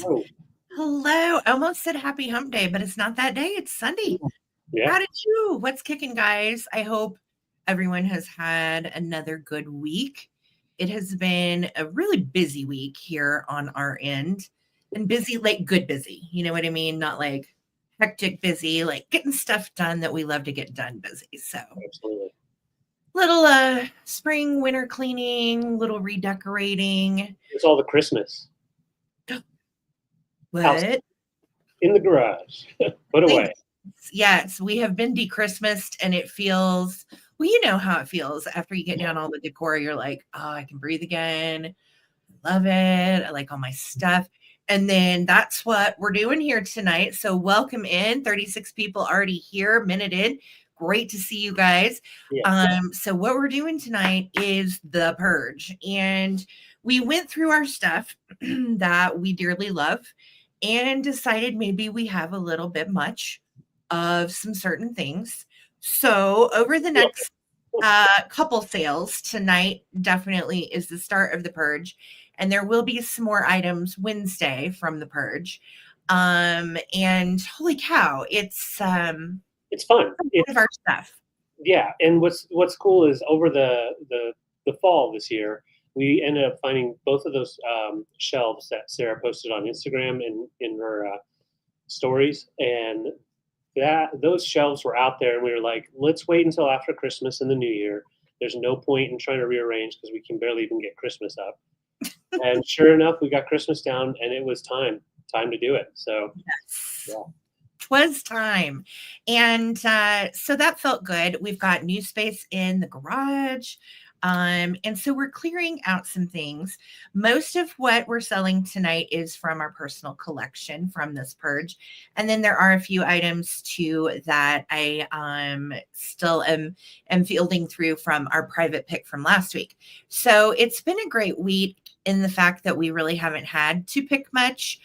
Oh, Hello. I almost said happy hump day, but it's not that day. It's Sunday. yeah. How did you? What's kicking, guys? I hope everyone has had another good week. It has been a really busy week here on our end, and busy, like good busy. You know what I mean? Not like hectic busy, like getting stuff done that we love to get done busy. So Absolutely. little spring, winter cleaning, little redecorating. It's all the Christmas house What? in the garage, put away. Yes, we have been de-Christmased and it feels, well, you know how it feels after you get down all the decor. You're like, oh, I can breathe again. I love it. I like all my stuff. And then that's what we're doing here tonight. So welcome in. 36 people already here, minute in. Great to see you guys. Yeah. So what we're doing tonight is the purge. And we went through our stuff that we dearly love and decided maybe we have a little bit much of some certain things. So over the next couple sales tonight definitely is the start of the purge, and there will be some more items Wednesday from the purge. And holy cow, it's Fun. of our stuff. Yeah, and what's cool is over the fall this year, we ended up finding both of those shelves that Sarah posted on Instagram and in her stories, and that those shelves were out there, and we were like, let's wait until after Christmas and the New Year. There's no point in trying to rearrange because we can barely even get Christmas up. And sure enough, we got Christmas down, and it was time to do it. So Yes. yeah. 'Twas time. And so that felt good. We've got new space in the garage. And so we're clearing out some things. Most of what we're selling tonight is from our personal collection from this purge. And then there are a few items too that I still am fielding through from our private pick from last week. So it's been a great week in the fact that we really haven't had to pick much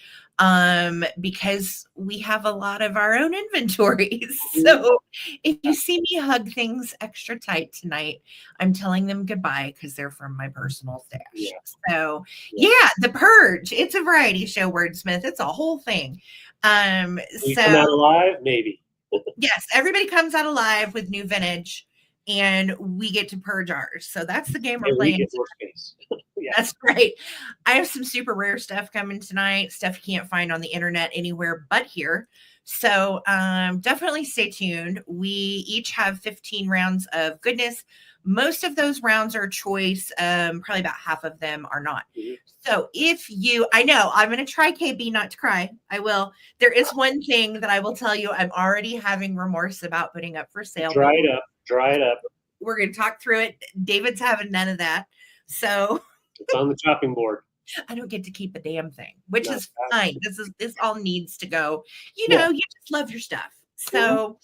because we have a lot of our own inventories. So if you see me hug things extra tight tonight, I'm telling them goodbye because they're from my personal stash. Yeah. So yeah, the purge. It's a variety show, wordsmith. It's a whole thing. We come out alive, maybe. Yes, everybody comes out alive with new vintage, and we get to purge ours. So that's the game we're playing. We get more space. Yeah. That's right. I have some super rare stuff coming tonight, stuff you can't find on the internet anywhere but here. So definitely stay tuned. We each have 15 rounds of goodness. Most of those rounds are choice. Probably about half of them are not. Mm-hmm. So if you, I know I'm going to try KB not to cry. I will. There is one thing that I will tell you. I'm already having remorse about putting up for sale. Dry it up. We're going to talk through it. David's having none of that. So it's on the chopping board. I don't get to keep a damn thing, which is fine. This all needs to go. You know, you just love your stuff. So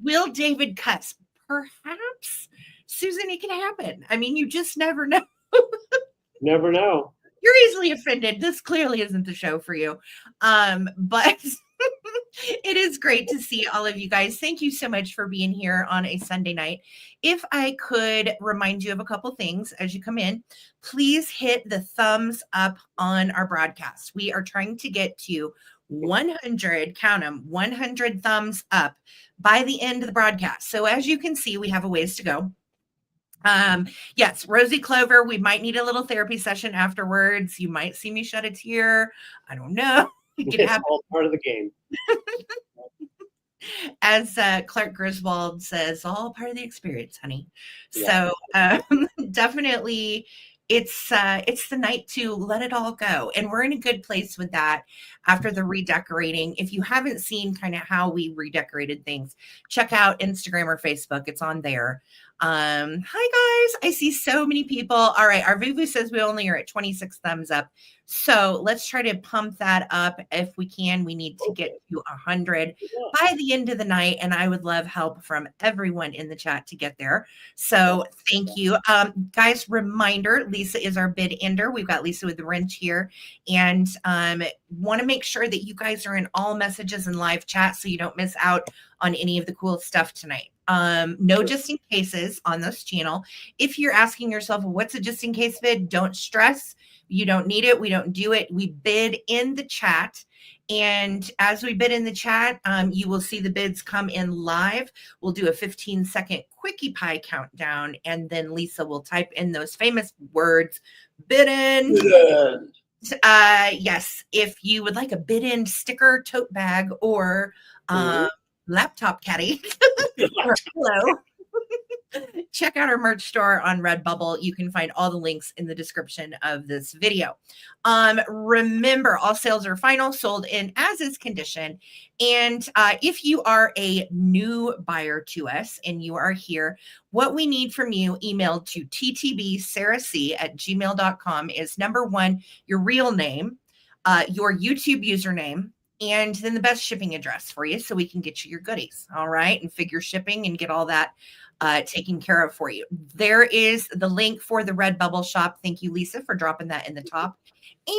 will David cuss? Perhaps, Susan, it can happen. I mean, you just never know. Never know. You're easily offended. This clearly isn't the show for you. But it is great to see all of you guys. Thank you so much for being here on a Sunday night. If I could remind you of a couple things as you come in, please hit the thumbs up on our broadcast. We are trying to get to 100, count them, 100 thumbs up by the end of the broadcast. So as you can see, we have a ways to go. Yes, Rosie Clover, we might need a little therapy session afterwards. You might see me shed a tear. I don't know. It's all part of the game. As Clark Griswold says, all part of the experience, honey. Yeah. So definitely it's the night to let it all go. And we're in a good place with that after the redecorating. If you haven't seen kind of how we redecorated things, check out Instagram or Facebook. It's on there. Hi guys, I see so many people. All right, our Vuvu says we only are at 26 thumbs up. So let's try to pump that up if we can. We need to get to 100 by the end of the night, and I would love help from everyone in the chat to get there. So thank you. Guys, reminder, Lisa is our bid ender. We've got Lisa with the wrench here, and want to make sure that you guys are in all messages and live chat so you don't miss out on any of the cool stuff tonight. No just in cases on this channel. If you're asking yourself, what's a just in case vid? Don't stress. You don't need it. We don't do it. We bid in the chat. And as we bid in the chat, you will see the bids come in live. We'll do a 15-second quickie pie countdown. And then Lisa will type in those famous words, bid in. Yes, if you would like a bid in sticker, tote bag, or laptop caddy, or hello. Check out our merch store on Redbubble. You can find all the links in the description of this video. Remember, all sales are final, sold in as is condition. And if you are a new buyer to us and you are here, what we need from you, emailed to ttbsarahc@gmail.com, is number one, your real name, your YouTube username, and then the best shipping address for you so we can get you your goodies. All right. And figure shipping and get all that taken care of for you. There is the link for the Redbubble shop. Thank you, Lisa, for dropping that in the top.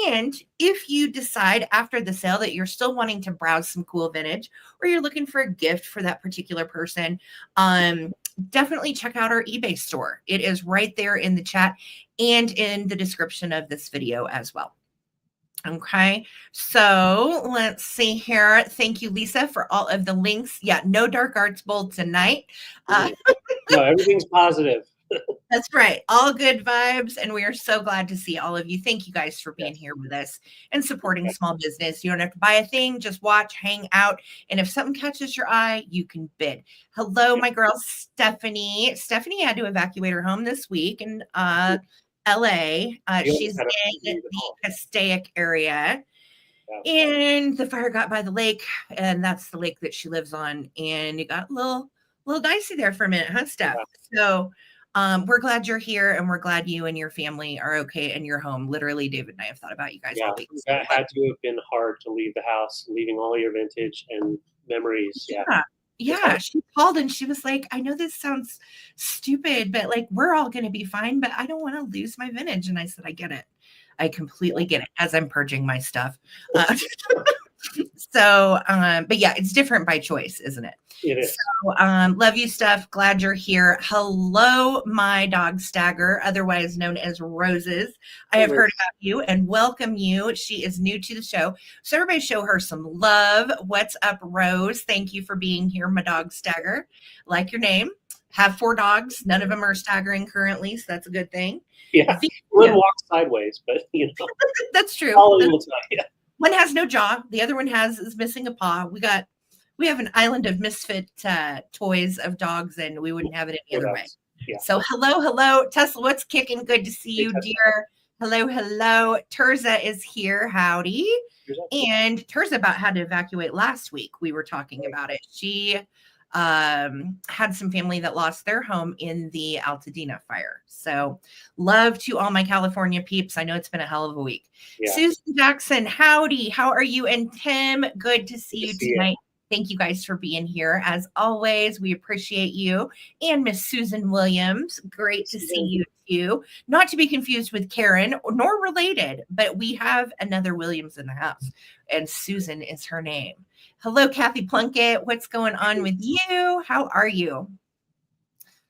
And if you decide after the sale that you're still wanting to browse some cool vintage, or you're looking for a gift for that particular person, definitely check out our eBay store. It is right there in the chat and in the description of this video as well. Okay, so let's see here. Thank you, Lisa, for all of the links. Yeah, no dark arts bowl tonight. No, everything's positive. That's right. All good vibes. And we are so glad to see all of you. Thank you guys for being here with us and supporting small business. You don't have to buy a thing, just watch, hang out. And if something catches your eye, you can bid. Hello, my girl, Stephanie. Stephanie had to evacuate her home this week in LA. She's in the Passaic area. And the fire got by the lake, and that's the lake that she lives on. And it got a little dicey there for a minute, huh, Steph? So we're glad you're here, and we're glad you and your family are okay in your home. Literally, David and I have thought about you guys all week. That had to have been hard to leave the house, leaving all your vintage and memories. Yeah, she called and she was like, I know this sounds stupid, but like, we're all going to be fine, but I don't want to lose my vintage. And I said, I get it. I completely get it as I'm purging my stuff. But yeah, it's different by choice, isn't it? It is. So, love you, Steph. Glad you're here. Hello, my dog Stagger, otherwise known as Roses. I have heard about you and welcome you. She is new to the show, so everybody show her some love. What's up, Rose? Thank you for being here, my dog Stagger. Like your name. Have 4 dogs. None of them are staggering currently, so that's a good thing. Yeah, one walks sideways, but you know that's true. One has no jaw. The other one is missing a paw. We have an island of misfit toys of dogs, and we wouldn't have it any other way. Yeah. So hello, Tesla. What's kicking? Good to see you, dear. Hello. Terza is here. Howdy. And Terza about had to evacuate last week. We were talking about it. She had some family that lost their home in the Altadena fire. So love to all my California peeps. I know it's been a hell of a week. Yeah. Susan Jackson, howdy. How are you? And Tim, good to see you tonight. Thank you guys for being here. As always, we appreciate you. And Miss Susan Williams, great to see you too. Not to be confused with Karen, nor related, but we have another Williams in the house, and Susan is her name. Hello, Kathy Plunkett. What's going on with you? How are you?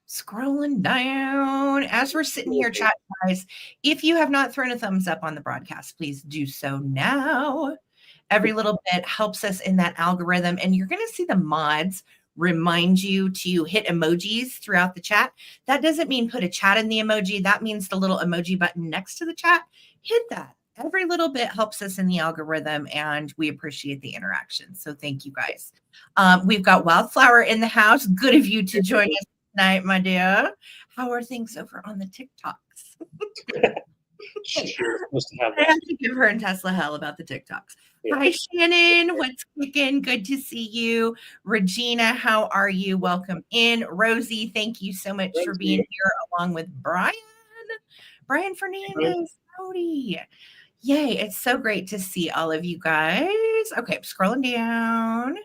Scrolling down. As we're sitting here chatting, guys, if you have not thrown a thumbs up on the broadcast, please do so now. Every little bit helps us in that algorithm. And you're going to see the mods remind you to hit emojis throughout the chat. That doesn't mean put a chat in the emoji. That means the little emoji button next to the chat. Hit that. Every little bit helps us in the algorithm, and we appreciate the interaction. So thank you guys. We've got Wildflower in the house. Good of you to join us tonight, my dear. How are things over on the TikToks? I have to give her and Tesla hell about the TikToks. Yeah. Hi, Shannon. What's cooking? Good to see you. Regina, how are you? Welcome in. Rosie, thank you so much for being here, along with Brian. Brian Fernandez. Howdy. Yay. It's so great to see all of you guys. Okay, I'm scrolling down.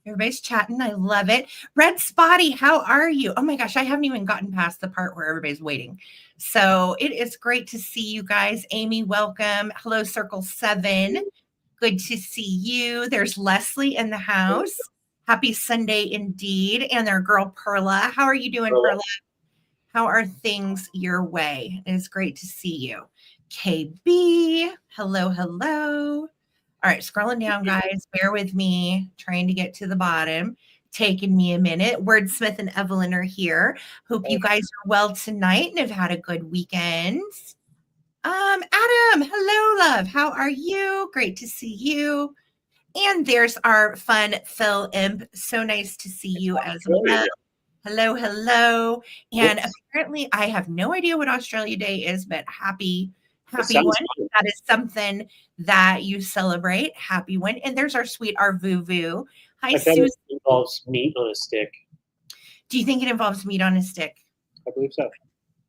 Everybody's chatting. I love it. Red Spotty, how are you? Oh my gosh, I haven't even gotten past the part where everybody's waiting. So it is great to see you guys. Amy, welcome. Hello, Circle 7. Good to see you. There's Leslie in the house. Happy Sunday indeed. And their girl Perla. How are you doing, Perla? How are things your way? It is great to see you. KB, hello, hello. All right, scrolling down, guys. Bear with me. Trying to get to the bottom. Taking me a minute. Wordsmith and Evelyn are here. Hope you guys are well tonight and have had a good weekend. Adam, hello, love. How are you? Great to see you. And there's our fun Phil Imp. So nice to see you as well. Hello, hello. And apparently I have no idea what Australia Day is, but happy one. That is something that you celebrate. Happy one. And there's our Vuvu. Hi, Susan. It involves meat on a stick. Do you think it involves meat on a stick? I believe so.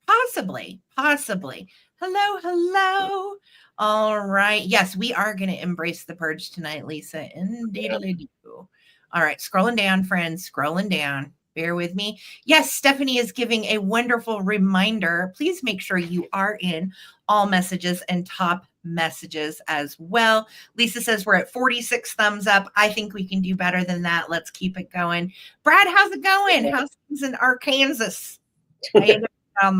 Possibly. Hello, hello. All right. Yes, we are going to embrace the purge tonight, Lisa. Indeed. All right. Scrolling down, friends. Scrolling down. Bear with me. Yes, Stephanie is giving a wonderful reminder. Please make sure you are in all messages and top messages as well. Lisa says we're at 46 thumbs up. I think we can do better than that. Let's keep it going. Brad, how's it going? How's things in Arkansas? down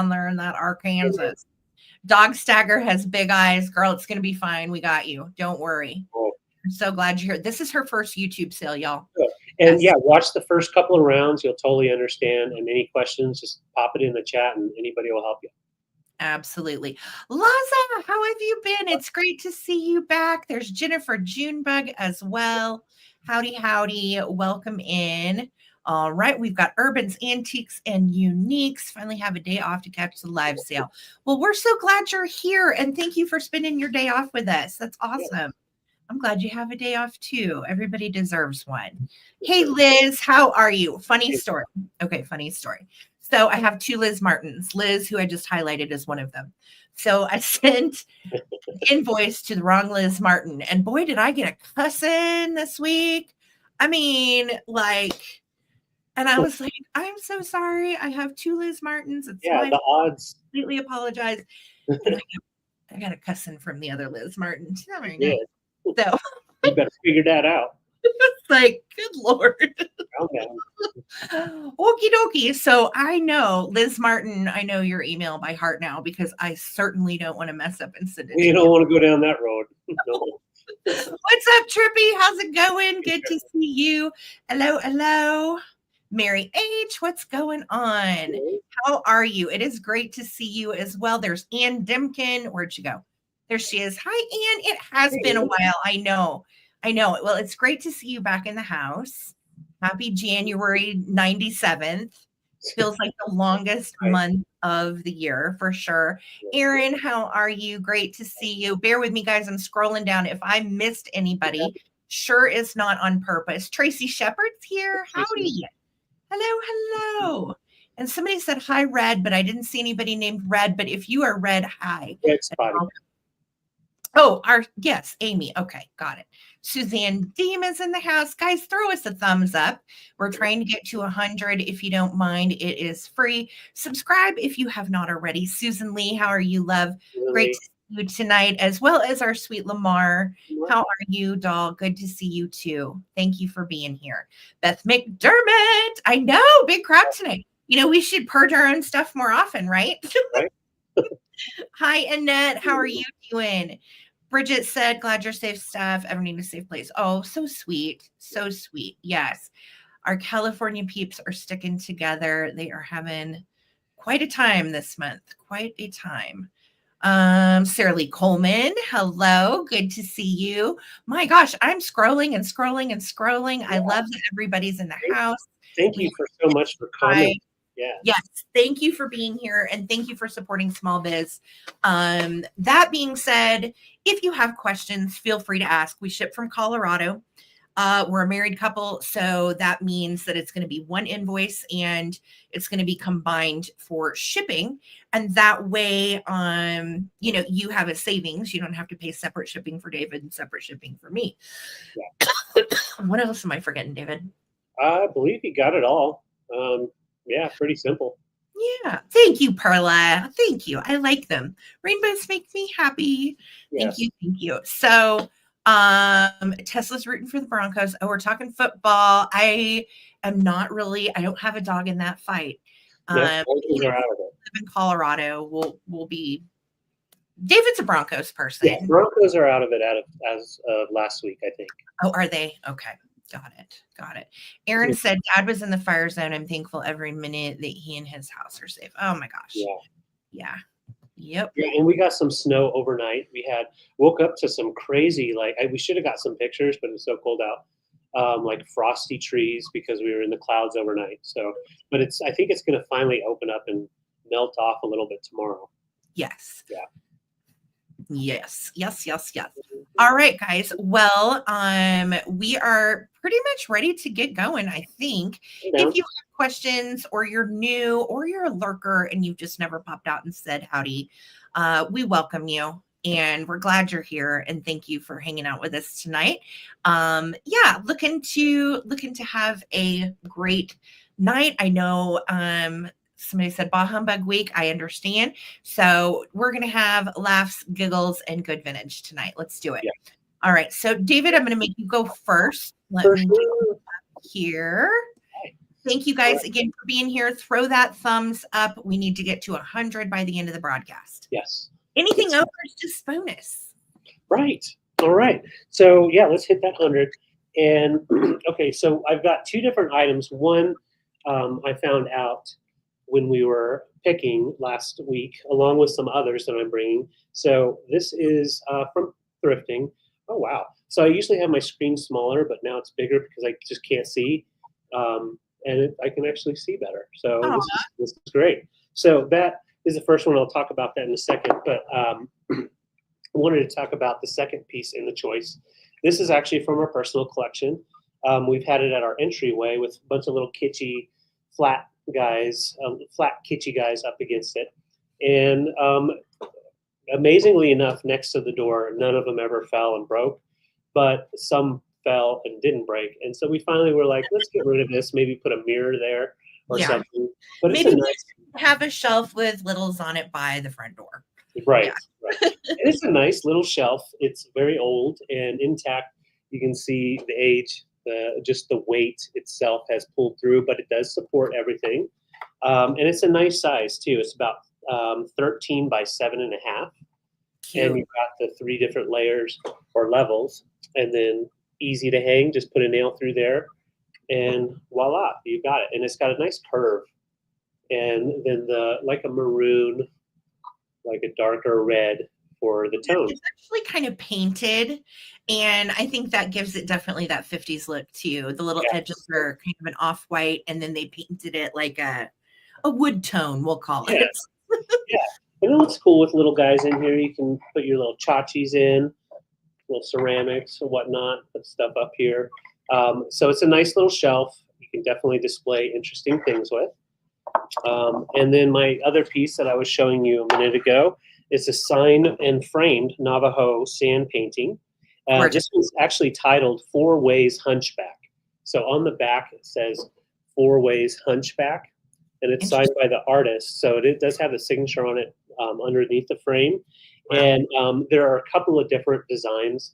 there in that Arkansas. Dog Stagger has big eyes. Girl, it's going to be fine. We got you. Don't worry. I'm so glad you're here. This is her first YouTube sale, y'all. And yeah, watch the first couple of rounds. You'll totally understand. And any questions, just pop it in the chat and anybody will help you. Absolutely. Laza, how have you been? It's great to see you back. There's Jennifer Junebug as well. Howdy, howdy. Welcome in. All right. We've got Urbans, Antiques, and Uniques. Finally have a day off to catch the live sale. Well, we're so glad you're here. And thank you for spending your day off with us. That's awesome. Yeah. I'm glad you have a day off too. Everybody deserves one. Hey, Liz, how are you? Funny story. Okay, funny story. So I have two Liz Martins. Liz, who I just highlighted, is one of them. So I sent an invoice to the wrong Liz Martin. And boy, did I get a cussing this week. I mean, like, and I was like, I'm so sorry. I have two Liz Martins. It's the odds. Completely apologize. And I got a cussing from the other Liz Martin. It's not very nice. So you better figure that out. It's like, good Lord. Okay. Okie dokie. So I know, Liz Martin, I know your email by heart now because I certainly don't want to mess up and send it. You don't want to go down that road. No. What's up, Trippy? How's it going? Good to see you. Hello, hello. Mary H., what's going on? How are you? It is great to see you as well. There's Ann Dimkin. Where'd she go? There she is. Hi, Ann. It has been a while. I know. Well, it's great to see you back in the house. Happy January 97th. Feels like the longest month of the year for sure. Erin, how are you? Great to see you. Bear with me, guys. I'm scrolling down. If I missed anybody, sure is not on purpose. Tracy Shepard's here. Howdy. Hello. And somebody said hi, Red, but I didn't see anybody named Red. But if you are Red, hi. Red Spotty. Yes, Amy. Okay, got it. Suzanne Deem is in the house. Guys, throw us a thumbs up. We're trying to get to 100. If you don't mind, it is free. Subscribe if you have not already. Susan Lee, how are you, love? Great to see you tonight, as well as our sweet Lamar. How are you, doll? Good to see you too. Thank you for being here. Beth McDermott. I know, big crowd tonight. You know, we should purge our own stuff more often, right? Hi, Annette. How are you doing? Bridget said, glad you're safe, Steph. Ever need a safe place? Oh, so sweet. So sweet. Yes. Our California peeps are sticking together. They are having quite a time this month. Quite a time. Sarah Lee Coleman. Hello. Good to see you. My gosh, I'm scrolling and scrolling and scrolling. Yeah. I love that everybody's in the house. Thank you for so much for coming. Yeah. Yes. Thank you for being here and thank you for supporting small biz. That being said, if you have questions, feel free to ask. We ship from Colorado. We're a married couple, so that means that it's going to be one invoice and it's going to be combined for shipping. And that way, you have a savings. You don't have to pay separate shipping for David and separate shipping for me. Yeah. What else am I forgetting, David? I believe you got it all. Yeah, pretty simple. Yeah. Thank you, Perla. Thank you. I like them. Rainbows make me happy. Yes. Thank you. So Tesla's rooting for the Broncos. Oh, we're talking football. I am not really. I don't have a dog in that fight. No, Broncos are out of it. Live in Colorado. Will be. David's a Broncos person. Yeah, Broncos are out of it as of last week, I think. Oh, are they? Okay. Got it. Aaron said Dad was in the fire zone. I'm thankful every minute that he and his house are safe. Oh my gosh. Yeah. Yep. Yeah, and we got some snow overnight. We woke up to some crazy, we should have got some pictures, but it was so cold out. Like frosty trees because we were in the clouds overnight. So, but I think it's going to finally open up and melt off a little bit tomorrow. Yes. Yeah. Yes. All right, guys. Well, we are pretty much ready to get going, I think. If you have questions or you're new or you're a lurker and you've just never popped out and said howdy, we welcome you and we're glad you're here and thank you for hanging out with us tonight. Looking to have a great night. I know somebody said bah humbug week. I understand. So we're going to have laughs, giggles, and good vintage tonight. Let's do it. Yeah. All right. So David, I'm going to make you go first. Let me get up here. Thank you guys again for being here. Throw that thumbs up. We need to get to 100 by the end of the broadcast. Yes. Anything over is just bonus. Right. All right. So yeah, let's hit that 100. And okay, so I've got two different items. One, I found out when we were picking last week, along with some others that I'm bringing. So this is from thrifting. Oh, wow. So I usually have my screen smaller, but now it's bigger because I just can't see. I can actually see better. So this is great. So that is the first one. I'll talk about that in a second. But I wanted to talk about the second piece in the choice. This is actually from our personal collection. We've had it at our entryway with a bunch of little kitschy flat kitschy guys up against it. And amazingly enough, next to the door, none of them ever fell and broke, but some fell and didn't break. And so we finally were like, let's get rid of this, maybe put a mirror there or something. But maybe have a shelf with littles on it by the front door. Right. It's a nice little shelf. It's very old and intact. You can see the age. Just the weight itself has pulled through, but it does support everything. And it's a nice size too. It's about 13 by 7.5. And you've got the 3 different layers or levels, and then easy to hang. Just put a nail through there, and voila, you got it. And it's got a nice curve. And then like a maroon, like a darker red for the tone. It's actually kind of painted, and I think that gives it definitely that 50s look too. The little edges are kind of an off-white, and then they painted it like a wood tone, we'll call it. Yeah, and it looks cool with little guys in here. You can put your little tchotchkes in, little ceramics or whatnot, put stuff up here. So it's a nice little shelf. You can definitely display interesting things with. And then my other piece that I was showing you a minute ago is a signed and framed Navajo sand painting. This one's actually titled 4 Ways Hunchback. So on the back it says 4 Ways Hunchback, and it's signed by the artist. So it does have a signature on it underneath the frame. Wow. And there are a couple of different designs,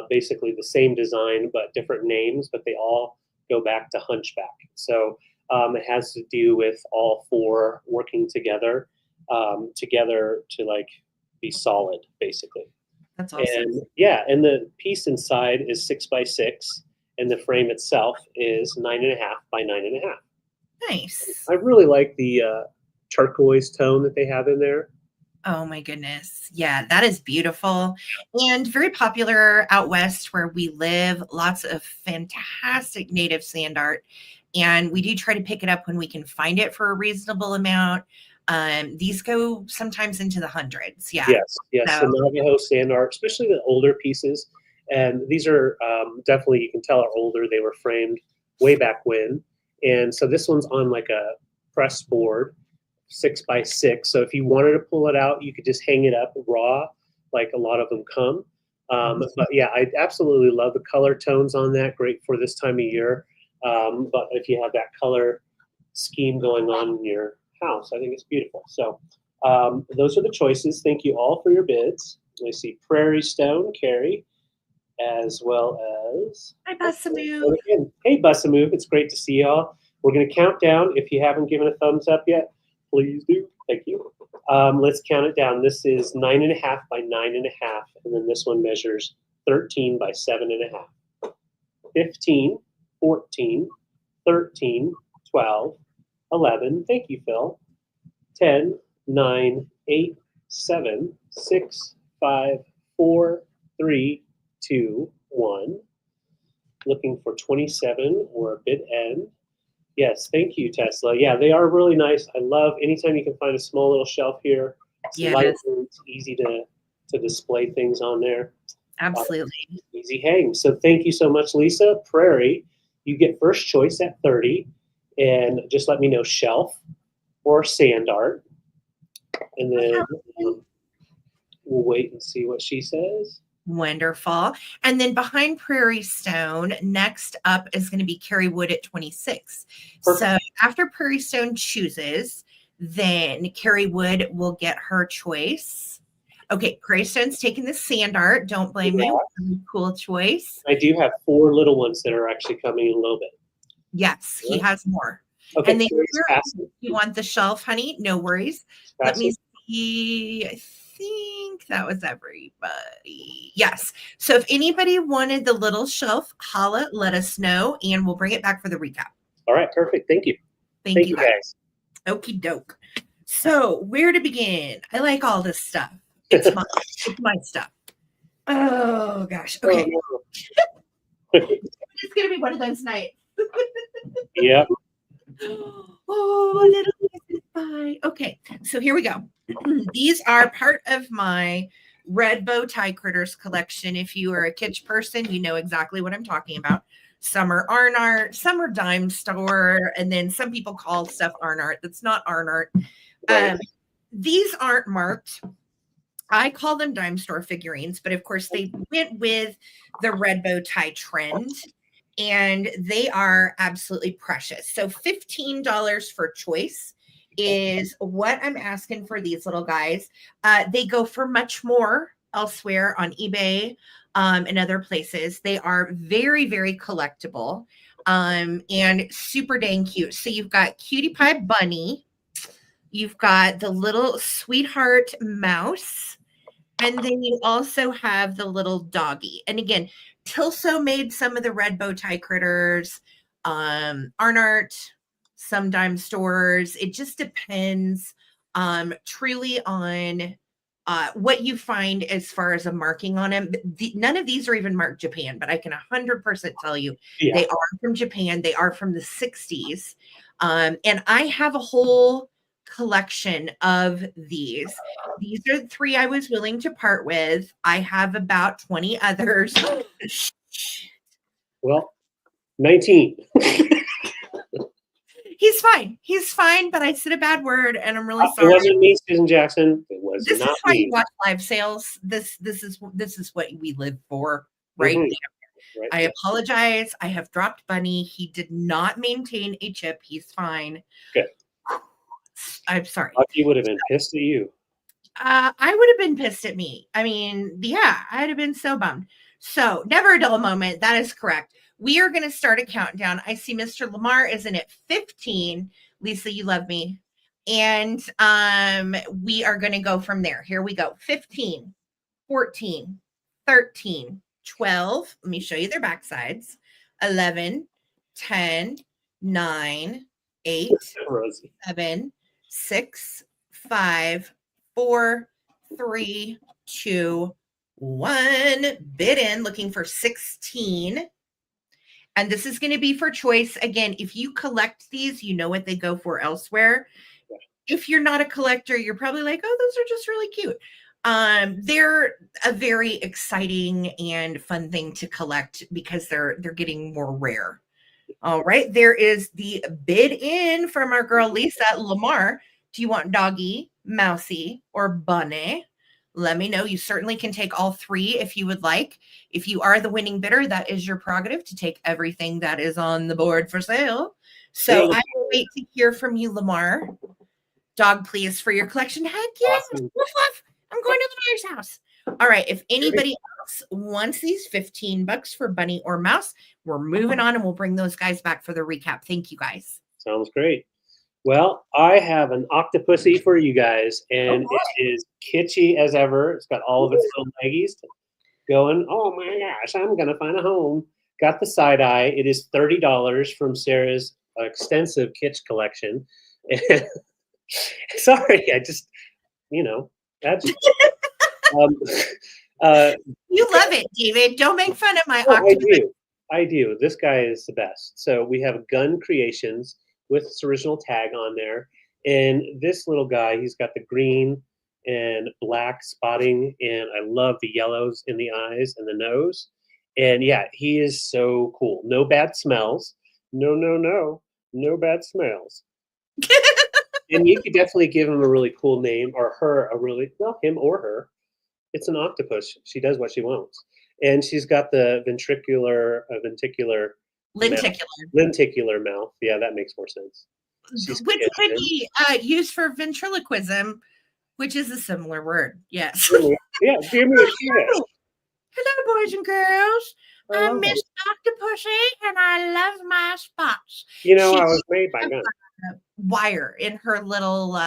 basically the same design but different names, but they all go back to Hunchback. So it has to do with all 4 working together to like be solid, basically. That's awesome. And and the piece inside is 6 by 6, and the frame itself is 9.5 by 9.5. Nice. I really like the turquoise tone that they have in there. Oh my goodness. Yeah, that is beautiful and very popular out west where we live. Lots of fantastic native sand art. And we do try to pick it up when we can find it for a reasonable amount. These go sometimes into the hundreds. Yeah. Yes. So, the Navajo sand art, especially the older pieces. And these are definitely, you can tell are older. They were framed way back when. And so this one's on like a press board, 6 by 6. So if you wanted to pull it out, you could just hang it up raw, like a lot of them come. But yeah, I absolutely love the color tones on that. Great for this time of year. But if you have that color scheme going on in your house, I think it's beautiful. So those are the choices. Thank you all for your bids. I see Prairie Stone, Carrie, as well as Hi, Basamoo. and again, hey Busamove, it's great to see y'all. We're gonna count down. If you haven't given a thumbs up yet, please do. Thank you. Let's count it down. This is 9.5 by 9.5, and then this one measures 13 by 7.5. 15, 14, 13, 12, 11. Thank you, Phil. 10, 9, 8, 7, 6, 5, 4, 3, 2, 1. Looking for 27 or a bit end. Yes, thank you, Tesla. Yeah, they are really nice. I love anytime you can find a small little shelf here. It's lightweight, it's easy to display things on there. Absolutely. Easy hang. So thank you so much, Lisa. Prairie, you get first choice at 30. And just let me know shelf or sand art. And then we'll wait and see what she says. Wonderful. And then behind Prairie Stone, next up is going to be Carrie Wood at 26. Perfect. So after Prairie Stone chooses, then Carrie Wood will get her choice. Okay, Prairie Stone's taking the sand art. Don't blame me. Really cool choice. I do have 4 little ones that are actually coming in a little bit. Yes, he has more. Okay, and then you want the shelf, honey? No worries. Let me see. I think that was everybody. Yes. So if anybody wanted the little shelf, holla, let us know, and we'll bring it back for the recap. All right, perfect. Thank you. Thank you, guys. Okie doke. So where to begin? I like all this stuff. It's mine. It's my stuff. Oh gosh. Okay. Oh, no. It's gonna be one of those nights. Yep. Oh, a little bye. Okay, so here we go. These are part of my red bow tie critters collection. If you are a kitsch person, you know exactly what I'm talking about. Some are Arn art, some are dime store, and then some people call stuff Arn art. That's not Arn art. Right. These aren't marked. I call them dime store figurines, but of course they went with the red bow tie trend. And they are absolutely precious. So $15 for choice is what I'm asking for these little guys. They go for much more elsewhere on eBay and other places. They are very, very collectible and super dang cute. So you've got Cutie Pie Bunny. You've got the little sweetheart mouse. And then you also have the little doggy. And again, Tilso made some of the red bow tie critters, Arn art, some dime stores. It just depends truly on what you find as far as a marking on them. None of these are even marked Japan, but I can 100% tell you they are from Japan. They are from the 60s. And I have a whole collection of these. These are the 3 I was willing to part with. I have about 20 others. Well, 19. He's fine. He's fine, but I said a bad word, and I'm really sorry. It wasn't me, Susan Jackson. It was this not is why me. You watch live sales. This is what we live for, right? Mm-hmm. Right. I apologize. I have dropped Bunny. He did not maintain a chip. He's fine. Good. I'm sorry. He would have been pissed at you. I would have been pissed at me. I mean, yeah, I'd have been so bummed. So never a dull moment. That is correct. We are going to start a countdown. I see Mr. Lamar is in at 15. Lisa, you love me. And we are going to go from there. Here we go. 15, 14, 13, 12. Let me show you their backsides. 11, 10, 9, 8, 7, 6, 5, 4, 3, 2, 1. Bid in, looking for 16. And this is going to be for choice. Again, if you collect these, you know what they go for elsewhere. If you're not a collector, you're probably like, oh, those are just really cute. They're a very exciting and fun thing to collect because they're getting more rare. All right. There is the bid in from our girl, Lisa Lamar. Do you want doggy, mousy, or bunny? Let me know. You certainly can take all 3 if you would like. If you are the winning bidder, that is your prerogative to take everything that is on the board for sale. So I will wait to hear from you, Lamar. Dog, please, for your collection. Heck yes. Awesome. Woof, woof. I'm going to the mayor's house. All right. If anybody else wants these, $15 for bunny or mouse. We're moving on, and we'll bring those guys back for the recap. Thank you, guys. Sounds great. Well, I have an octopussy for you guys, and Oh, it is kitschy as ever. It's got all of its little leggies going, oh my gosh, I'm going to find a home. Got the side eye. It is $30 from Sarah's extensive kitsch collection. Sorry, I just, that's. You love it, David. Don't make fun of my Oh, octopus. I do. This guy is the best. So we have Gun Creations with its original tag on there. And this little guy, he's got the green and black spotting, and I love the yellows in the eyes and the nose. And yeah, he is so cool. No bad smells. No bad smells. And you could definitely give him a really cool name, or her a really, well, him or her. It's an octopus. She does what she wants. And she's got the lenticular mouth. Yeah, that makes more sense. Which could be used for ventriloquism, which is a similar word. Yes. Yeah, give me a kiss. Hello, boys and girls. I'm Miss Octopussy, and I love my spots. I was made by Gun. Wire in her little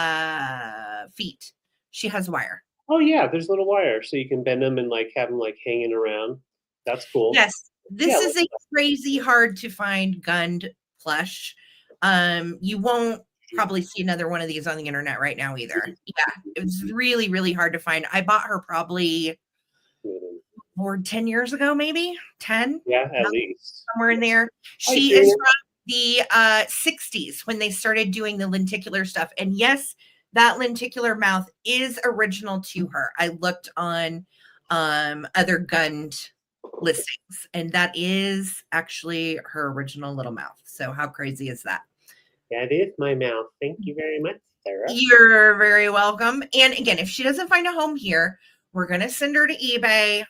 feet. She has wire. Oh yeah, there's little wires, so you can bend them and have them hanging around. That's cool. Yes, this is a crazy hard to find gunned plush. You won't probably see another one of these on the internet right now either. Yeah, it was really, really hard to find. I bought her probably more 10 years ago, maybe 10. Yeah, at least somewhere in there. She is from the 60s when they started doing the lenticular stuff, and yes, that lenticular mouth is original to her. I looked on other gunned listings, and that is actually her original little mouth. So how crazy is that? That is my mouth. Thank you very much, Sarah. You're very welcome. And again, if she doesn't find a home here, we're going to send her to eBay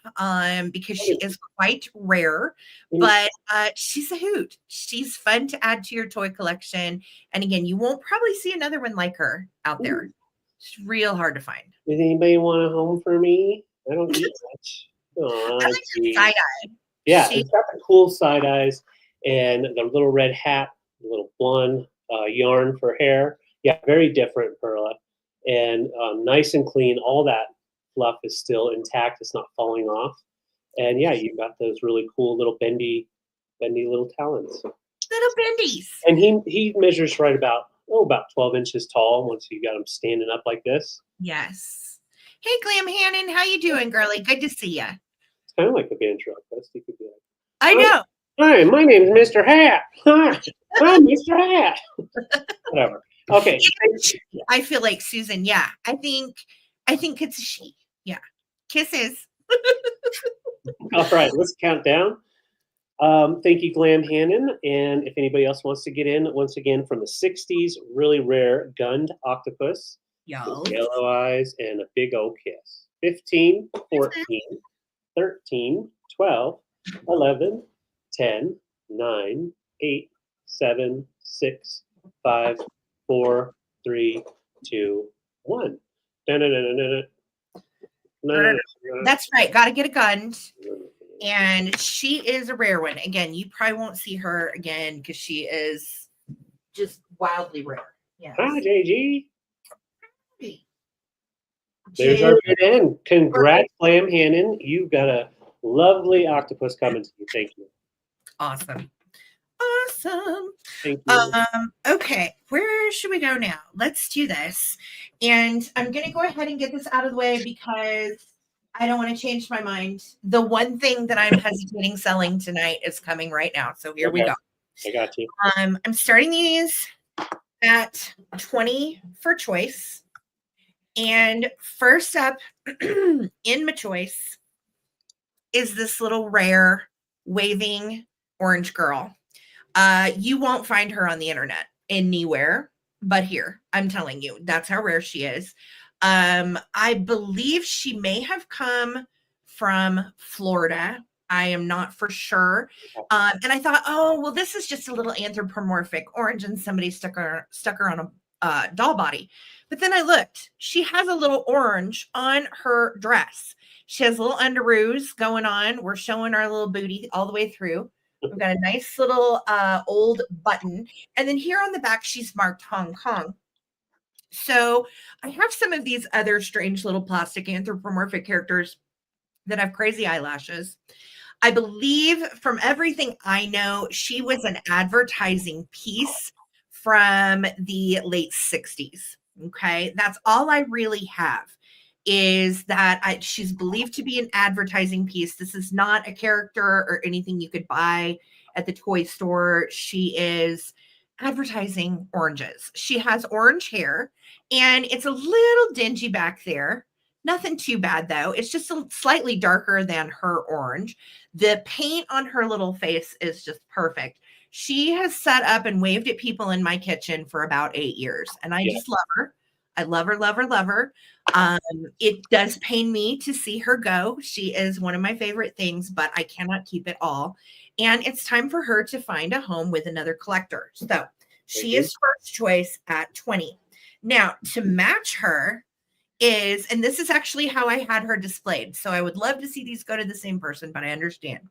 because she is quite rare, but she's a hoot. She's fun to add to your toy collection. And again, you won't probably see another one like her out there. It's real hard to find. Does anybody want a home for me? I don't eat much. Oh, I like the side eye. Yeah, it's got the cool side eyes and the little red hat, the little blonde yarn for hair. Yeah, very different, Perla. And nice and clean. All that fluff is still intact. It's not falling off. And yeah, you've got those really cool little bendy little talons. Little bendies. And he measures right about 12 inches tall once you got him standing up like this. Yes. Hey, Glam Hannon, how you doing, girly? Good to see you. It's kind of like a ventriloquist. You could be like, I know. Hi, my name's Mr. Hat. Hi, I'm Mr. Hat. Whatever. Okay. I feel like Susan. Yeah, I think it's a she. Yeah. Kisses. All right, let's count down. Thank you, Glam Hannon. And if anybody else wants to get in, once again, from the 60s, really rare gunned octopus. With yellow eyes and a big old kiss. 15, 14, 13, 12, 11, 10, 9, 8, 7, 6, 5, 4, 3, 2, 1. That's right. Got to get a gun. And she is a rare one. Again, you probably won't see her again because she is just wildly rare. Yes. Hi, JG. There's our good end. Congrats, Glam Hannon. You've got a lovely octopus coming to you. Thank you. Awesome. Thank you. Okay, where should we go now? Let's do this. And I'm going to go ahead and get this out of the way because I don't want to change my mind. The one thing that I'm hesitating selling tonight is coming right now. So here we go. I got you. I'm starting these at 20 for choice. And first up in my choice is this little rare waving orange girl. You won't find her on the internet anywhere but here. I'm telling you, that's how rare she is. I believe she may have come from Florida. I am not for sure. And I thought, oh, well, this is just a little anthropomorphic orange and somebody stuck her on a doll body. But then I looked, she has a little orange on her dress. She has little underoos going on. We're showing our little booty all the way through. We've got a nice little old button. And then here on the back, she's marked Hong Kong. So I have some of these other strange little plastic anthropomorphic characters that have crazy eyelashes. I believe from everything I know, she was an advertising piece from the late 60s. Okay. That's all I really have is that she's believed to be an advertising piece. This is not a character or anything you could buy at the toy store. She is advertising oranges. She has orange hair and it's a little dingy back there. Nothing too bad though. It's just slightly darker than her orange. The paint on her little face is just perfect. She has set up and waved at people in my kitchen for about 8 years, and I just love her. I love her, love her, love her. It does pain me to see her go. She is one of my favorite things, but I cannot keep it all. And it's time for her to find a home with another collector. So she is first choice at 20. Now, to match her is, and this is actually how I had her displayed. So I would love to see these go to the same person, but I understand.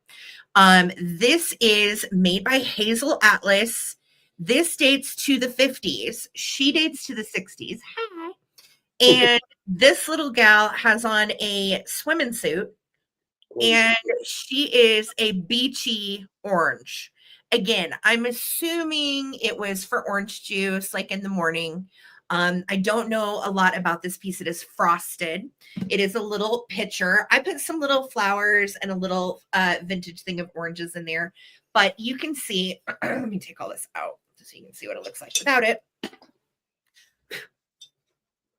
This is made by Hazel Atlas. This dates to the 50s. She dates to the 60s. Hi. And this little gal has on a swimming suit, and she is a beachy orange. Again, I'm assuming it was for orange juice, like in the morning. I don't know a lot about this piece. It is frosted. It is a little pitcher. I put some little flowers and a little vintage thing of oranges in there, but you can see, let me take all this out so you can see what it looks like without it.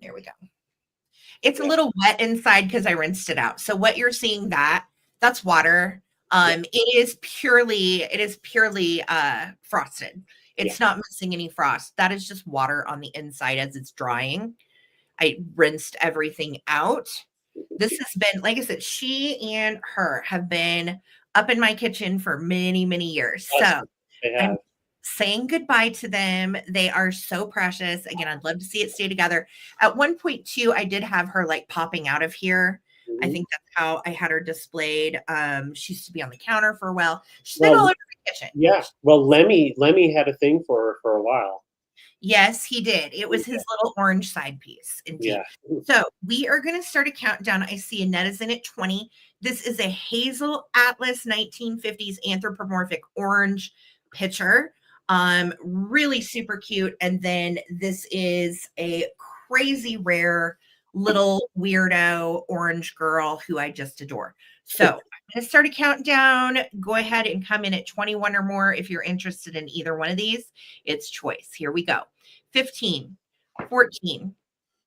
There we go. It's a little wet inside because I rinsed it out. So what you're seeing that's water. It is purely frosted. It's not missing any frost. That is just water on the inside as it's drying. I rinsed everything out. This has been, like I said, she and her have been up in my kitchen for many, many years. So I'm saying goodbye to them. They are so precious. Again, I'd love to see it stay together. At one point too, I did have her like popping out of here. I think that's how I had her displayed. She used to be on the counter for a while. She's been all over the kitchen. Yeah. Well, Lemmy had a thing for her for a while. Yes, he did. It was his little orange side piece. Indeed. Yeah. So we are going to start a countdown. I see Annette is in at 20. This is a Hazel Atlas 1950s anthropomorphic orange pitcher. Really super cute. And then this is a crazy rare little weirdo orange girl who I just adore. So I'm going to start a countdown. Go ahead and come in at 21 or more if you're interested in either one of these. It's choice. Here we go. 15, 14,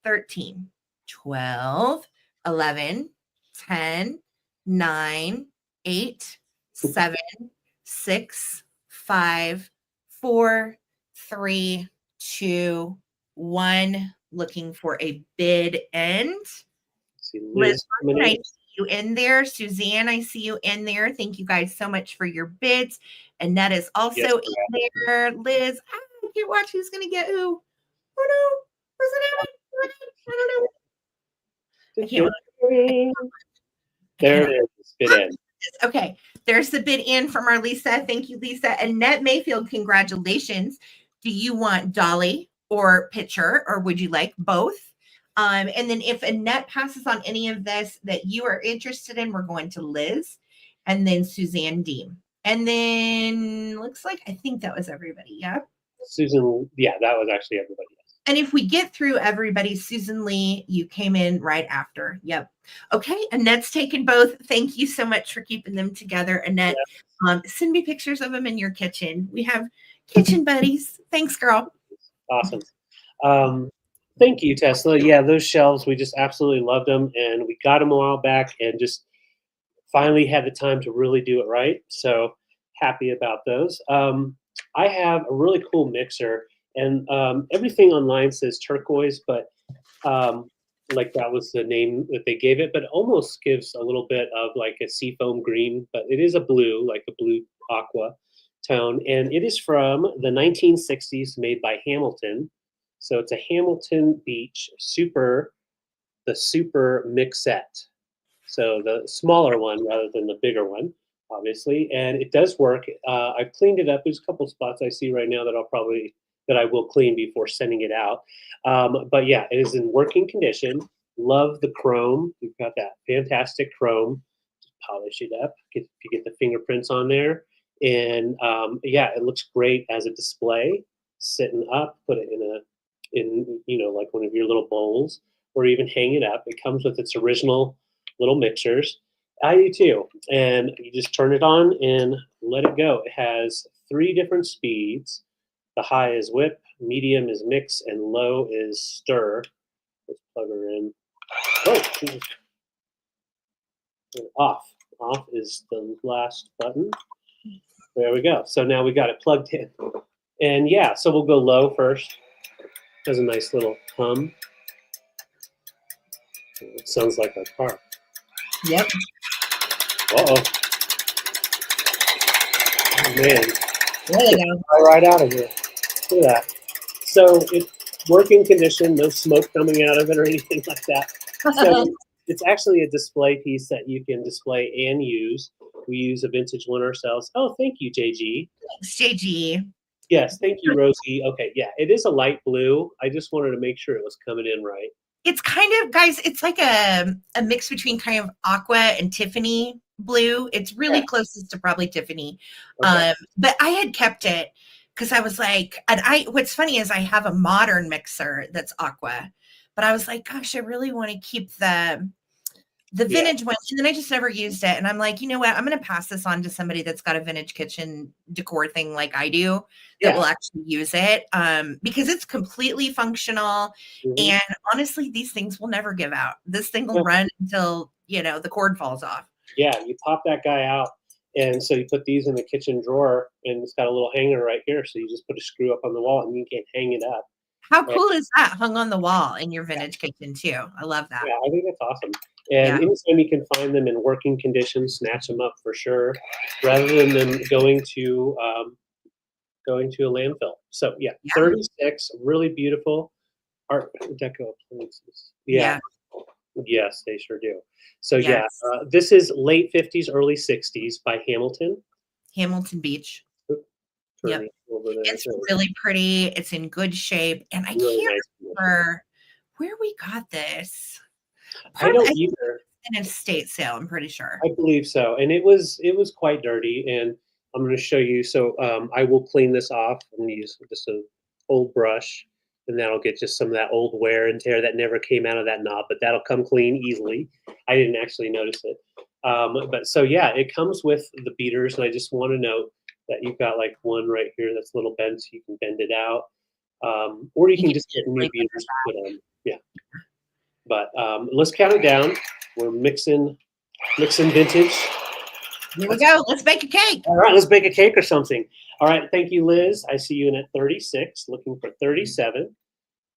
13, 12, 11, 10, 9, 8, 7, 6, 5, 4, 3, 2, 1. Looking for a bid end. Liz, I see you in there. Suzanne, I see you in there. Thank you guys so much for your bids. Annette is also in there. Liz, I can't watch who's going to get who. Oh no. What's it happening? I don't know. There it is. Bid end. Okay. There's the bid in from our Lisa. Thank you, Lisa. Annette Mayfield, congratulations. Do you want Dolly or pitcher, or would you like both? And then if Annette passes on any of this that you are interested in, we're going to Liz and then Suzanne Deem. And then looks like, I think that was everybody. Yeah. Susan. Yeah, that was actually everybody. And if we get through everybody, Susan Lee, you came in right after. Yep. Okay. Annette's taken both. Thank you so much for keeping them together. Annette, send me pictures of them in your kitchen. We have kitchen buddies. Thanks, girl. Awesome. Thank you, Tesla. Yeah, those shelves, we just absolutely loved them. And we got them a while back and just finally had the time to really do it right. So happy about those. I have a really cool mixer. And everything online says turquoise, but like that was the name that they gave it, but it almost gives a little bit of like a seafoam green, but it is a blue, like a blue aqua tone. And it is from the 1960s, made by Hamilton. So it's a Hamilton Beach the super mixette. So the smaller one rather than the bigger one, obviously, and it does work. I've cleaned it up. There's a couple spots I see right now that I will clean before sending it out. But yeah, it is in working condition. Love the chrome. You've got that fantastic chrome. Just polish it up. If you get the fingerprints on there, and yeah, it looks great as a display. Sitting up, put it in like one of your little bowls, or even hang it up. It comes with its original little mixers. I do too. And you just turn it on and let it go. It has 3 different speeds. The high is whip, medium is mix, and low is stir. Let's plug her in. Oh, Jesus. And off. Off is the last button. There we go. So now we got it plugged in. And yeah, so we'll go low first. Has a nice little hum. It sounds like our car. Yep. Uh-oh. Oh, man. There they go. Right out of here. Look at that. So it's working condition, no smoke coming out of it or anything like that. So it's actually a display piece that you can display and use. We use a vintage one ourselves. Oh, thank you, JG. Thanks, JG. Yes, thank you, Rosie. Okay, yeah, it is a light blue. I just wanted to make sure it was coming in right. It's kind of, guys, it's like a mix between kind of aqua and Tiffany blue. It's really closest to probably Tiffany. Okay. But I had kept it because I was like, what's funny is I have a modern mixer that's aqua, but I was like, gosh, I really want to keep the vintage one. And then I just never used it. And I'm like, you know what? I'm going to pass this on to somebody that's got a vintage kitchen decor thing like I do that will actually use it because it's completely functional. Mm-hmm. And honestly, these things will never give out. This thing will run until, the cord falls off. Yeah, you pop that guy out. And so you put these in the kitchen drawer and it's got a little hanger right here. So you just put a screw up on the wall and you can hang it up. How cool is that hung on the wall in your vintage kitchen too? I love that. Yeah, I think that's awesome. And anytime you can find them in working condition, snatch them up for sure, rather than them going to a landfill. So yeah, 36, really beautiful art deco appliances. Yeah. Yes, they sure do. So this is late 50s, early 60s by Hamilton Beach. Yep. It's really pretty. It's in good shape. And I can't remember where we got this. I don't either. An estate sale, I'm pretty sure. I believe so. And it was quite dirty. And I'm going to show you. So I will clean this off. I'm going to use just an old brush. And that'll get just some of that old wear and tear that never came out of that knob. But that'll come clean easily. I didn't actually notice it. But so, yeah, it comes with the beaters. And I just want to note that you've got like one right here that's a little bent, so you can bend it out, or you can just get new beaters put on. Yeah, but let's count it down. We're mixing vintage. Here we go. Let's bake a cake. All right, let's bake a cake or something. All right, thank you, Liz. I see you in at 36, looking for 37,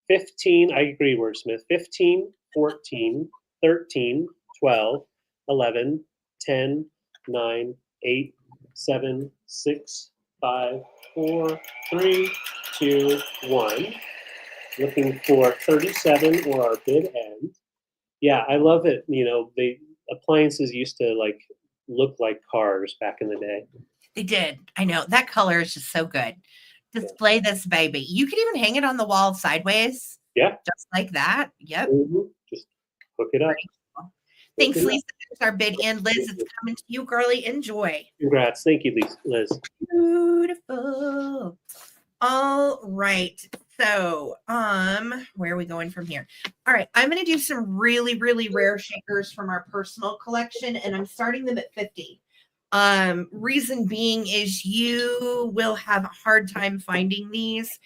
15. I agree, Wordsmith. 15, 14, 13, 12, 11, 10, 9, 8. 7, 6, 5, 4, 3, 2, 1. Looking for 37 or our bid end. Yeah, I love it. The appliances used to look like cars back in the day. They did. I know. That color is just so good. Display this baby. You could even hang it on the wall sideways. Yeah. Just like that. Yep. Mm-hmm. Just hook it up. Thanks, Lisa. There's our bid in. Liz, it's coming to you, girly. Enjoy. Congrats. Thank you, Liz. Beautiful. All right. So, where are we going from here? All right. I'm going to do some really, really rare shakers from our personal collection, and I'm starting them at 50. Reason being is you will have a hard time finding these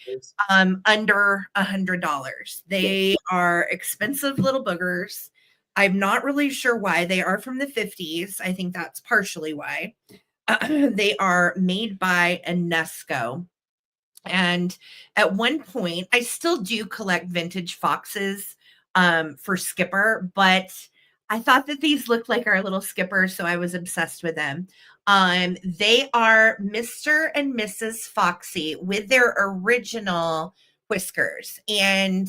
under $100. They are expensive little boogers. I'm not really sure why. They are from the 50s. I think that's partially why. They are made by Anesco. And at one point, I still do collect vintage foxes for Skipper, but I thought that these looked like our little Skipper, so I was obsessed with them. They are Mr. and Mrs. Foxy with their original whiskers, and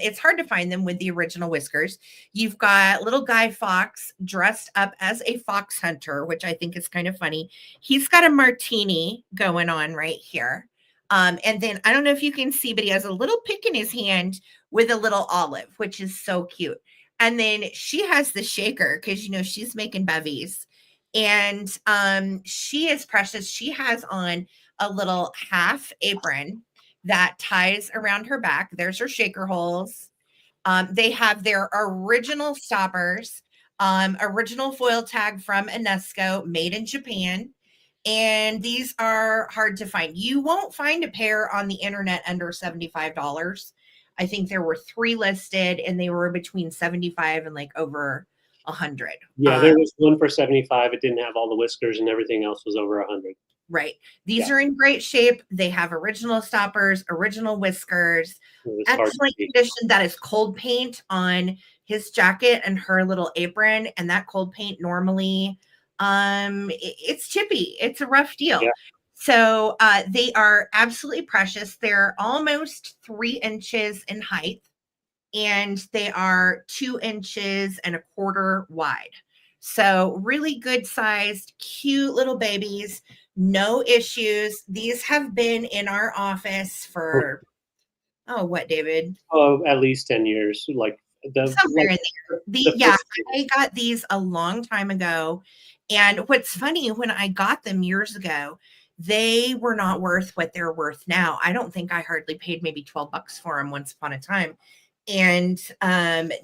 it's hard to find them with the original whiskers. You've got little Guy Fawkes dressed up as a fox hunter, which I think is kind of funny. He's got a martini going on right here. And then I don't know if you can see, but he has a little pick in his hand with a little olive, which is so cute. And then she has the shaker because, you know, she's making bevies. And she is precious. She has on a little half apron that ties around her back. There's her shaker holes. They have their original stoppers, original foil tag from Anesco, made in Japan. And these are hard to find. You won't find a pair on the internet under $75. I think there were 3 listed, and they were between 75 and like over 100. Yeah, there was one for 75. It didn't have all the whiskers, and everything else was over 100. Right. These are in great shape. They have original stoppers, original whiskers, excellent condition. That is cold paint on his jacket and her little apron. And that cold paint normally, it's chippy. It's a rough deal. Yeah. So they are absolutely precious. They're almost 3 inches in height, and they are 2 inches and a quarter wide. So really good sized, cute little babies. No issues. These have been in our office for, what, David? Oh, at least 10 years. Like somewhere in there. Yeah, I got these a long time ago. And what's funny, when I got them years ago, they were not worth what they're worth now. I don't think I hardly paid maybe $12 for them once upon a time. And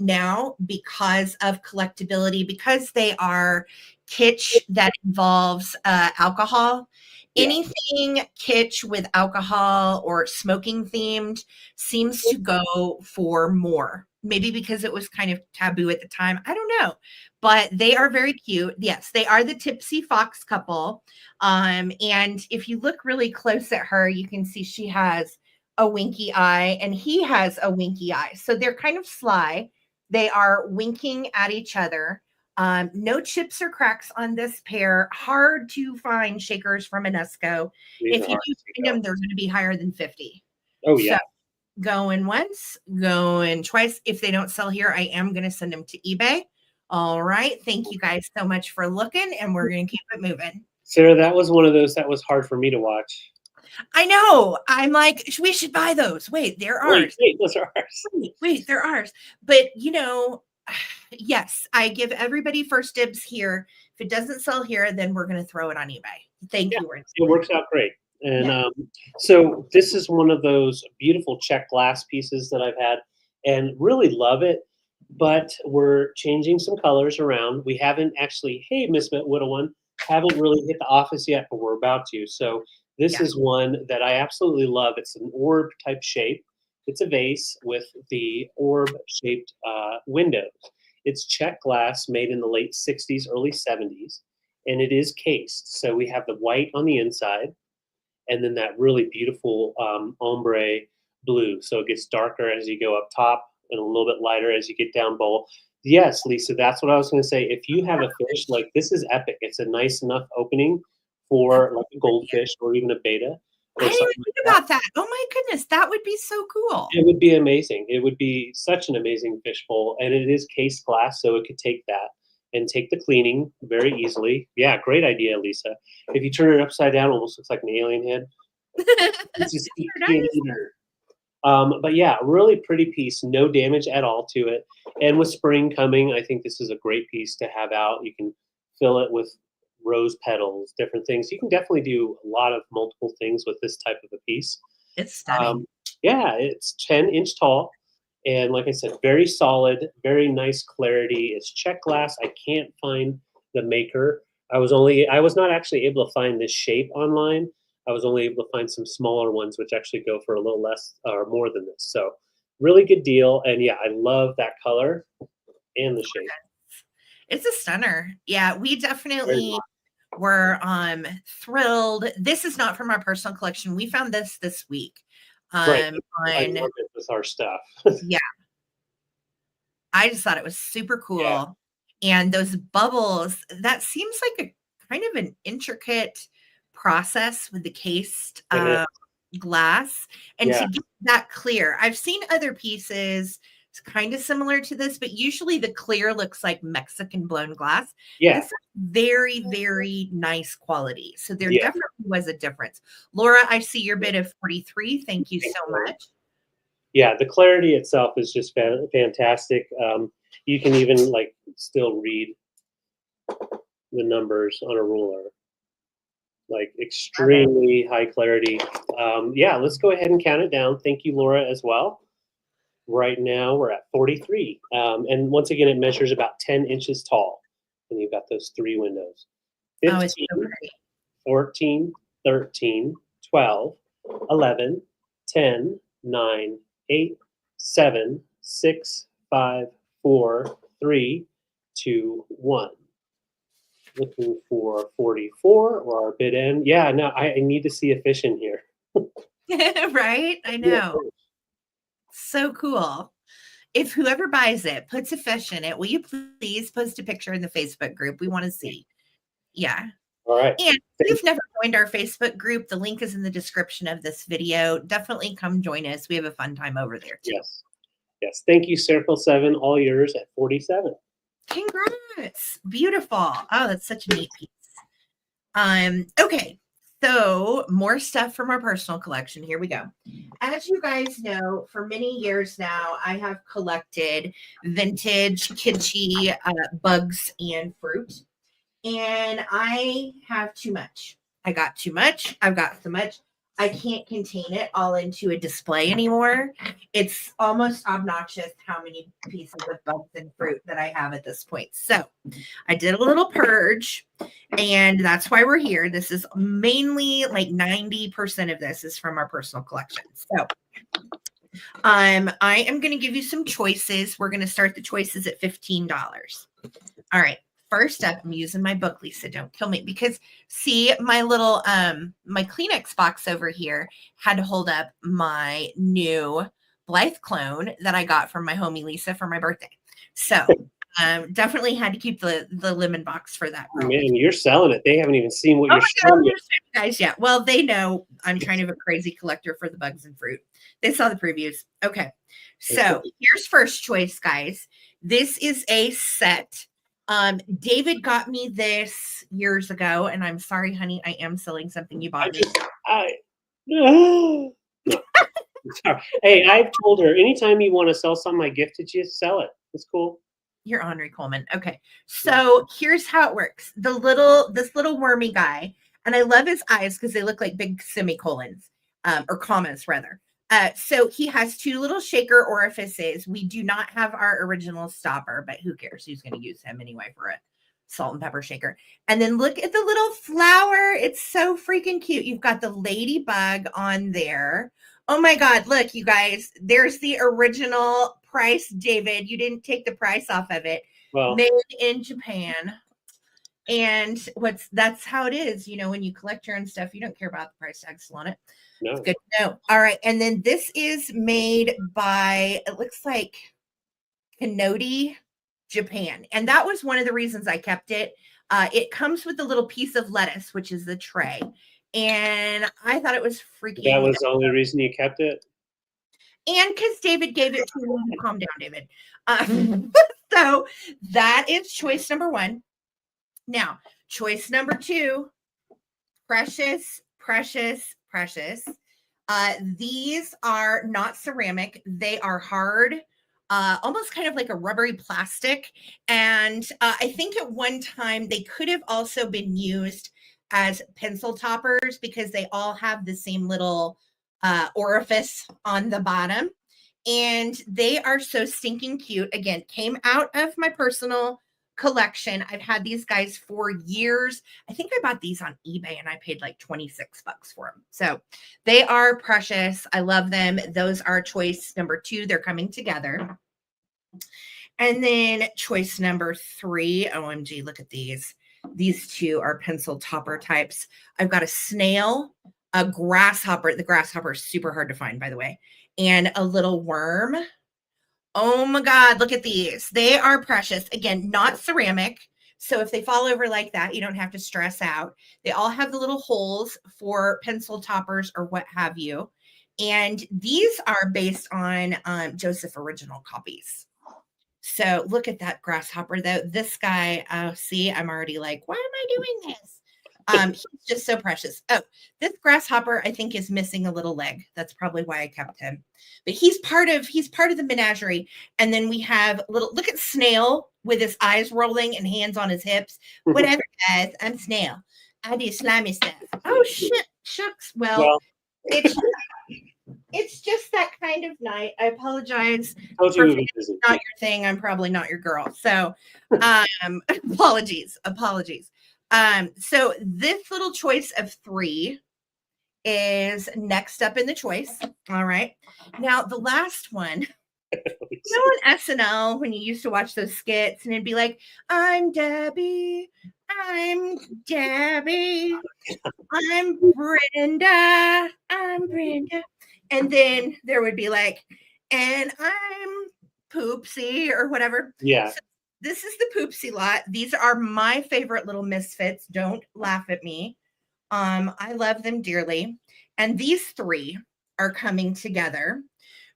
now, because of collectability, because they are kitsch that involves alcohol, anything kitsch with alcohol or smoking themed seems to go for more. Maybe because it was kind of taboo at the time. I don't know. But they are very cute. Yes, they are the Tipsy Fox couple. And if you look really close at her, you can see she has a winky eye and he has a winky eye. So they're kind of sly. They are winking at each other. No chips or cracks on this pair. Hard to find shakers from Anesco. If you do find them, they're going to be higher than 50. Oh, yeah. So, going once, going twice. If they don't sell here, I am going to send them to eBay. All right. Thank you guys so much for looking, and we're going to keep it moving. Sarah, that was one of those that was hard for me to watch. I know. I'm like, we should buy those. Wait, they're ours. Wait, those are ours. Wait, they're ours. But, you know, yes, I give everybody first dibs here. If it doesn't sell here, then we're going to throw it on eBay. Thank you. It works out great. And so this is one of those beautiful Czech glass pieces that I've had and really love it, but we're changing some colors around. We haven't actually, hey, Miss Little One, haven't really hit the office yet, but we're about to. So this is one that I absolutely love. It's an orb type shape. It's a vase with the orb shaped windows. It's Czech glass made in the late 60s, early 70s, and it is cased. So we have the white on the inside, and then that really beautiful ombre blue. So it gets darker as you go up top and a little bit lighter as you get down bowl. Yes, Lisa, that's what I was going to say. If you have a fish, like this is epic. It's a nice enough opening for like a goldfish or even a beta. I didn't even think about that. Oh my goodness, that would be so cool. It would be amazing. It would be such an amazing fish bowl. And it is cased glass, so it could take that and take the cleaning very easily. Yeah, great idea, Lisa. If you turn it upside down, it almost looks like an alien head. It's just but yeah, really pretty piece. No damage at all to it. And with spring coming, I think this is a great piece to have out. You can fill it with rose petals, different things. You can definitely do a lot of multiple things with this type of a piece. It's stunning. Yeah, it's 10-inch tall. And like I said, very solid, very nice clarity. It's Czech glass. I can't find the maker. I was not actually able to find this shape online. I was only able to find some smaller ones, which actually go for a little less or more than this. So really good deal. And yeah, I love that color and the shape. It's a stunner. Yeah, we definitely were thrilled. This is not from our personal collection. We found this week. With our stuff. Yeah. I just thought it was super cool. Yeah. And those bubbles, that seems like a kind of an intricate process with the cased glass and Yeah. to get that clear. I've seen other pieces it's kind of similar to this, but usually the clear looks like Mexican blown glass. Yeah. This is very, very nice quality. So there Yeah. definitely was a difference. Laura, I see your bid of 43. Thank you so much. Yeah, the clarity itself is just fantastic. You can even like still read the numbers on a ruler, like extremely high clarity. Yeah, let's go ahead and count it down. Thank you, Laura, as well. Right now we're at 43. And once again, it measures about 10 inches tall. And you've got those 3 windows. 15, it's so pretty. 14, 13, 12, 11, 10, 9, 8, 7, 6, 5, 4, 3, 2, 1. Looking for 44 or our bid end. Yeah, no, I need to see a fish in here. Right? I know. So cool. If whoever buys it puts a fish in it, will you please post a picture in the Facebook group? We want to see. Yeah. All right. And if you've never joined our Facebook group, the link is in the description of this video. Definitely come join us. We have a fun time over there too. Yes. Yes. Thank you, Circle 7. All yours at 47. Congrats. Beautiful. Oh, that's such a neat piece. Okay. So more stuff from our personal collection. Here we go. As you guys know, for many years now, I have collected vintage, kitschy bugs and fruit. And I have too much. I got too much. I've got so much. I can't contain it all into a display anymore. It's almost obnoxious how many pieces of bugs and fruit that I have at this point. So I did a little purge, and that's why we're here. This is mainly like 90% of this is from our personal collection. So I am going to give you some choices. We're going to start the choices at $15. All right. First up, I'm using my book, Lisa. Don't kill me. Because see, my little my Kleenex box over here had to hold up my new Blythe clone that I got from my homie Lisa for my birthday. So definitely had to keep the lemon box for that. Man, you're selling it. They haven't even seen what you're showing yet. Guys, yeah. Well, they know I'm kind of a crazy collector for the bugs and fruit. They saw the previews. Okay. So here's first choice, guys. This is a set. David got me this years ago, and I'm sorry, honey, I am selling something you bought me. Hey, I've told her anytime you want to sell something I gifted you, sell it. It's cool. You're Henri Coleman. Okay, so here's how it works. This little wormy guy, and I love his eyes because they look like big semicolons, or commas rather. So he has 2 little shaker orifices. We do not have our original stopper, but who cares? Who's going to use him anyway for a salt and pepper shaker? And then look at the little flower. It's so freaking cute. You've got the ladybug on there. Oh my God. Look, you guys, there's the original price, David. You didn't take the price off of it. Well, made in Japan. And that's how it is. You know, when you collect your own stuff, you don't care about the price tag still on it. No. It's good to know. All right. And then this is made by, it looks like Kanodi, Japan. And that was one of the reasons I kept it. It comes with a little piece of lettuce, which is the tray. And I thought it was freaking. That was the only reason you kept it? And because David gave it to me. Calm down, David. So that is choice number 1. Now, choice number 2, precious, precious, precious. These are not ceramic. They are hard, almost kind of like a rubbery plastic. And I think at one time they could have also been used as pencil toppers because they all have the same little orifice on the bottom. And they are so stinking cute. Again, came out of my personal collection. I've had these guys for years. I think I bought these on eBay and I paid like $26 for them. So they are precious. I love them. Those are choice number 2. They're coming together. And then choice number 3. OMG, look at these. These 2 are pencil topper types. I've got a snail, a grasshopper. The grasshopper is super hard to find, by the way, and a little worm. Oh my God, look at these. They are precious. Again, not ceramic. So if they fall over like that, you don't have to stress out. They all have the little holes for pencil toppers or what have you. And these are based on Joseph original copies. So look at that grasshopper though. This guy, see, I'm already like, why am I doing this? He's just so precious. Oh, this grasshopper, I think, is missing a little leg. That's probably why I kept him. But he's part of the menagerie. And then we have look at Snail with his eyes rolling and hands on his hips. Whatever, guys. I'm Snail. I do slimy stuff. Oh shit, shucks. Well it's just that kind of night. I apologize. Not your thing. I'm probably not your girl. So apologies. So this little choice of 3 is next up in the choice. All right. Now the last one, on SNL when you used to watch those skits and it'd be like, I'm Debbie, I'm Debbie, I'm Brenda, and then there would be like, and I'm Poopsie or whatever. Yeah. So this is the Poopsie lot. These are my favorite little misfits. Don't laugh at me. I love them dearly. And these 3 are coming together.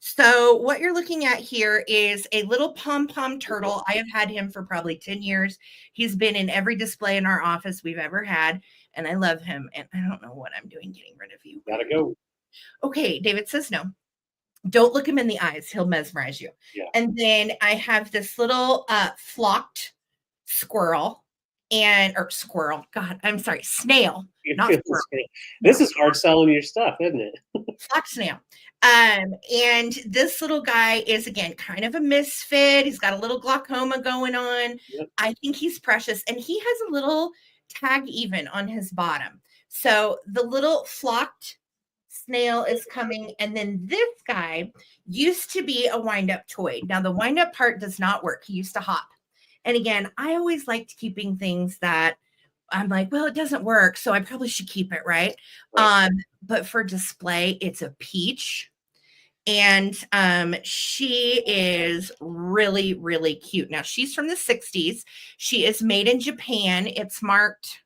So what you're looking at here is a little pom-pom turtle. I have had him for probably 10 years. He's been in every display in our office we've ever had. And I love him. And I don't know what I'm doing getting rid of you. Gotta go. Okay, David says no. Don't look him in the eyes. He'll mesmerize you. Yeah. And then I have this little flocked squirrel snail. Not squirrel. This is hard selling your stuff, isn't it? Flocked snail. And this little guy is, again, kind of a misfit. He's got a little glaucoma going on. Yep. I think he's precious. And he has a little tag even on his bottom. So the little flocked snail is coming. And then this guy used to be a wind-up toy. Now, the wind-up part does not work. He used to hop. And again, I always liked keeping things that I'm like, well, it doesn't work, so I probably should keep it, right? But for display, it's a peach. And she is really, really cute. Now, she's from the 60s. She is made in Japan. It's marked,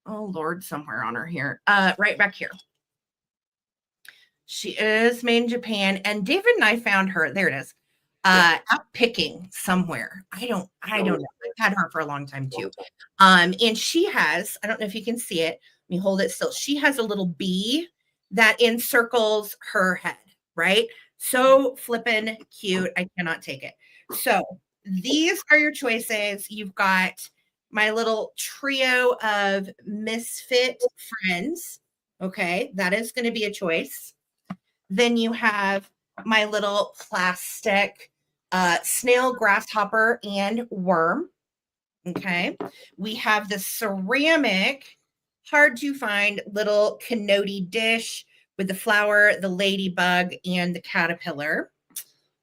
oh, Lord, somewhere on her here. Right back here. She is made in Japan. And David and I found her. There it is. Out picking somewhere. I don't know. I've had her for a long time too. And she has, I don't know if you can see it. Let me hold it still. She has a little bee that encircles her head, right? So flippin' cute. I cannot take it. So these are your choices. You've got my little trio of misfit friends. Okay, that is going to be a choice. Then you have my little plastic snail, grasshopper, and worm. Okay. We have the ceramic, hard to find little canody dish with the flower, the ladybug, and the caterpillar.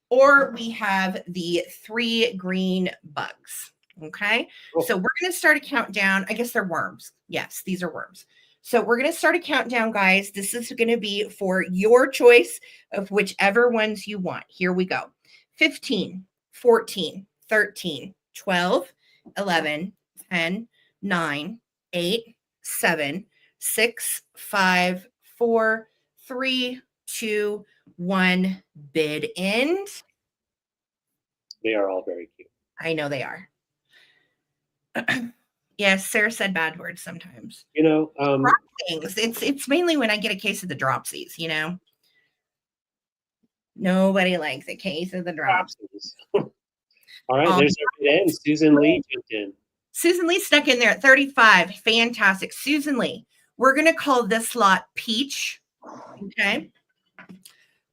Or we have the 3 green bugs. Okay. Cool. So we're going to start a countdown. I guess they're worms. Yes, these are worms. So we're going to start a countdown, guys. This is going to be for your choice of whichever ones you want. Here we go. 15, 14, 13, 12, 11, 10, 9, 8, 7, 6, 5, 4, 3, 2, 1. Bid end. They are all very cute. I know they are. Yes, Sarah said bad words sometimes. You know, things. It's mainly when I get a case of the dropsies, you know. Nobody likes a case of the dropsies. All right, there's our bid end. Susan Lee jumped in. Susan Lee stuck in there at 35. Fantastic. Susan Lee. We're going to call this lot Peach. Okay.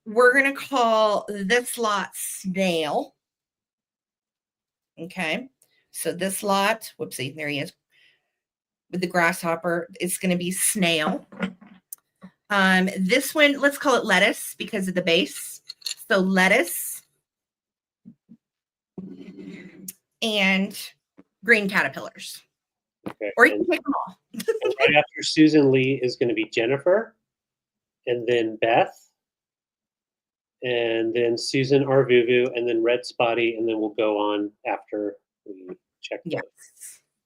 We're going to call this lot Snail. Okay. So this lot, whoopsie, there he is. With the grasshopper, it's going to be Snail. This one, let's call it Lettuce because of the base. So Lettuce and green caterpillars. Okay. Or you can take them all. And right after Susan Lee is going to be Jennifer, and then Beth, and then Susan Arvuvu, and then Red Spotty, and then we'll go on after we check. Yes.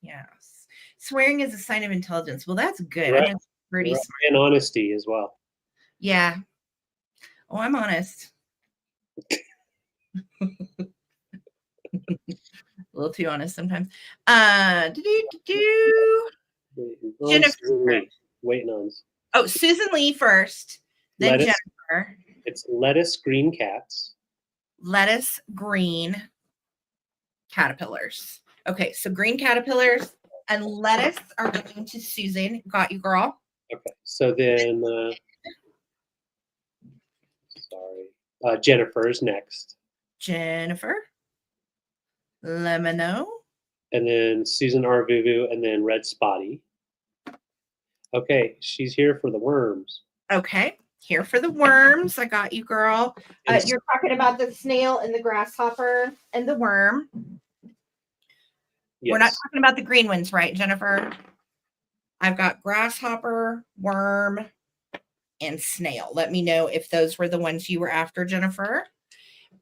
Yes. Swearing is a sign of intelligence. Well, that's good. Right. I'm pretty Right. smart. And honesty as well. Yeah. Oh, I'm honest. A little too honest sometimes. Jennifer. Waiting on. Oh, Susan Lee first, then Lettuce. Jennifer. It's lettuce, green cats. Lettuce, green caterpillars. Okay, so green caterpillars and lettuce are going to Susan. Got you, girl. Okay, so then, Jennifer's next. Jennifer. Lemino. And then Susan Arvuvu, and then Red Spotty. Okay, she's here for the worms. Okay, here for the worms. I got you, girl. You're talking about the snail and the grasshopper and the worm. Yes. We're not talking about the green ones, right, Jennifer? I've got grasshopper, worm, and snail. Let me know if those were the ones you were after, Jennifer.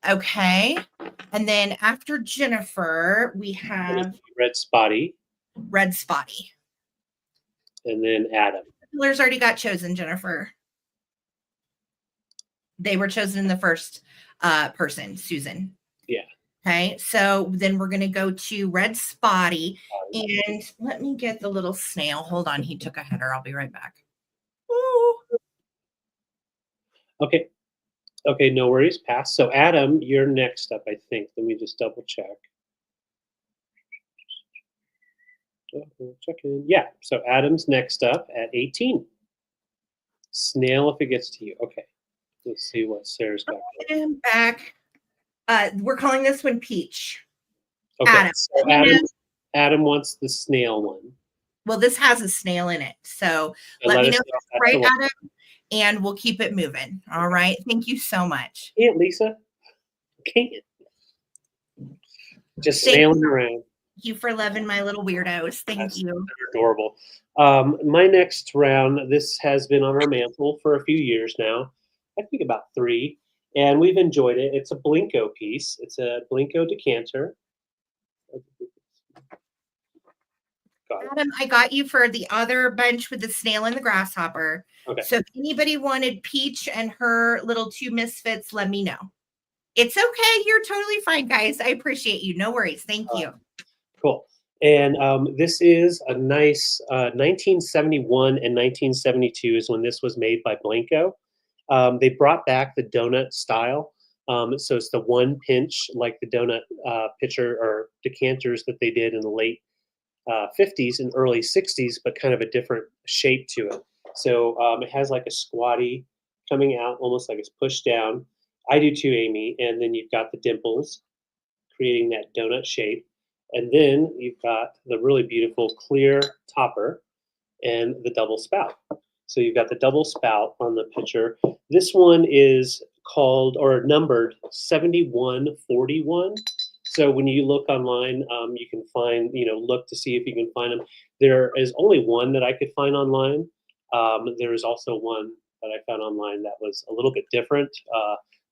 Okay. And then after Jennifer, we have Red Spotty. Red Spotty. And then Adam. Pillars already got chosen, Jennifer. They were chosen in the first person, Susan. Yeah. Okay. So then we're going to go to Red Spotty. And let me get the little snail. Hold on. He took a header. I'll be right back. Ooh. Okay. Okay, no worries. Pass. So Adam, you're next up, I think. Let me just double check. Check in. Yeah. So Adam's next up at 18. Snail if it gets to you. Okay. Let's see what Sarah's got. I'm back. We're calling this one Peach. Okay. Adam. So Adam wants the snail one. Well, this has a snail in it. So let me know if that's right, Adam, and we'll keep it moving. All right. Thank you so much. Can't, Lisa. Can't. Just sailing around. Thank you for loving my little weirdos. Thank you. They're adorable. My next round, this has been on our mantle for a few years now. I think about 3. And we've enjoyed it. It's a Blenko piece. It's a Blenko decanter. Adam, I got you for the other bunch with the snail and the grasshopper. Okay. So if anybody wanted Peach and her little 2 misfits, let me know. It's okay. You're totally fine, guys. I appreciate you. No worries. Thank you. Cool. And this is a nice 1971 and 1972 is when this was made by Blenko. They brought back the donut style. So it's the one pinch, like the donut pitcher or decanters that they did in the late 50s and early 60s, but kind of a different shape to it. So it has like a squatty coming out, almost like it's pushed down. I do too, Amy. And then you've got the dimples creating that donut shape. And then you've got the really beautiful clear topper and the double spout. So you've got the double spout on the pitcher. This one is called or numbered 7141. So when you look online, you can find, look to see if you can find them. There is only one that I could find online. There is also one that I found online that was a little bit different,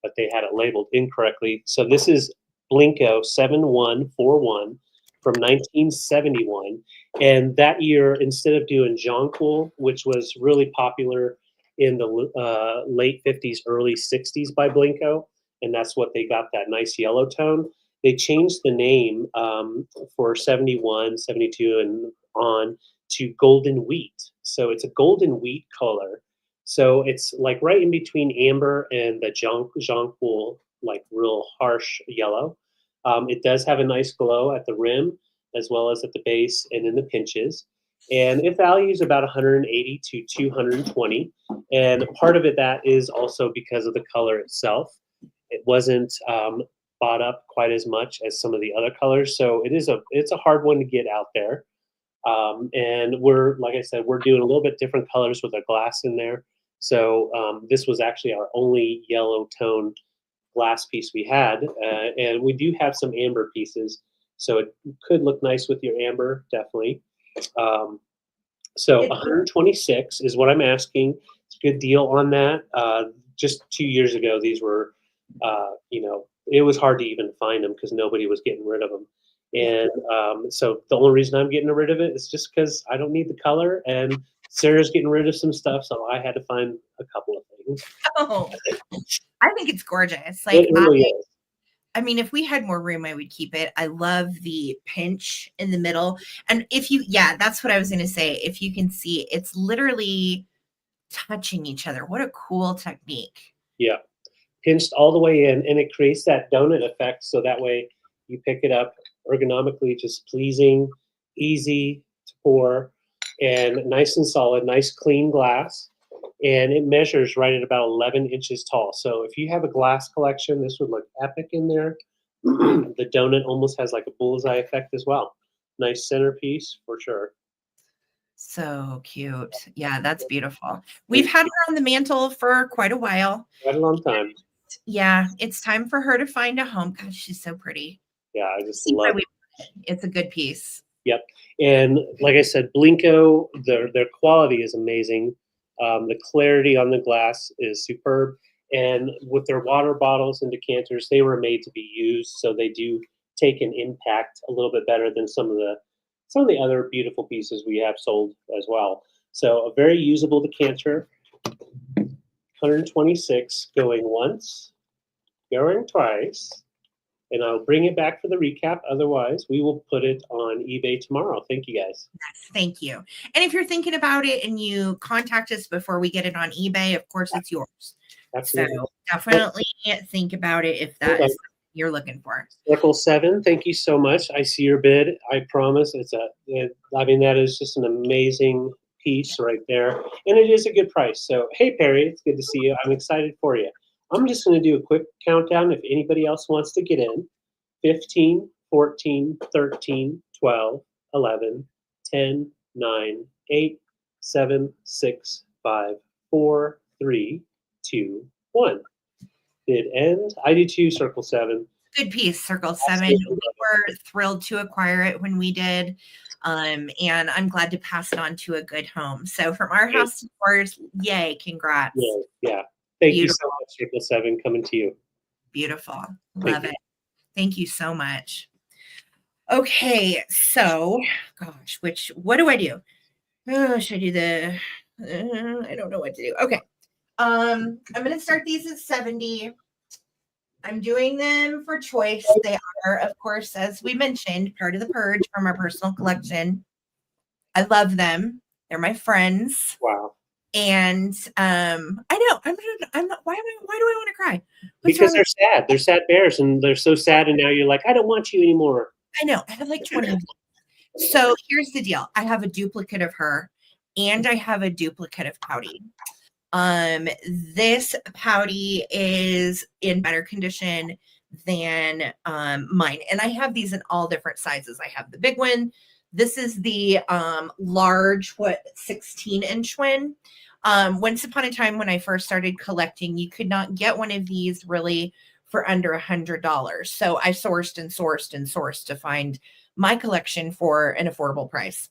but they had it labeled incorrectly. So this is Blenko 7141 from 1971. And that year, instead of doing jonquil, which was really popular in the late 50s, early 60s by Blenko, and that's what they got that nice yellow tone, they changed the name for 71, 72, and on to golden wheat. So it's a golden wheat color. So it's like right in between amber and the jonquil, like real harsh yellow. It does have a nice glow at the rim as well as at the base and in the pinches. And it values about 180 to 220. And part of it that is also because of the color itself. It wasn't bought up quite as much as some of the other colors. So it's a hard one to get out there. And like I said, we're doing a little bit different colors with a glass in there. So this was actually our only yellow toned glass piece we had. And we do have some amber pieces. So it could look nice with your amber, definitely. So 126 is what I'm asking. It's a good deal on that. Just 2 years ago, these were, it was hard to even find them because nobody was getting rid of them. And so the only reason I'm getting rid of it is just because I don't need the color, and Sarah's getting rid of some stuff, so I had to find a couple of things. Oh, I think it's gorgeous. It really is. I mean, if we had more room, I would keep it. I love the pinch in the middle. And that's what I was going to say. If you can see, it's literally touching each other. What a cool technique. Yeah. Pinched all the way in, and it creates that donut effect. So that way you pick it up ergonomically, just pleasing, easy to pour, and nice and solid, nice clean glass. And it measures right at about 11 inches tall. So if you have a glass collection, this would look epic in there. The donut almost has like a bullseye effect as well. Nice centerpiece for sure. So cute. Yeah, that's beautiful. We've had her on the mantle for quite a while. Quite a long time. Yeah, it's time for her to find a home. Gosh, she's so pretty. Yeah, I just love it. It's a good piece. Yep. And like I said, Blenko, their quality is amazing. The clarity on the glass is superb. And with their water bottles and decanters, they were made to be used, so they do take an impact a little bit better than some of the other beautiful pieces we have sold as well. So a very usable decanter, 126 going once, going twice. And I'll bring it back for the recap. Otherwise, we will put it on eBay tomorrow. Thank you, guys. Yes, thank you. And if you're thinking about it and you contact us before we get it on eBay, of course, it's yours. Absolutely. So definitely think about it if that is what you're looking for. Circle 7, thank you so much. I see your bid. I promise that is just an amazing piece right there. And it is a good price. So, hey, Perry, it's good to see you. I'm excited for you. I'm just going to do a quick countdown if anybody else wants to get in. 15, 14, 13, 12, 11, 10, 9, 8, 7, 6, 5, 4, 3, 2, 1. Bid end. I do too, Circle 7. Good piece, Circle 7. We were thrilled to acquire it when we did. And I'm glad to pass it on to a good home. So from our house to yours, yay, congrats. Yeah. Thank you so much, Circle 7, coming to you. Beautiful. Love it. Thank you so much. Okay, so, gosh, what do I do? Oh, should I do I don't know what to do. Okay. I'm going to start these at 70. I'm doing them for choice. They are, of course, as we mentioned, part of the Purge from our personal collection. I love them. They're my friends. Wow. And I know I'm not. Why do I want to cry? Because they're sad. They're sad bears, and they're so sad. And now you're like, I don't want you anymore. I know. I have like 20 of them. So here's the deal. I have a duplicate of her, and I have a duplicate of Pouty. This Pouty is in better condition than mine, and I have these in all different sizes. I have the big one. This is the large, 16-inch one. Once upon a time when I first started collecting, you could not get one of these really for under $100. So I sourced and sourced and sourced to find my collection for an affordable price.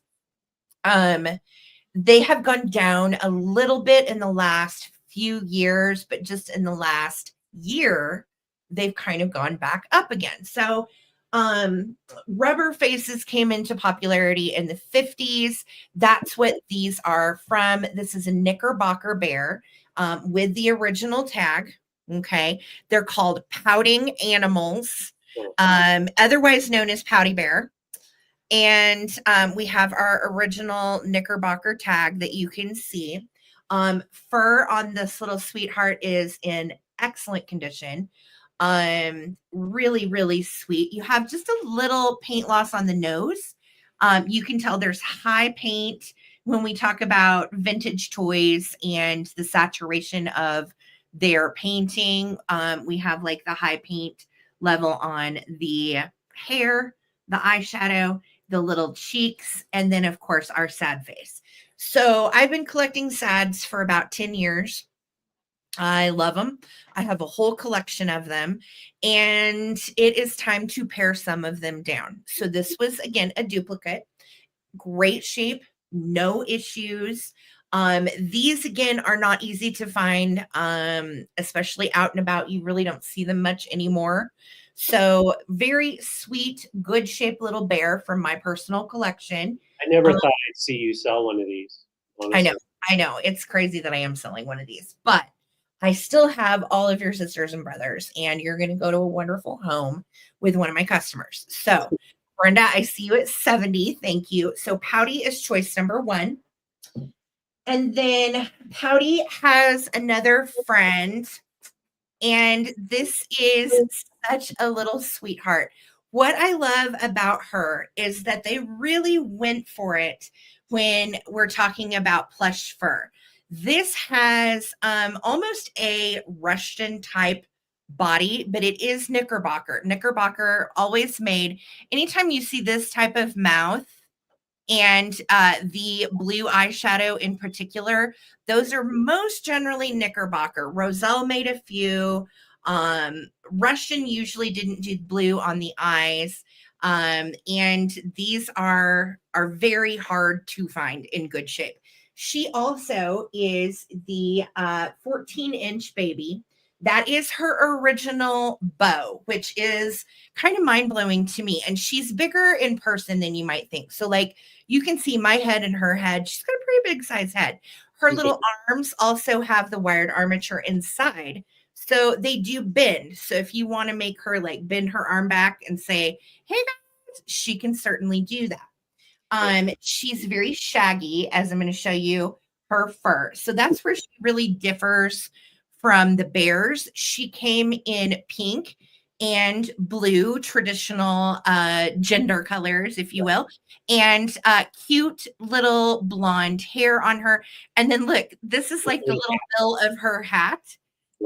They have gone down a little bit in the last few years, but just in the last year, they've kind of gone back up again. So rubber faces came into popularity in the 50s. That's what these are from. This is a Knickerbocker bear with the original tag. Okay. They're called pouting animals, otherwise known as Pouty Bear. And we have our original Knickerbocker tag that you can see. Fur on this little sweetheart is in excellent condition. Really, really sweet. You have just a little paint loss on the nose. You can tell there's high paint when we talk about vintage toys and the saturation of their painting. We have like the high paint level on the hair, the eyeshadow, the little cheeks, and then of course our sad face. So I've been collecting sads for about 10 years. I love them. I have a whole collection of them, and it is time to pare some of them down. So this was, again, a duplicate. Great shape, no issues. These again are not easy to find, especially out and about. You really don't see them much anymore. So very sweet, good shaped little bear from my personal collection. I never thought I'd see you sell one of these. Honestly. I know. It's crazy that I am selling one of these, but I still have all of your sisters and brothers, and you're going to go to a wonderful home with one of my customers. So, Brenda, I see you at 70. Thank you. So, Pouty is choice number 1. And then Pouty has another friend, and this is such a little sweetheart. What I love about her is that they really went for it when we're talking about plush fur. This has almost a Russian type body, but it is Knickerbocker. Knickerbocker always made. Anytime you see this type of mouth and the blue eyeshadow in particular, those are most generally Knickerbocker. Roselle made a few. Russian usually didn't do blue on the eyes. And these are very hard to find in good shape. She also is the 14-inch baby. That is her original bow, which is kind of mind-blowing to me. And she's bigger in person than you might think. So like you can see my head and her head. She's got a pretty big size head. Her little arms also have the wired armature inside. So they do bend. So if you want to make her like bend her arm back and say, hey guys, she can certainly do that. She's very shaggy, as I'm going to show you her fur. So that's where she really differs from the bears. She came in pink and blue, traditional gender colors, if you will, and cute little blonde hair on her. And then look, this is like the little bill of her hat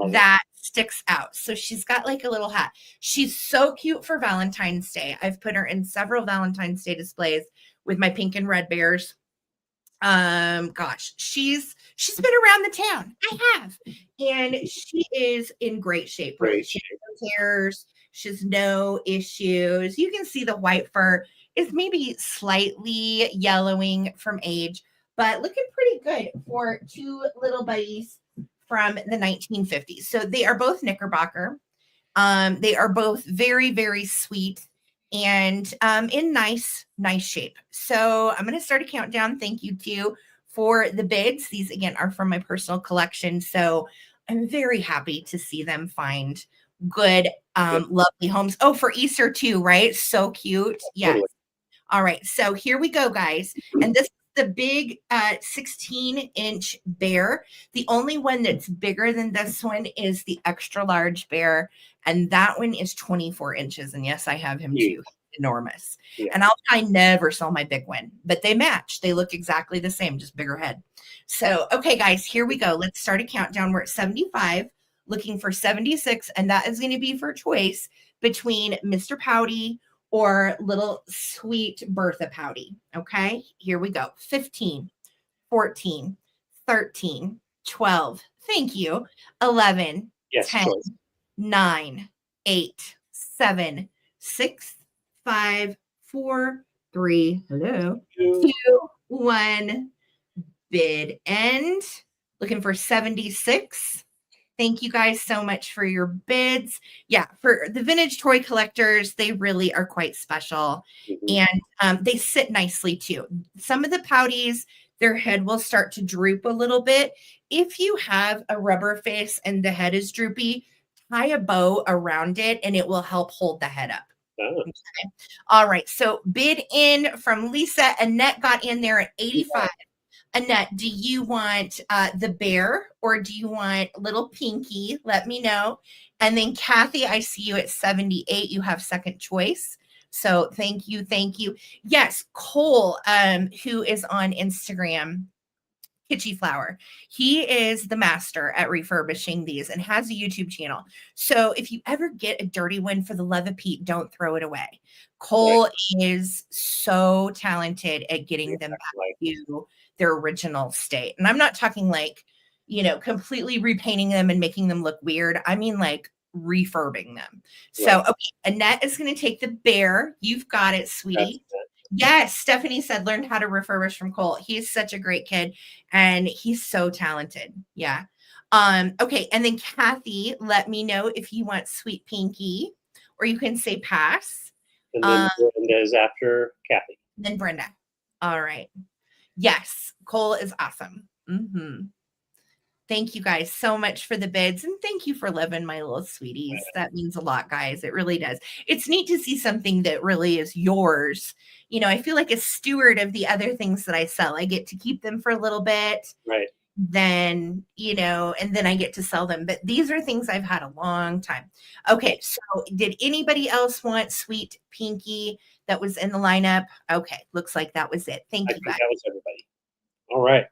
that sticks out. So she's got like a little hat. She's so cute for Valentine's Day. I've put her in several Valentine's Day displays with my pink and red bears. Gosh, she's been around the town. I have. And she is in great shape. Right? She has no tears. She has no issues. You can see the white fur is maybe slightly yellowing from age, but looking pretty good for two little buddies from the 1950s. So they are both Knickerbocker. They are both very, very sweet and in nice shape. So I'm going to start a countdown. Thank you too for the bids. These again are from my personal collection. So I'm very happy to see them find good, lovely homes. Oh, for Easter too, right? So cute. Yes. All right. So here we go, guys. And this is the big 16-inch bear. The only one that's bigger than this one is the extra large bear. And that one is 24 inches. And yes, I have him too. Enormous. Yeah. And I'll probably never sell my big one, but they match. They look exactly the same, just bigger head. So, okay, guys, here we go. Let's start a countdown. We're at 75, looking for 76. And that is going to be for choice between Mr. Pouty or little sweet Bertha Pouty. Okay, here we go. 15, 14, 13, 12. Thank you. 11, yes, 10, 9, 8, 7, 6, 5, 4, 3, hello, 2, 1. Bid end. Looking for 76. Thank you guys so much for your bids. Yeah, for the vintage toy collectors, they really are quite special. And they sit nicely too. Some of the Pouties, their head will start to droop a little bit. If you have a rubber face and the head is droopy, tie a bow around it and it will help hold the head up. Oh. Okay. All right. So bid in from Lisa. Annette got in there at 85. Yeah. Annette, do you want the bear or do you want little Pinky? Let me know. And then Kathy, I see you at 78. You have second choice. So thank you. Thank you. Yes, Cole, who is on Instagram, Kitschy Flower. He is the master at refurbishing these and has a YouTube channel. So if you ever get a dirty one, for the love of Pete, don't throw it away. Cole is so talented at getting them back to their original state. And I'm not talking like, completely repainting them and making them look weird. I mean, like refurbing them. So, okay, Annette is going to take the bear. You've got it, sweetie. Yes, Stephanie said learned how to refurbish from Cole. He's such a great kid and he's so talented. Yeah. Okay, and then Kathy, let me know if you want Sweet Pinky, or you can say pass. And then Brenda is after Kathy. Then Brenda. All right. Yes, Cole is awesome. Thank you guys so much for the bids, and thank you for living, my little sweeties. That means a lot, guys. It really does. It's neat to see something that really is yours. You know, I feel like a steward of the other things that I sell. I get to keep them for a little bit. Right. Then, you know, and then I get to sell them. But these are things I've had a long time. Okay, so did anybody else want Sweet Pinky that was in the lineup? Okay, looks like that was it. Thank you, guys. That was everybody. All right.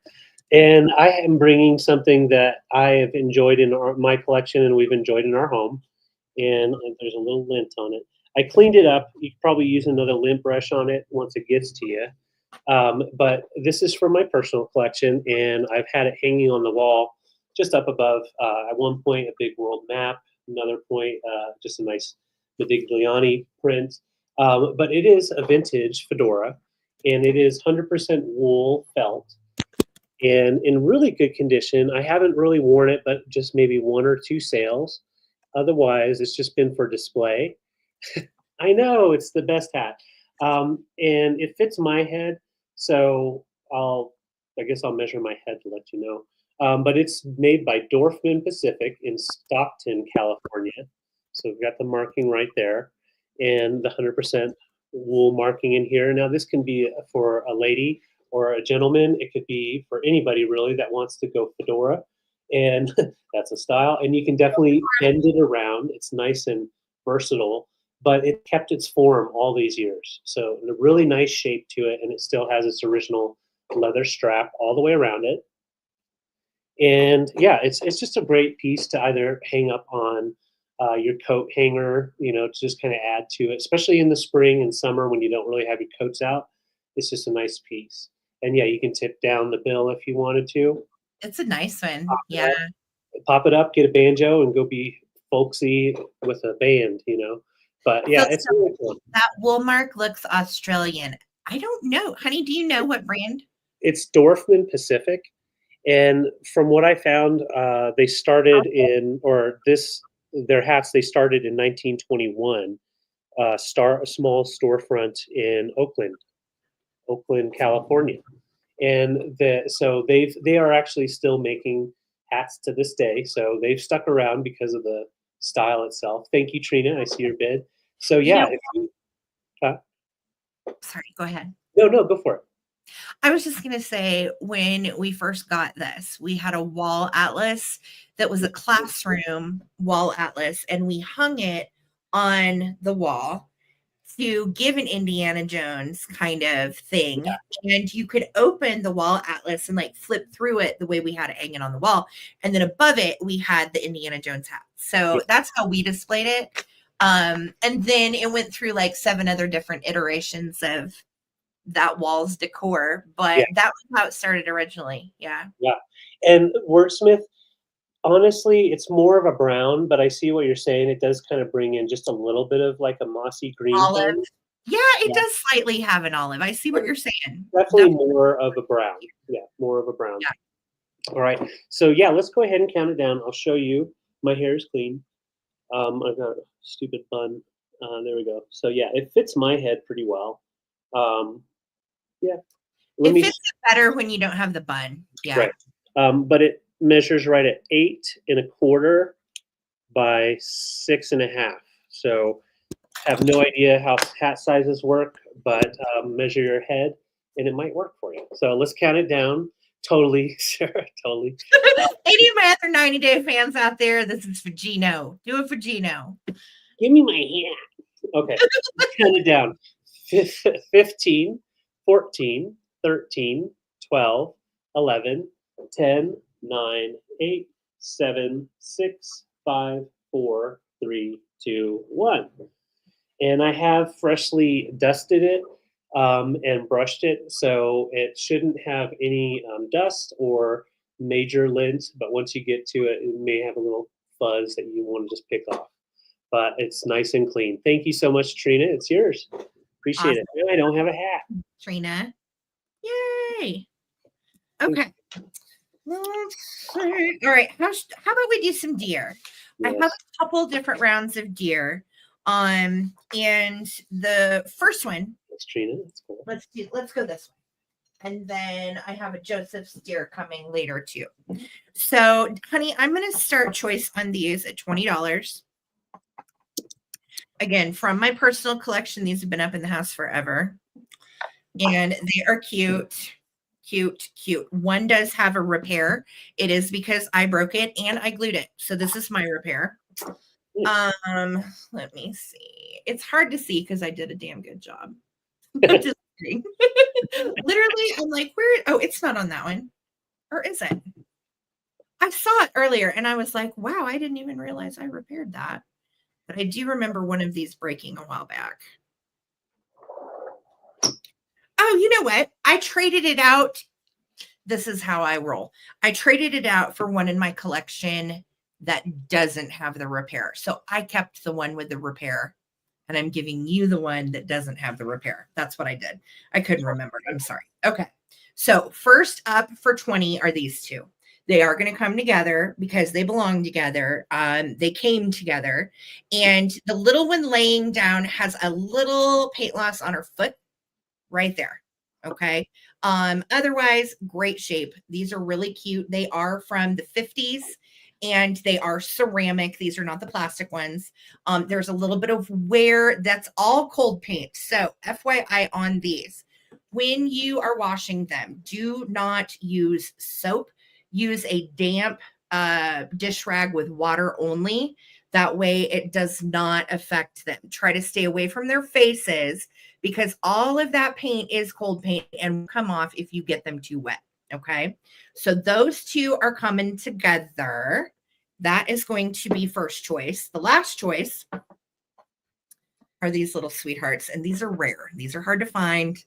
And I am bringing something that I have enjoyed in my collection and we've enjoyed in our home. And there's a little lint on it. I cleaned it up. You could probably use another lint brush on it once it gets to you. But this is from my personal collection, and I've had it hanging on the wall just up above. At one point, a big world map. Another point, just a nice Modigliani print. But it is a vintage fedora, and it is 100% wool felt and in really good condition. I haven't really worn it, but just maybe one or two sales. Otherwise, it's just been for display. I know it's the best hat, and it fits my head. So I guess I'll measure my head to let you know. But it's made by Dorfman Pacific in Stockton, California. So we've got the marking right there, and the 100% wool marking in here. Now this can be for a lady or a gentleman. It could be for anybody really that wants to go fedora, and that's a style. And you can definitely bend it around. It's nice and versatile, but it kept its form all these years. So a really nice shape to it, and it still has its original leather strap all the way around it. And yeah, it's just a great piece to either hang up on your coat hanger, you know, to just kind of add to it, especially in the spring and summer when you don't really have your coats out. It's just a nice piece. And yeah, you can tip down the bill if you wanted to. It's a nice one. Pop it up, get a banjo, and go be folksy with a band, you know. But yeah, it's really cool. That wool mark looks Australian. I don't know. Honey, do you know what brand? It's Dorfman Pacific. And from what I found, they started their hats, they started in 1921, a small storefront in Oakland, California. And so they are actually still making hats to this day. So they've stuck around because of the style itself. Thank you, Trina. I see your bid. So yeah. Sorry, go ahead. No, go for it. I was just going to say, when we first got this, we had a wall atlas that was a classroom wall atlas, and we hung it on the wall to give an Indiana Jones kind of thing. Yeah. And you could open the wall atlas and like flip through it the way we had it hanging on the wall. And then above it, we had the Indiana Jones hat. So that's how we displayed it. And then it went through like 7 other different iterations of that wall's decor, but that was how it started originally. Yeah. And Wordsmith, honestly, it's more of a brown, but I see what you're saying. It does kind of bring in just a little bit of like a mossy green olive. Yeah, it does slightly have an olive. I see what you're saying. Definitely more of a brown. Yeah, more of a brown. Yeah. All right. So yeah, let's go ahead and count it down. I'll show you. My hair is clean. I've got a stupid bun. There we go. So yeah, it fits my head pretty well. It fits better when you don't have the bun. Yeah. Right. But it measures right at 8 1/4 by 6 1/2. So have no idea how hat sizes work, but measure your head and it might work for you. So let's count it down. Totally, Sarah, totally. Any of my other 90-day fans out there, this is for Gino. Do it for Gino. Give me my hat. Okay, let's count it down. 15, 14, 13, 12, 11, 10, 9, 8, 7, 6, 5, 4, 3, 2, 1. And I have freshly dusted it and brushed it, so it shouldn't have any dust or major lint, but once you get to it, it may have a little fuzz that you want to just pick off. But it's nice and clean. Thank you so much, Trina. It's yours. Appreciate it. I don't have a hat. Trina. Yay. Okay. Let's see. All right. How about we do some deer? Yes. I have a couple different rounds of deer. And the first one. That's Trina. That's cool. Let's go this way. And then I have a Joseph's deer coming later too. So, honey, I'm going to start choice on these at $20. Again, from my personal collection. These have been up in the house forever. And they are cute. Cute. One does have a repair. It is because I broke it and I glued it. So this is my repair. Let me see. It's hard to see because I did a damn good job. I'm just kidding. Literally, I'm like, where? Oh, it's not on that one. Or is it? I saw it earlier and I was like, wow, I didn't even realize I repaired that. But I do remember one of these breaking a while back. Oh, you know what? I traded it out. This is how I roll. I traded it out for one in my collection that doesn't have the repair. So I kept the one with the repair and I'm giving you the one that doesn't have the repair. That's what I did. I couldn't remember. I'm sorry. Okay. So first up for 20 are these two. They are going to come together because they belong together. They came together and the little one laying down has a little paint loss on her foot right there. Okay. Otherwise, great shape. These are really cute. They are from the 50s and they are ceramic. These are not the plastic ones. There's a little bit of wear. That's all cold paint. So FYI on these, when you are washing them, do not use soap. Use a damp dish rag with water only. That way it does not affect them. Try to stay away from their faces because all of that paint is cold paint and will come off if you get them too wet. Okay. So those two are coming together. That is going to be first choice. The last choice are these little sweethearts. And these are rare. These are hard to find.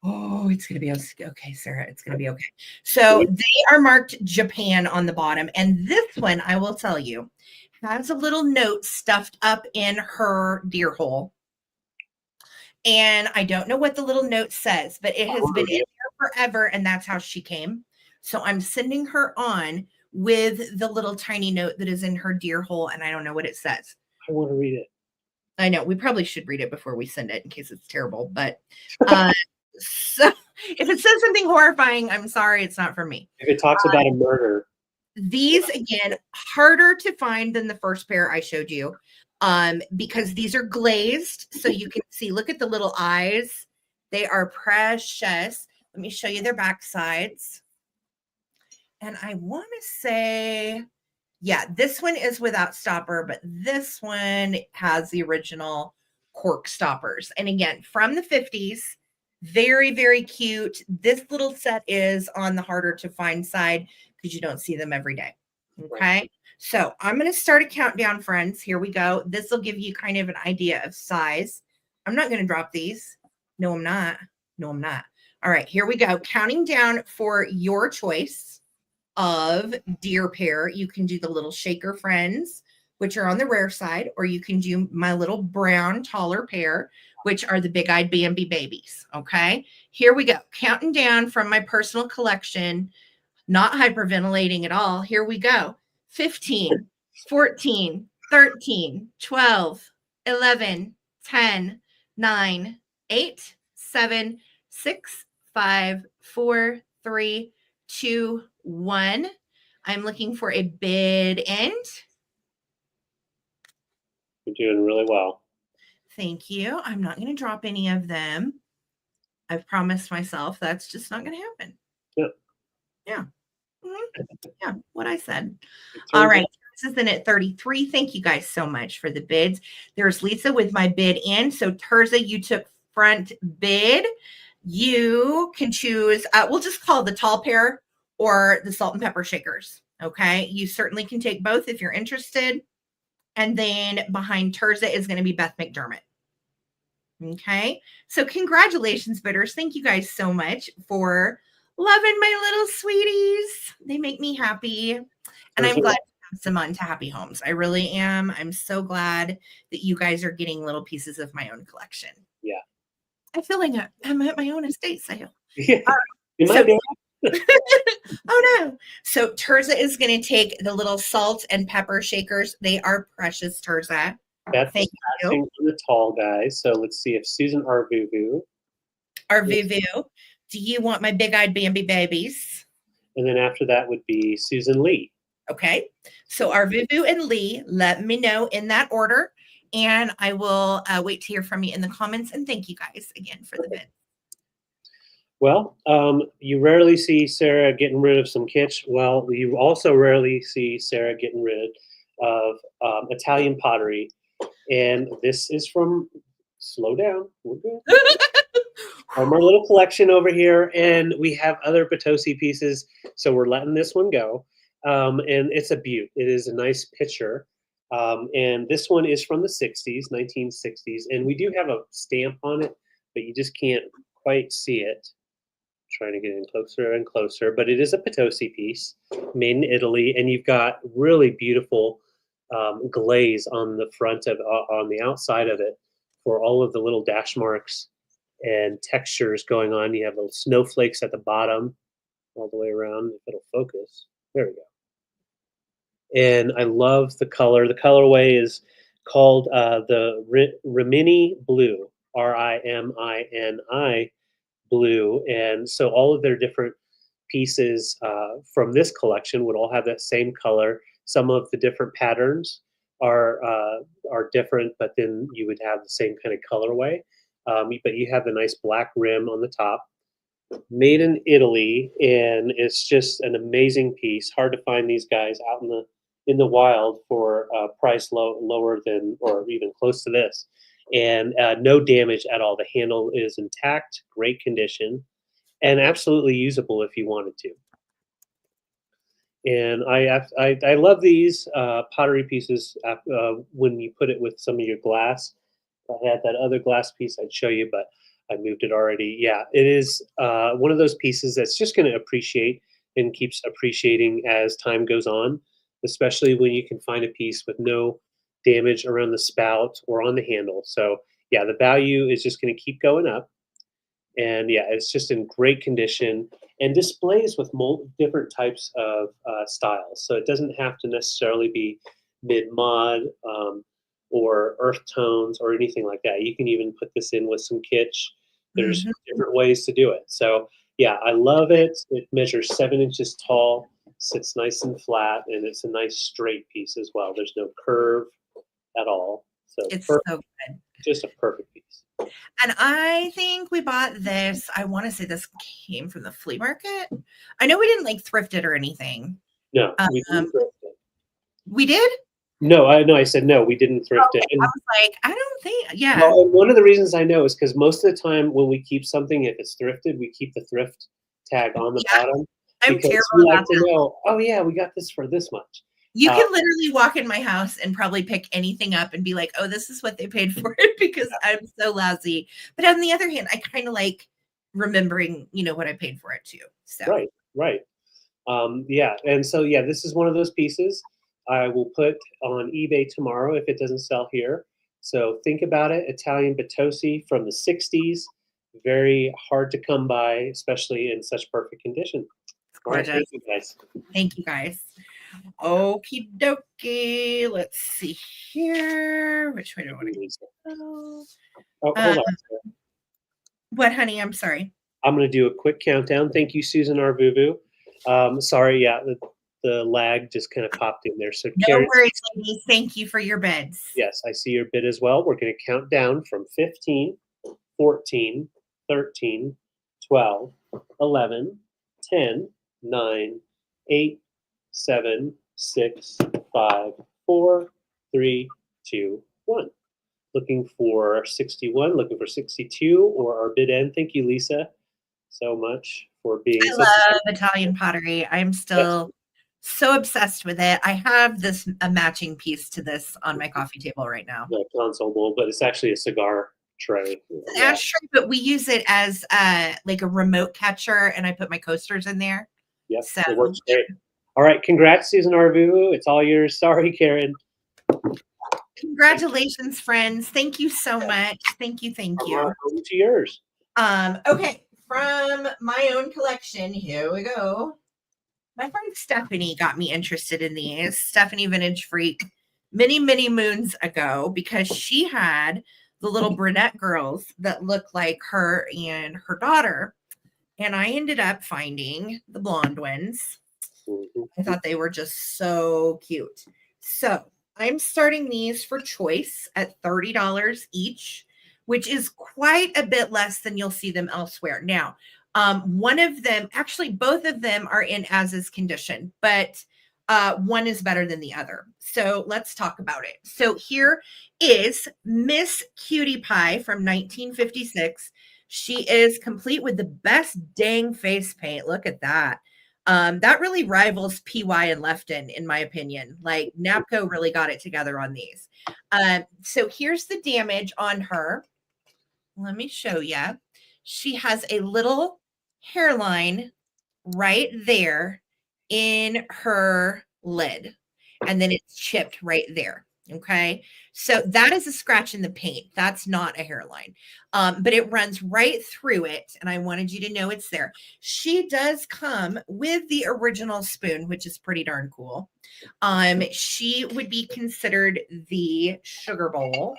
Oh, it's going to be okay, Sarah. It's going to be okay. So they are marked Japan on the bottom. And this one, I will tell you, has a little note stuffed up in her deer hole. And I don't know what the little note says, but it has been in there forever. And that's how she came. So I'm sending her on with the little tiny note that is in her deer hole. And I don't know what it says. I want to read it. I know. We probably should read it before we send it in case it's terrible. But so if it says something horrifying, I'm sorry, it's not for me. If it talks about a murder. These, again, harder to find than the first pair I showed you because these are glazed. So you can see, look at the little eyes. They are precious. Let me show you their back sides. And I want to say, yeah, this one is without stopper, but this one has the original cork stoppers. And again, from the 50s. Very, very cute. This little set is on the harder to find side because you don't see them every day. Okay. Right. So I'm going to start a countdown, friends. Here we go. This will give you kind of an idea of size. I'm not going to drop these. No, I'm not. No, I'm not. All right, here we go. Counting down for your choice of deer pair. You can do the little shaker friends, which are on the rare side, or you can do my little brown taller pair, which are the big-eyed Bambi babies, okay? Here we go. Counting down from my personal collection, not hyperventilating at all. Here we go. 15, 14, 13, 12, 11, 10, 9, 8, 7, 6, 5, 4, 3, 2, 1. I'm looking for a bid end. You're doing really well. Thank you. I'm not going to drop any of them. I've promised myself that's just not going to happen. Yeah. Yeah. Mm-hmm. Yeah. What I said. All right. This is in at 33. Thank you guys so much for the bids. There's Lisa with my bid in. So Ttbsarahc, you took front bid. You can choose, we'll just call the tall pair or the salt and pepper shakers. Okay. You certainly can take both if you're interested. And then behind Ttbsarahc is going to be Beth McDermott. Okay. So congratulations, bidders. Thank you guys so much for loving my little sweeties. They make me happy. And I'm glad to pass them on to Happy Homes. I really am. I'm so glad that you guys are getting little pieces of my own collection. Yeah. I feel like I'm at my own estate sale. Yeah, Uh, you so might be. oh no. So Tirza is going to take the little salt and pepper shakers. They are precious, Tirza. That's Thank passing you. on the tall guy. So let's see if Susan Arvuvu. Our Vuvu. Do you want my big-eyed Bambi babies? And then after that would be Susan Lee. Okay. So our Vuvu and Lee, let me know in that order. And I will wait to hear from you in the comments. And thank you guys again for the bid. Well, you rarely see Sarah getting rid of some kitsch. Well, you also rarely see Sarah getting rid of Italian pottery. And this is from, slow down, we're good. From our little collection over here. And we have other Potosi pieces. So we're letting this one go. And it's a beaut. It is a nice picture. And this one is from the 60s, 1960s. And we do have a stamp on it, but you just can't quite see it. Trying to get in closer and closer, but it is a Potosi piece made in Italy, and you've got really beautiful glaze on the front of on the outside of it for all of the little dash marks and textures going on. You have little snowflakes at the bottom all the way around. If it'll focus, there we go. And I love the color. The colorway is called the Rimini Blue, Rimini blue. And so all of their different pieces from this collection would all have that same color. Some of the different patterns are different, but then you would have the same kind of colorway. But you have the nice black rim on the top. Made in Italy, and it's just an amazing piece. Hard to find these guys out in the wild for a price lower than or even close to this. And no damage at all. The handle is intact, great condition, and absolutely usable if you wanted to. And I love these pottery pieces when you put it with some of your glass. If I had that other glass piece, I'd show you, but I moved it already. Yeah, it is one of those pieces that's just going to appreciate and keeps appreciating as time goes on, especially when you can find a piece with no damage around the spout or on the handle. So yeah, the value is just going to keep going up. And yeah, it's just in great condition and displays with different types of styles. So it doesn't have to necessarily be mid-mod or earth tones or anything like that. You can even put this in with some kitsch. There's different ways to do it. So yeah, I love it. It measures 7 inches tall, sits nice and flat, and it's a nice straight piece as well. There's no curve at all. So It's perfect, so good. just a perfect piece. And I think we bought this. I want to say this came from the flea market. I know we didn't like thrift it or anything. No, we didn't thrift it. We did? No, I said no, we didn't thrift it. I was like, I don't think, yeah. Well, and one of the reasons I know is because most of the time when we keep something, if it's thrifted, we keep the thrift tag on the bottom. I'm because terrible we like about to that. know, oh yeah, we got this for this much. You can literally walk in my house and probably pick anything up and be like, oh, this is what they paid for it because I'm so lousy. But on the other hand, I kind of like remembering, what I paid for it too. So Right. Yeah, and so yeah, this is one of those pieces I will put on eBay tomorrow if it doesn't sell here. So think about it. Italian Potosi from the 60s. Very hard to come by, especially in such perfect condition. All right, thank you guys. Thank you guys. Okie dokie. Let's see here. Which way do I want to go? Oh, hold on. What, honey? I'm sorry. I'm going to do a quick countdown. Thank you, Susan Arvuvu. Sorry, yeah, the lag just kind of popped in there. So no Karen, worries, ladies. Thank you for your bids. Yes, I see your bid as well. We're going to count down from 15, 14, 13, 12, 11, 10, 9, 8, 7, 6, 5, 4, 3, 2, 1. Looking for 61, looking for 62, or our bid end. Thank you, Lisa, so much for being. I love Italian pottery. I'm still so obsessed with it. I have a matching piece to this on my coffee table right now. The console bowl, but it's actually a cigar tray. It's an ash tray, but we use it as like a remote catcher, and I put my coasters in there. Yep, so it works great. All right, congrats, Susan Arvuvu. It's all yours. Sorry, Karen. Congratulations, friends. Thank you so much. Thank you. Thank you. Over to yours. Okay. From my own collection, here we go. My friend Stephanie got me interested in these. Stephanie Vintage Freak many, many moons ago because she had the little brunette girls that look like her and her daughter. And I ended up finding the blonde ones. I thought they were just so cute. So I'm starting these for choice at $30 each, which is quite a bit less than you'll see them elsewhere. Now, one of them, actually, both of them are in as is condition, but one is better than the other. So let's talk about it. So here is Miss Cutie Pie from 1956. She is complete with the best dang face paint. Look at that. That really rivals PY and Lefton, in my opinion. Like Napco really got it together on these. So here's the damage on her. Let me show you. She has a little hairline right there in her lid, and then it's chipped right there. Okay. So that is a scratch in the paint. That's not a hairline. But it runs right through it. And I wanted you to know it's there. She does come with the original spoon, which is pretty darn cool. She would be considered the sugar bowl.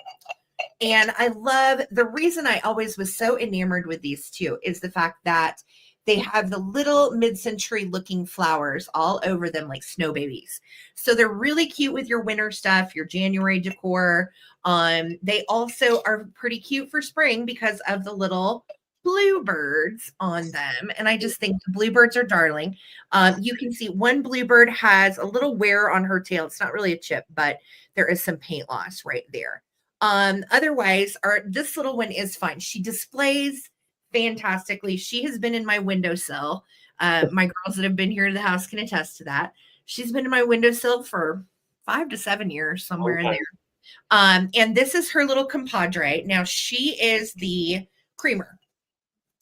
And I love the reason I always was so enamored with these two is the fact that they have the little mid-century looking flowers all over them like snow babies. So they're really cute with your winter stuff, your January decor. They also are pretty cute for spring because of the little bluebirds on them. And I just think the bluebirds are darling. You can see one bluebird has a little wear on her tail. It's not really a chip, but there is some paint loss right there. Otherwise, this little one is fine. She displays fantastically. She has been in my windowsill. My girls that have been here to the house can attest to that. She's been in my windowsill for 5 to 7 years, somewhere in there. And this is her little compadre. Now she is the creamer.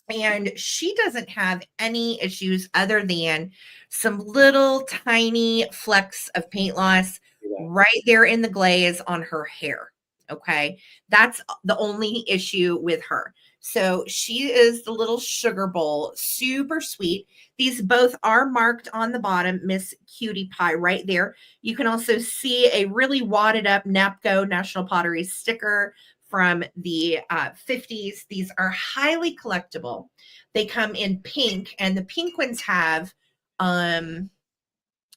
And she doesn't have any issues other than some little tiny flecks of paint loss right there in the glaze on her hair. Okay. That's the only issue with her. So she is the little sugar bowl, super sweet. These both are marked on the bottom, Miss Cutie Pie right there. You can also see a really wadded up Napco National Pottery sticker from the 50s. These are highly collectible. They come in pink, and the pink ones have, are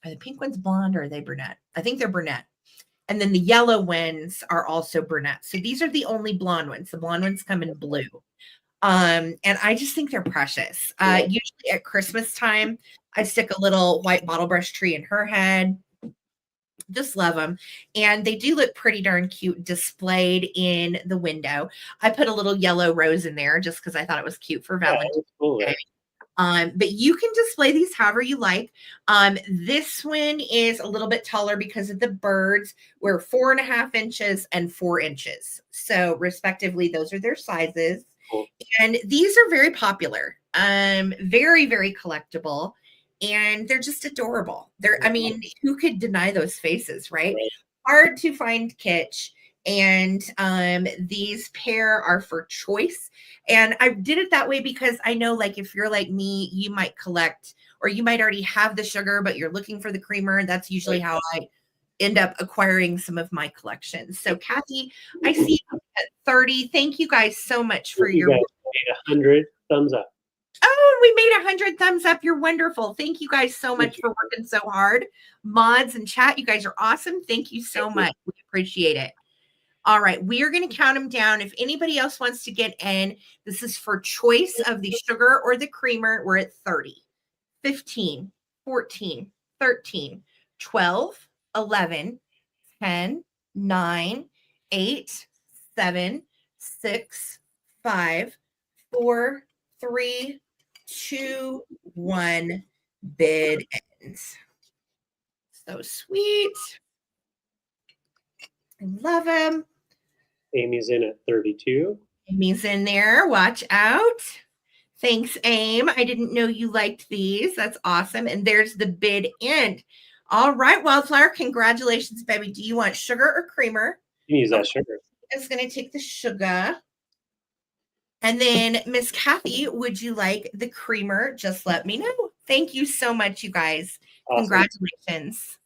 the pink ones blonde or are they brunette? I think they're brunette. And then the yellow ones are also brunette. So these are the only blonde ones. The blonde ones come in blue. And I just think they're precious. Usually at Christmas time, I stick a little white bottle brush tree in her head. Just love them. And they do look pretty darn cute displayed in the window. I put a little yellow rose in there just because I thought it was cute for Valentine's Day. But you can display these however you like. This one is a little bit taller because of the birds. We're 4.5 inches and 4 inches. So respectively, those are their sizes. Cool. And these are very popular, very, very collectible. And they're just adorable. I mean, who could deny those faces, right? Hard to find kitsch. And these pair are for choice. And I did it that way because I know, like, if you're like me, you might collect, or you might already have the sugar, but you're looking for the creamer. That's usually how I end up acquiring some of my collections. So, Kathy, I see you at 30. Thank you guys so much for your 100 thumbs up. Oh, we made 100 thumbs up. You're wonderful. Thank you guys so much for working so hard. Mods and chat, you guys are awesome. Thank you so much. We appreciate it. All right, we are going to count them down. If anybody else wants to get in, this is for choice of the sugar or the creamer. We're at 30, 15, 14, 13, 12, 11, 10, 9, 8, 7, 6, 5, 4, 3, 2, 1. Bid ends. So sweet. I love him. Amy's in at 32. Amy's in there. Watch out. Thanks, Aim. I didn't know you liked these. That's awesome. And there's the bid end. All right, Wildflower. Congratulations, baby. Do you want sugar or creamer? You can use that sugar. Is going to take the sugar. And then, Miss Kathy, would you like the creamer? Just let me know. Thank you so much, you guys. Awesome. Congratulations.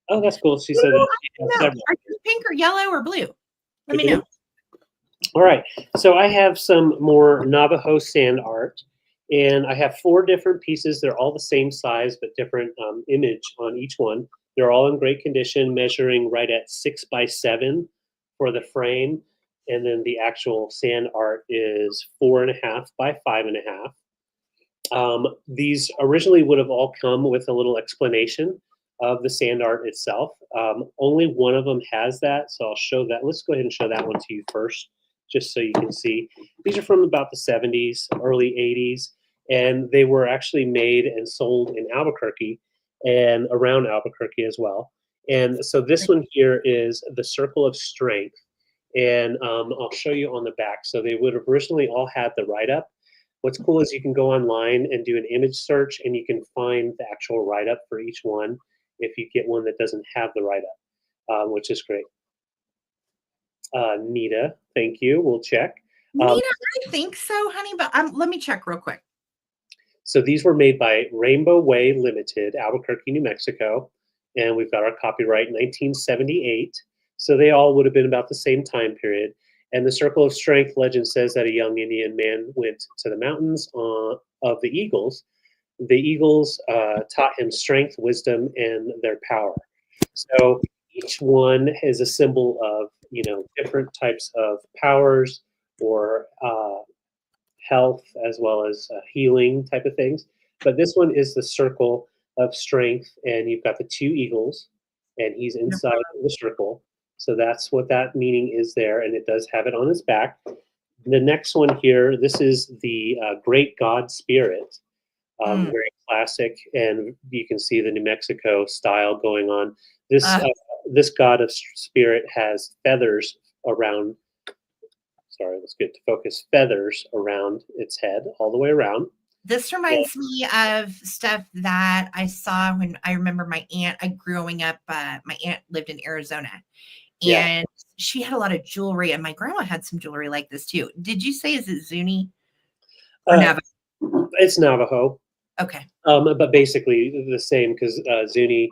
Oh, that's cool. She said that she has several. Are you pink or yellow or blue? Let me know. All right. So I have some more Navajo sand art. And I have 4 different pieces. They're all the same size, but different image on each one. They're all in great condition, measuring right at 6 by 7 for the frame. And then the actual sand art is 4.5 by 5.5. These originally would have all come with a little explanation of the sand art itself. Only one of them has that, so I'll show that. Let's go ahead and show that one to you first, just so you can see. These are from about the 70s, early 80s. And they were actually made and sold in Albuquerque and around Albuquerque as well. And so this one here is the Circle of Strength. And I'll show you on the back. So they would have originally all had the write-up. What's cool is you can go online and do an image search, and you can find the actual write-up for each one if you get one that doesn't have the write-up, which is great. Nita, thank you. We'll check. Nita, I think so, honey, but let me check real quick. So these were made by Rainbow Way Limited, Albuquerque, New Mexico, and we've got our copyright 1978. So they all would have been about the same time period. And the Circle of Strength legend says that a young Indian man went to the mountains of the eagles. The eagles taught him strength, wisdom, and their power. So each one is a symbol of, different types of powers or health as well as healing type of things. But this one is the Circle of Strength, and you've got the 2 eagles, and he's inside the circle. So that's what that meaning is there, and it does have it on his back. The next one here, this is the Great God Spirit, very classic, and you can see the New Mexico style going on. This God of Spirit has feathers around. Sorry, let's get to focus. Feathers around its head, all the way around. This reminds me of stuff that I saw when I remember my aunt. Growing up, my aunt lived in Arizona, and she had a lot of jewelry, and my grandma had some jewelry like this too. Did you say, is it Zuni or Navajo? It's Navajo. Okay. But basically the same, because Zuni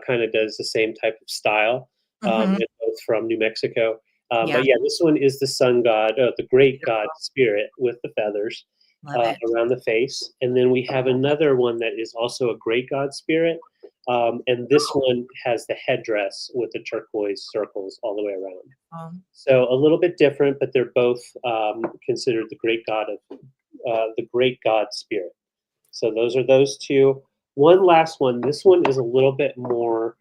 kind of does the same type of style, and both from New Mexico. But yeah, this one is the sun god, the great God Spirit with the feathers around the face. And then we have another one that is also a great God Spirit. And this one has the headdress with the turquoise circles all the way around. So a little bit different, but they're both considered the great God Spirit. So those are those 2. One last one. This one is a little bit more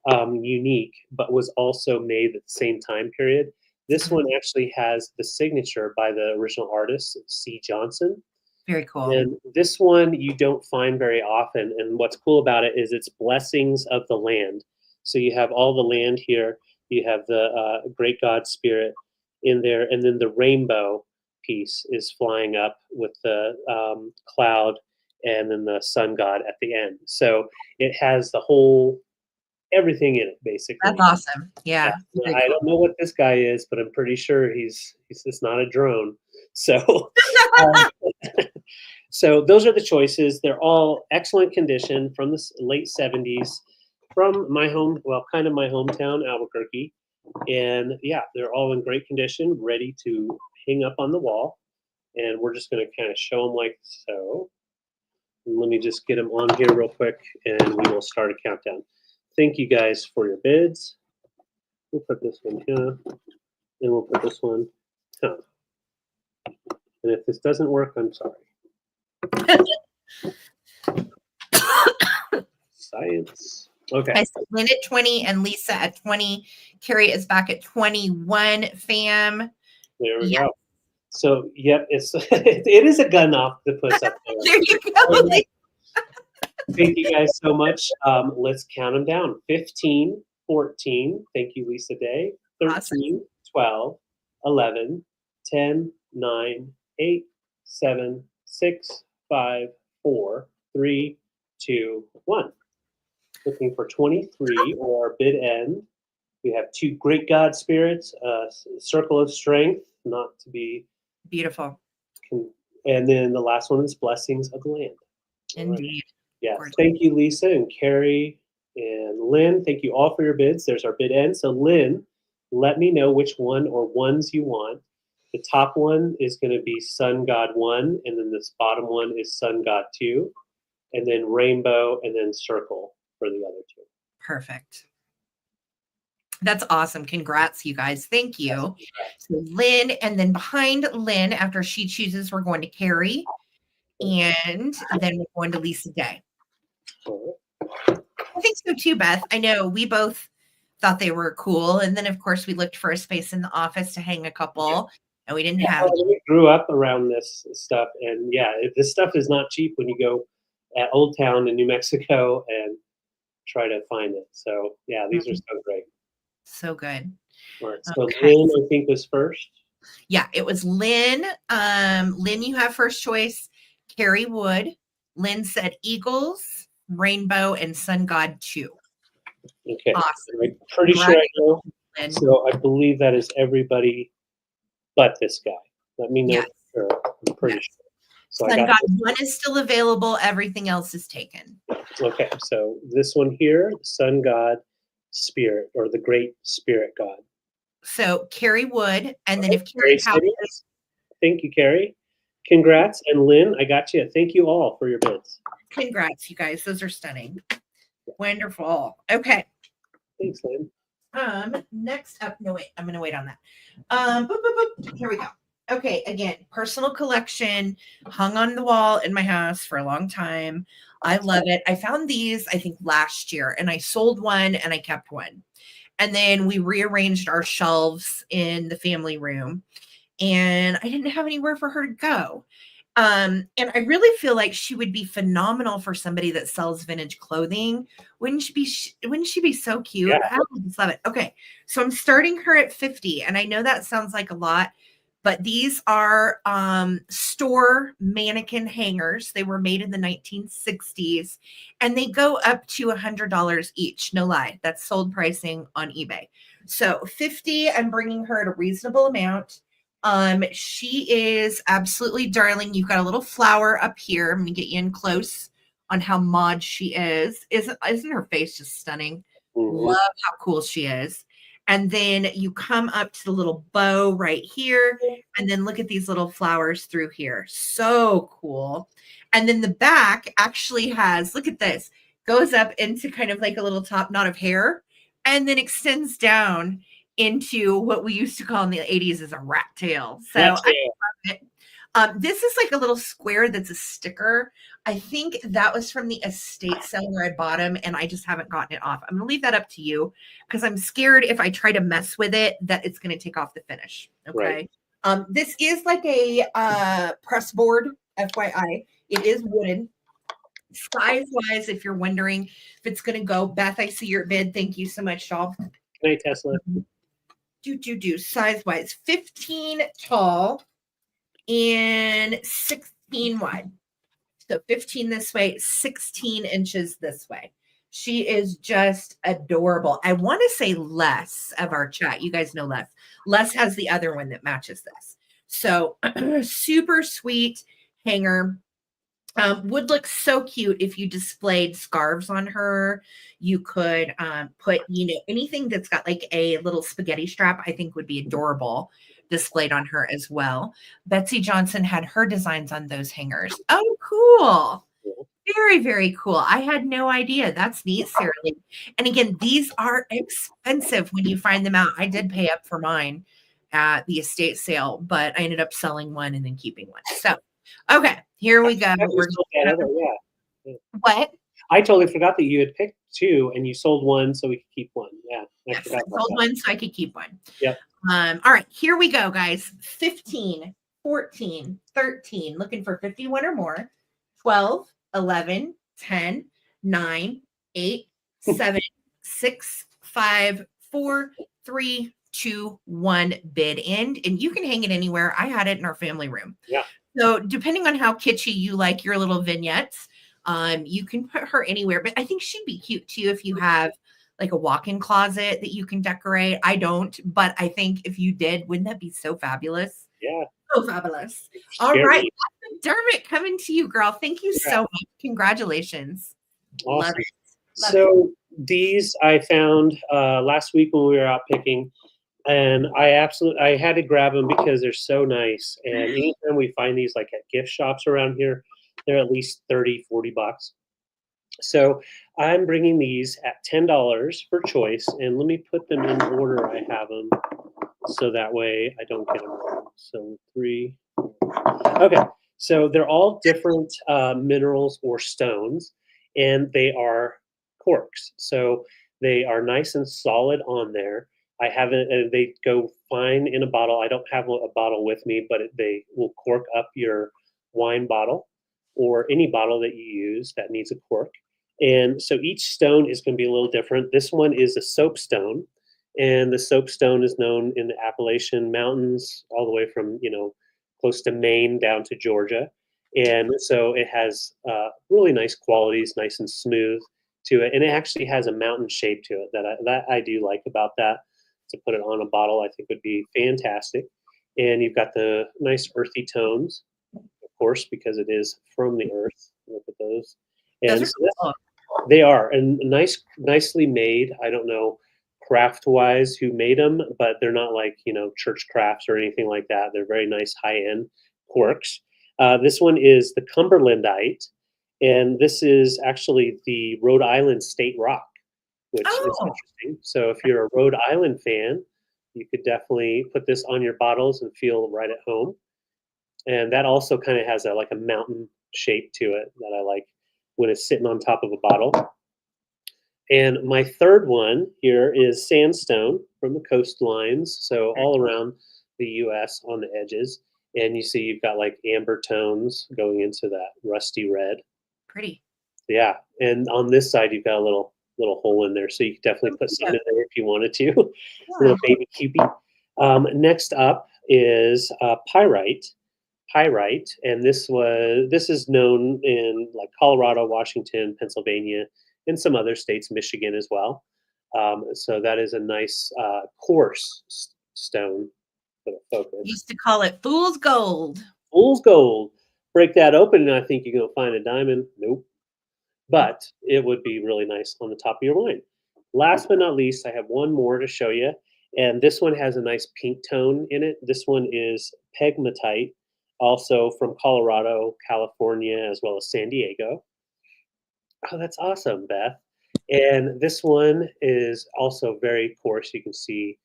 unique, but was also made at the same time period. This one actually has the signature by the original artist, C. Johnson. Very cool. And this one you don't find very often. And what's cool about it is it's blessings of the land. So you have all the land here. You have the great God Spirit in there. And then the rainbow piece is flying up with the cloud and then the sun god at the end. So it has the whole everything in it, basically. That's awesome. Yeah. I don't know what this guy is, but I'm pretty sure he's just not a drone. So, so those are the choices. They're all excellent condition from the late 70s, from my kind of my hometown, Albuquerque. And yeah, they're all in great condition, ready to hang up on the wall. And we're just going to kind of show them like so. And let me just get them on here real quick, and we will start a countdown. Thank you guys for your bids. We'll put this one here, and we'll put this one here. And if this doesn't work, I'm sorry. Science. Okay. I said Lynn at 20 and Lisa at 20. Carrie is back at 21. Fam. There we go. So, yep, it is a gun octopus up there. There you go. Thank you guys so much. Let's count them down. 15, 14. Thank you, Lisa Day. 13, awesome. 12, 11, 10, 9, 8, 7, 6, 5, 4, 3, 2, 1. Looking for 23 or bid end. We have 2 great God spirits, circle of strength, not to be, Beautiful. and then the last one is blessings of the land. All right. Indeed. Yeah. Gorgeous. Thank you, Lisa and Carrie and Lynn. Thank you all for your bids. There's our bid end. So Lynn, let me know which one or ones you want. The top one is going to be Sun God 1, and then this bottom one is Sun God 2, and then rainbow, and then circle for the other 2. Perfect. That's awesome. Congrats, you guys. Thank you. So Lynn, and then behind Lynn, after she chooses, we're going to Carrie, and then we're going to Lisa Day. I think so too, Beth. I know we both thought they were cool, and then of course we looked for a space in the office to hang a couple, and we didn't have. We grew up around this stuff, and this stuff is not cheap when you go at Old Town in New Mexico and try to find it. So these are so great. So good. All right, so okay. Lynn, I think, was first. Yeah, it was Lynn. Lynn, you have first choice. Carrie Wood. Lynn said Eagles, Rainbow, and Sun God 2. Okay. Awesome. I'm pretty sure I know. Lynn. So I believe that is everybody but this guy. Let me know. Yes. For sure. I'm pretty sure. So Sun God 1 is still available. Everything else is taken. Okay, so this one here, Sun God Spirit, or the Great Spirit God. So Carrie Wood, and then if Carrie thank you, Carrie. Congrats, and Lynn, I got you. Thank you all for your bids. Congrats, you guys. Those are stunning. Wonderful. Okay. Thanks, Lynn. Next up, no wait, I'm gonna wait on that. Here we go. Okay, again, personal collection, hung on the wall in my house for a long time. I love it. I found these, I think, last year, and I sold one and I kept one. And then we rearranged our shelves in the family room, and I didn't have anywhere for her to go. And I really feel like she would be phenomenal for somebody that sells vintage clothing. Wouldn't she be so cute? Yeah. I would just love it. Okay. So I'm starting her at 50, and I know that sounds like a lot, but these are store mannequin hangers. They were made in the 1960s, and they go up to $100 each. No lie. That's sold pricing on eBay. So 50, I'm bringing her at a reasonable amount. She is absolutely darling. You've got a little flower up here. I'm gonna get you in close on how mod she is. Isn't her face just stunning? Mm-hmm. Love how cool she is. And then you come up to the little bow right here, and then look at these little flowers through here. So cool. And then the back actually has, look at this, goes up into kind of like a little top knot of hair, and then extends down into what we used to call in the 80s as a rat tail. So I love it. This is like a little square that's a sticker. I think that was from the estate sale where I bought them, and I just haven't gotten it off. I'm going to leave that up to you because I'm scared if I try to mess with it that it's going to take off the finish. Okay. Right. This is like a press board, FYI. It is wooden. Size-wise, if you're wondering if it's going to go, Beth, I see your bid. Thank you so much, y'all. Good night, Tesla. Size-wise, 15 tall and 16 wide. So 15 this way, 16 inches this way. She is just adorable. I want to say Les of our chat. You guys know Les. Les has the other one that matches this. So super sweet hanger. Would look so cute if you displayed scarves on her. You could put, anything that's got like a little spaghetti strap, I think would be adorable displayed on her as well. Betsy Johnson had her designs on those hangers. Oh, cool. Very, very cool. I had no idea. That's neat, Sarah Lee. And again, these are expensive when you find them out. I did pay up for mine at the estate sale, but I ended up selling one and then keeping one. So, okay, here we go. What? I totally forgot that you had picked 2 and you sold one so we could keep one. Yeah. I sold one so I could keep one. Yep. All right, here we go, guys. 15, 14, 13, looking for 51 or more. 12, 11, 10, 9, 8, 7, 6, 5, 4, 3, 2, 1 bid end. And you can hang it anywhere. I had it in our family room. Yeah. So depending on how kitschy you like your little vignettes, you can put her anywhere. But I think she'd be cute too if you have like a walk-in closet that you can decorate. I don't, but I think if you did, wouldn't that be so fabulous? Yeah. So fabulous. All Scare right. me. Dermot, coming to you, girl. Thank you Yeah. so much. Congratulations. Awesome. Love it. Love it. So these I found last week when we were out picking, and I had to grab them because they're so nice. And anytime we find these like at gift shops around here, they're at least 30, 40 bucks. So I'm bringing these at $10 for choice, and let me put them in order I have them, so that way I don't get them wrong. So 3. Okay, so they're all different minerals or stones, and they are corks. So they are nice and solid on there. I haven't, they go fine in a bottle. I don't have a bottle with me, but they will cork up your wine bottle or any bottle that you use that needs a cork. And so each stone is going to be a little different. This one is a soapstone, and the soapstone is known in the Appalachian Mountains all the way from, close to Maine down to Georgia. And so it has really nice qualities, nice and smooth to it. And it actually has a mountain shape to it that I do like about that. To put it on a bottle, I think would be fantastic. And you've got the nice earthy tones, of course, because it is from the earth. Look at those. Those And are so cool. they are, and nicely made. I don't know craft wise who made them, but they're not like church crafts or anything like that. They're very nice high end corks. This one is the Cumberlandite, and this is actually the Rhode Island state rock, which is Oh, interesting. So if you're a Rhode Island fan, you could definitely put this on your bottles and feel right at home. And that also kind of has like a mountain shape to it that I like when it's sitting on top of a bottle. And my third one here is sandstone from the coastlines, so all around the U.S. on the edges. And you see you've got like amber tones going into that rusty red. pretty. Yeah, and on this side you've got a little hole in there, so you could definitely put some in there if you wanted to. Little baby cupid. Next up is pyrite, and this is known in like Colorado, Washington, Pennsylvania, and some other states, Michigan as well. So that is a nice coarse stone for the focus. Used to call it fool's gold. Fool's gold. Break that open, and I think you're gonna find a diamond. Nope. But it would be really nice on the top of your wine. Last but not least, I have one more to show you, and this one has a nice pink tone in it. This one is pegmatite, also from Colorado, California, as well as San Diego. Oh, that's awesome, Beth. And this one is also very coarse. You can see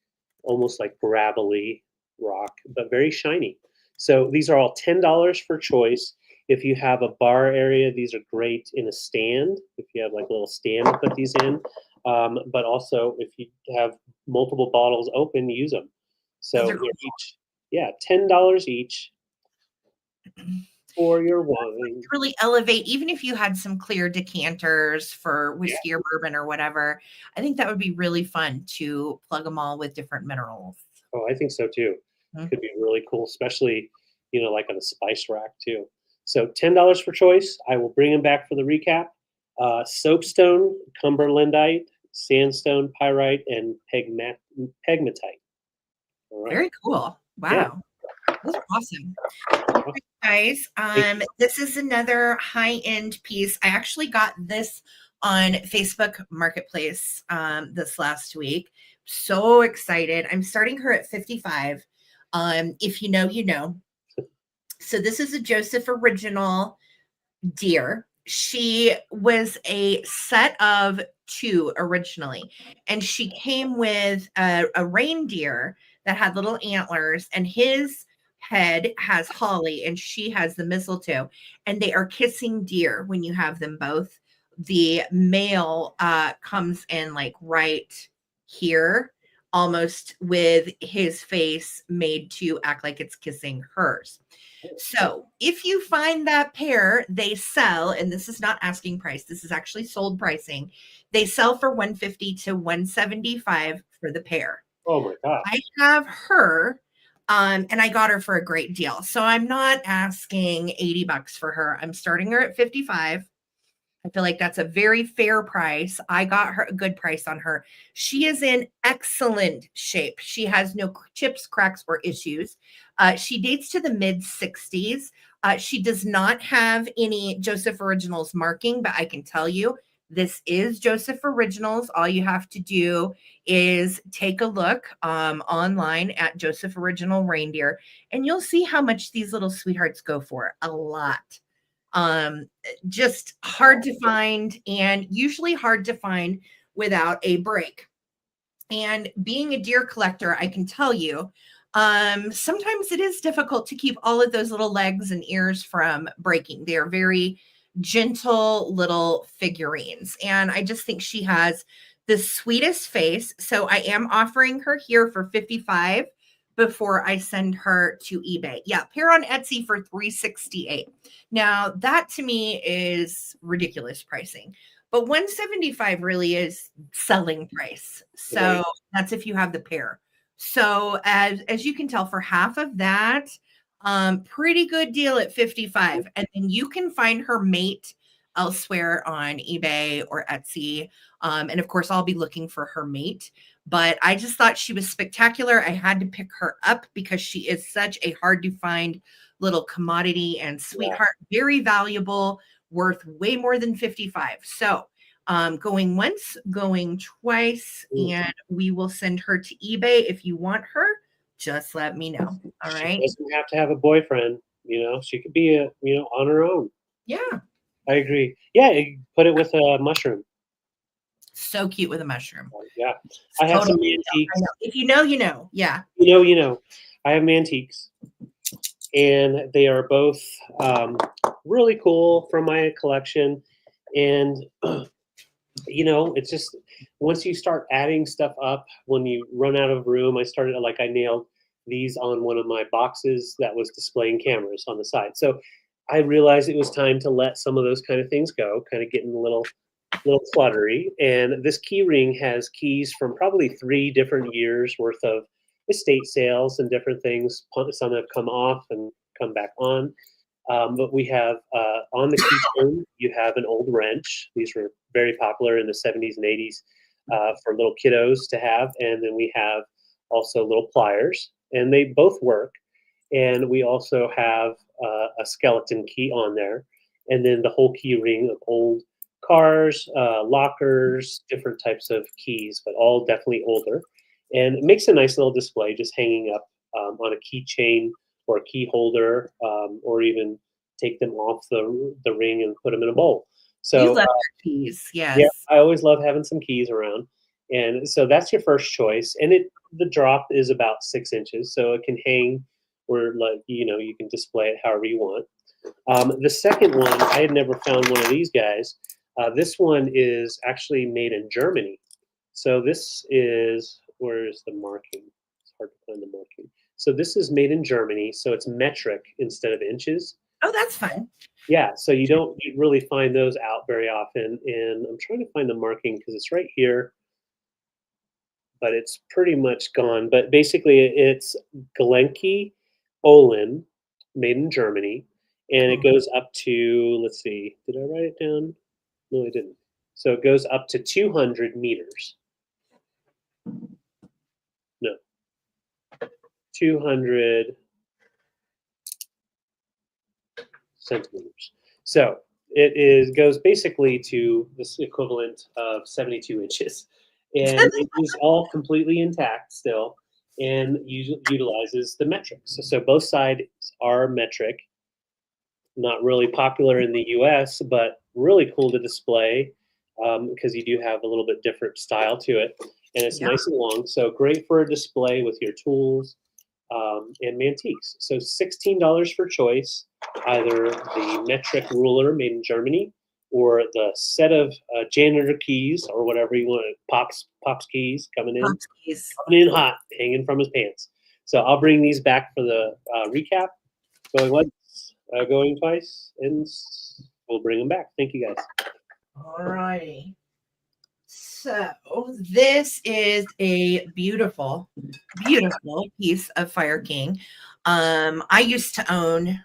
almost like gravelly rock, but very shiny. So these are all $10 for choice. If you have a bar area, these are great in a stand. If you have like a little stand to put these in, but also if you have multiple bottles open, use them. So Those are cool. $10 each for your wine. Really elevate, even if you had some clear decanters for whiskey or bourbon or whatever. I think that would be really fun to plug them all with different minerals. Oh, I think so too. Could be really cool, especially like on a spice rack too. So $10 for choice. I will bring them back for the recap. Soapstone, Cumberlandite, sandstone, pyrite, and pegmatite. All right. Very cool. Wow. Yeah. That's awesome. Okay, guys, this is another high-end piece. I actually got this on Facebook Marketplace this last week. So excited. I'm starting her at 55. If you know, you know. So this is a Joseph original deer. She was a set of 2 originally, and she came with a reindeer that had little antlers, and his head has holly and she has the mistletoe, and they are kissing deer when you have them both. The male comes in like right here, almost with his face made to act like it's kissing hers. So if you find that pair, they sell, and this is not asking price, this is actually sold pricing. They sell for $150 to $175 for the pair. Oh my God. I have her, and I got her for a great deal. So I'm not asking $80 for her. I'm starting her at 55. I feel like that's a very fair price. I got her a good price on her. She is in excellent shape. She has no chips, cracks, or issues. She dates to the mid 60s. She does not have any Joseph Originals marking, but I can tell you this is Joseph Originals. All you have to do is take a look online at Joseph Original Reindeer, and you'll see how much these little sweethearts go for. A lot. Just hard to find, and usually hard to find without a break. And being a deer collector, I can tell you, sometimes it is difficult to keep all of those little legs and ears from breaking. They are very gentle little figurines. And I just think she has the sweetest face. So I am offering her here for 55 before I send her to eBay. Yeah, pair on Etsy for 368. Now, that to me is ridiculous pricing. But 175 really is selling price. So Right. that's if you have the pair. So as you can tell, for half of that, pretty good deal at 55. And then you can find her mate elsewhere on eBay or Etsy. And of course, I'll be looking for her mate. But I just thought she was spectacular. I had to pick her up because she is such a hard to find little commodity and sweetheart, very valuable, worth way more than 55. So going once, going twice, and we will send her to eBay. If you want her, just let me know. All right. She doesn't have to have a boyfriend, she could be on her own. Yeah. I agree. Yeah, put it with a mushroom. So cute with a mushroom. Yeah. I have some Mantiques. I know. If you know, you know. Yeah. You know. I have Mantiques. And they are both really cool from my collection. And, it's just once you start adding stuff up, when you run out of room, I nailed these on one of my boxes that was displaying cameras on the side. So I realized it was time to let some of those kind of things go, kind of getting a little cluttery. And this key ring has keys from probably 3 different years worth of estate sales and different things. Some have come off and come back on. But we have on the keychain, you have an old wrench. These were very popular in the 70s and 80s for little kiddos to have. And then we have also little pliers, and they both work. And we also have a skeleton key on there. And then the whole key ring of old cars, lockers, different types of keys, but all definitely older. And it makes a nice little display just hanging up on a keychain or a key holder, or even take them off the ring and put them in a bowl. So you love keys, yes. Yeah, I always love having some keys around. And so that's your first choice. And the drop is about 6 inches, so it can hang where you can display it however you want. The second one, I had never found one of these guys. This one is actually made in Germany. So this is, where is the marking? It's hard to find the marking. So this is made in Germany, so it's metric instead of inches. Oh, that's fun. Yeah, so you don't really find those out very often. And I'm trying to find the marking because it's right here, but it's pretty much gone. But basically, it's Glenko Olin, made in Germany, and it goes up to, let's see, did I write it down? No, I didn't. So it goes up to 200 meters. No, 200 centimeters. So it goes basically to this equivalent of 72 inches. And it is all completely intact still and utilizes the metrics. So both sides are metric. Not really popular in the US, but really cool to display because you do have a little bit different style to it. And it's nice and long. So great for a display with your tools and Mantiques. So $16 for choice, either the metric ruler made in Germany or the set of janitor keys or whatever you want, pops keys coming in hot, hanging from his pants. So I'll bring these back for the recap. Going once, going twice, and we'll bring them back. Thank you guys. All righty. So this is a beautiful, beautiful piece of Fire King. I used to own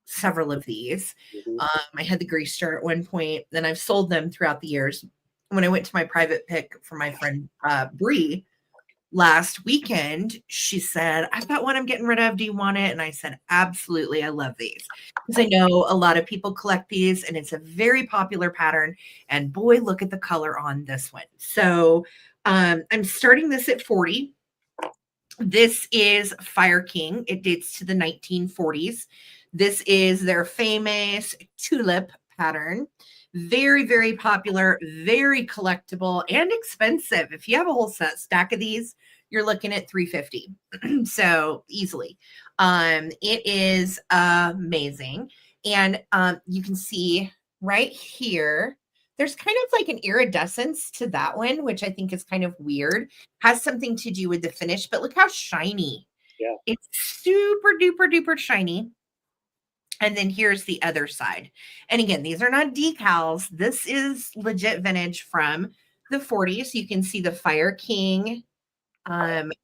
several of these. Mhm. I had the grease jar at one point, then I've sold them throughout the years. When I went to my private pick for my friend Bree last weekend, she said, I've got one I'm getting rid of. Do you want it? And I said, absolutely. I love these because I know a lot of people collect these and it's a very popular pattern. And boy, look at the color on this one. So I'm starting this at 40. This is Fire King. It dates to the 1940s. This is their famous tulip pattern. Very, very popular, very collectible and expensive. If you have a whole stack of these, you're looking at $350. So easily. It is amazing. And you can see right here, there's kind of like an iridescence to that one, which I think is kind of weird. Has something to do with the finish, but look how shiny. Yeah. It's super duper duper shiny. And then here's the other side. And again, these are not decals. This is legit vintage from the 40s. You can see the Fire King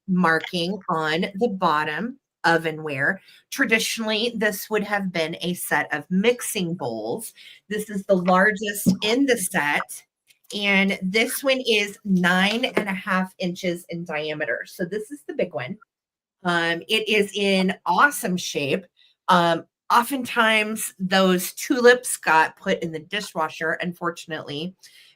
marking on the bottom, ovenware. Traditionally, this would have been a set of mixing bowls. This is the largest in the set. And this one is 9.5 inches in diameter. So this is the big one. It is in awesome shape. Oftentimes, those tulips got put in the dishwasher, unfortunately,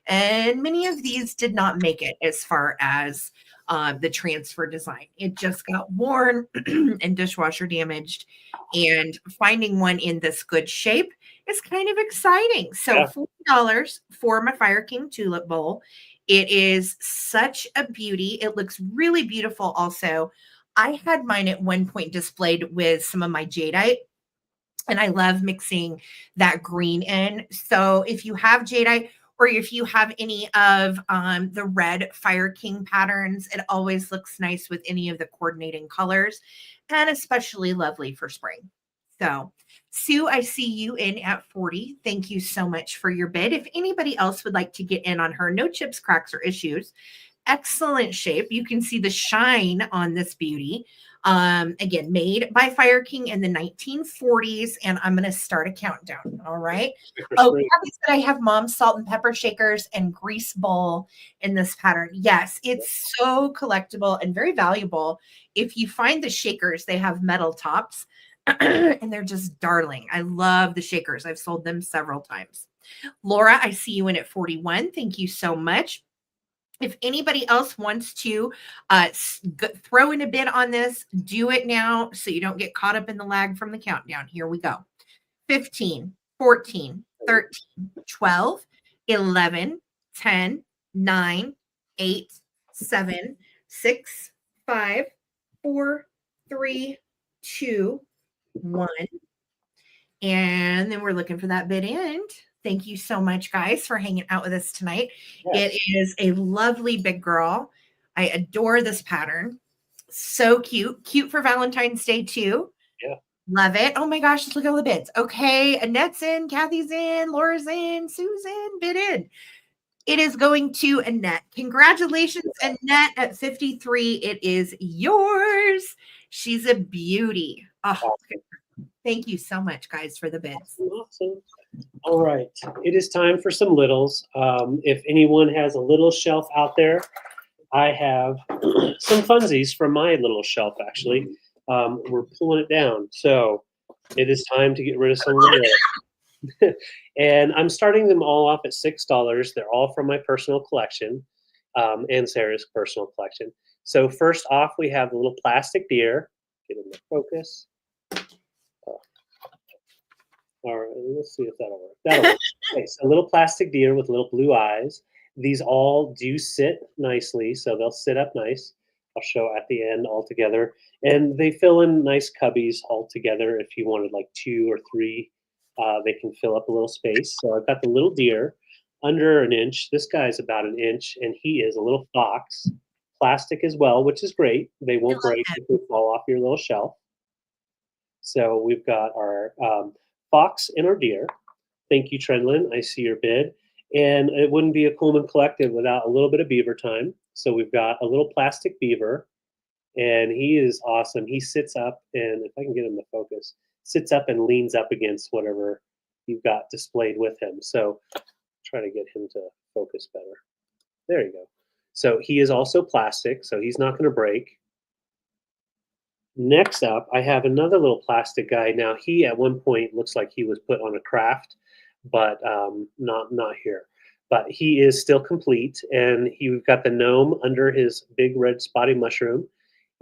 and many of these did not make it as far as the transfer design. It just got worn and dishwasher damaged. And finding one in this good shape is kind of exciting. So, Yeah. $40 for my Fire King tulip bowl. It is such a beauty. It looks really beautiful also. I had mine at one point displayed with some of my jadeite, and I love mixing that green in. So if you have jadeite or if you have any of the red Fire King patterns, it always looks nice with any of the coordinating colors and especially lovely for spring. So Sue, I see you in at 40. Thank you so much for your bid. If anybody else would like to get in on her, no chips, cracks, or issues, excellent shape. You can see the shine on this beauty. Again, made by Fire King in the 1940s. And I'm going to start a countdown. All right. Oh, Kathy said I have Mom's salt and pepper shakers and grease bowl in this pattern. Yes, it's so collectible and very valuable. If you find the shakers, they have metal tops and they're just darling. I love the shakers. I've sold them several times. Laura, I see you in at 41. Thank you so much. If anybody else wants to throw in a bid on this, do it now so you don't get caught up in the lag from the countdown. Here we go. 15, 14, 13, 12, 11, 10, 9, 8, 7, 6, 5, 4, 3, 2, 1. And then we're looking for that bid end. Thank you so much, guys, for hanging out with us tonight. Yes. It is a lovely big girl. I adore this pattern. So cute. Cute for Valentine's Day, too. Yeah. Love it. Oh, my gosh. Look at all the bids. Okay. Annette's in. Kathy's in. Laura's in. Sue's in. Bid in. It is going to Annette. Congratulations, Annette, at 53. It is yours. She's a beauty. Oh, thank you so much, guys, for the bids. Awesome. All right. It is time for some littles. If anyone has a little shelf out there, I have some funsies from my little shelf, actually. We're pulling it down. So it is time to get rid of some littles. And I'm starting them all off at $6. They're all from my personal collection and Sarah's personal collection. So first off, we have the little plastic deer. Get in the focus. All right, let's see if that'll work. That'll work. Okay, so a little plastic deer with little blue eyes. These all do sit nicely, so they'll sit up nice. I'll show at the end all together. And they fill in nice cubbies all together. If you wanted like 2 or 3, they can fill up a little space. So I've got the little deer under an inch. This guy's about an inch, and he is a little fox. Plastic as well, which is great. They won't break if they fall off your little shelf. So we've got our fox and our deer. Thank you, Trendlin. I see your bid. And it wouldn't be a Coleman Collective without a little bit of beaver time. So we've got a little plastic beaver, and he is awesome. He sits up, and if I can get him to focus, sits up and leans up against whatever you've got displayed with him. So try to get him to focus better. There you go. So he is also plastic, so he's not going to break. Next up, I have another little plastic guy. Now, he at one point looks like he was put on a craft, but not here. But he is still complete, and we've got the gnome under his big red spotty mushroom,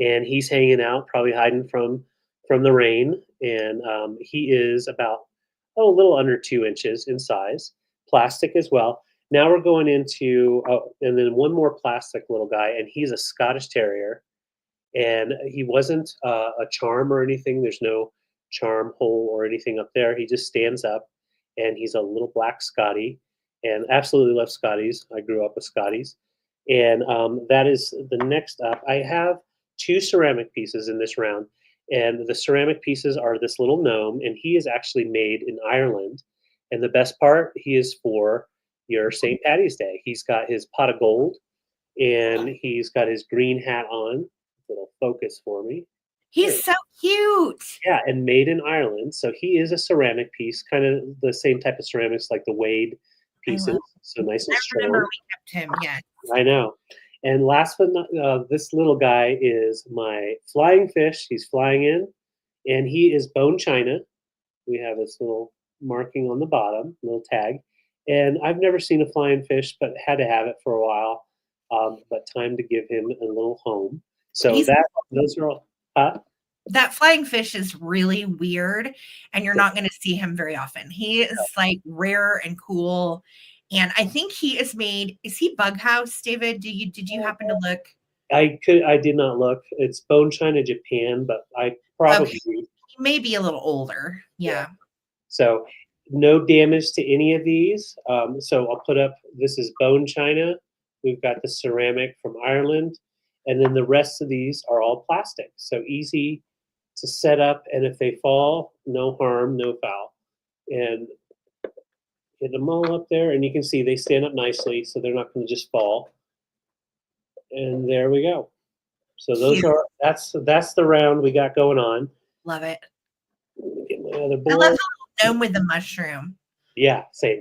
and he's hanging out, probably hiding from the rain. And he is about a little under 2 inches in size, plastic as well. Now we're going into, and then one more plastic little guy, and he's a Scottish Terrier. And he wasn't a charm or anything. There's no charm hole or anything up there. He just stands up, and he's a little black Scotty, and absolutely love Scotties. I grew up with Scotties. And that is the next up. I have 2 ceramic pieces in this round, and the ceramic pieces are this little gnome, and he is actually made in Ireland. And the best part, he is for your St. Patty's Day. He's got his pot of gold, and he's got his green hat on. Little focus for me. He's so cute. Yeah, and made in Ireland. So he is a ceramic piece, kind of the same type of ceramics like the Wade pieces. So nice and strong. I remember we kept him, yes. I know. And last but not, this little guy is my flying fish. He's flying in, and he is bone china. We have this little marking on the bottom, little tag. And I've never seen a flying fish, but had to have it for a while. But time to give him a little home. So those are all. That flying fish is really weird, and you're not going to see him very often. He is like rare and cool, and I think he is made. Is he Bug House, David? Did you happen to look? I did not look. It's bone china Japan, but I probably he may be a little older. Yeah. So no damage to any of these. So I'll put up. This is bone china. We've got the ceramic from Ireland. And then the rest of these are all plastic. So easy to set up. And if they fall, no harm, no foul. And get them all up there. And you can see they stand up nicely, so they're not going to just fall. And there we go. So that's the round we got going on. Love it. Get my other board. I love the gnome with the mushroom. Yeah, same.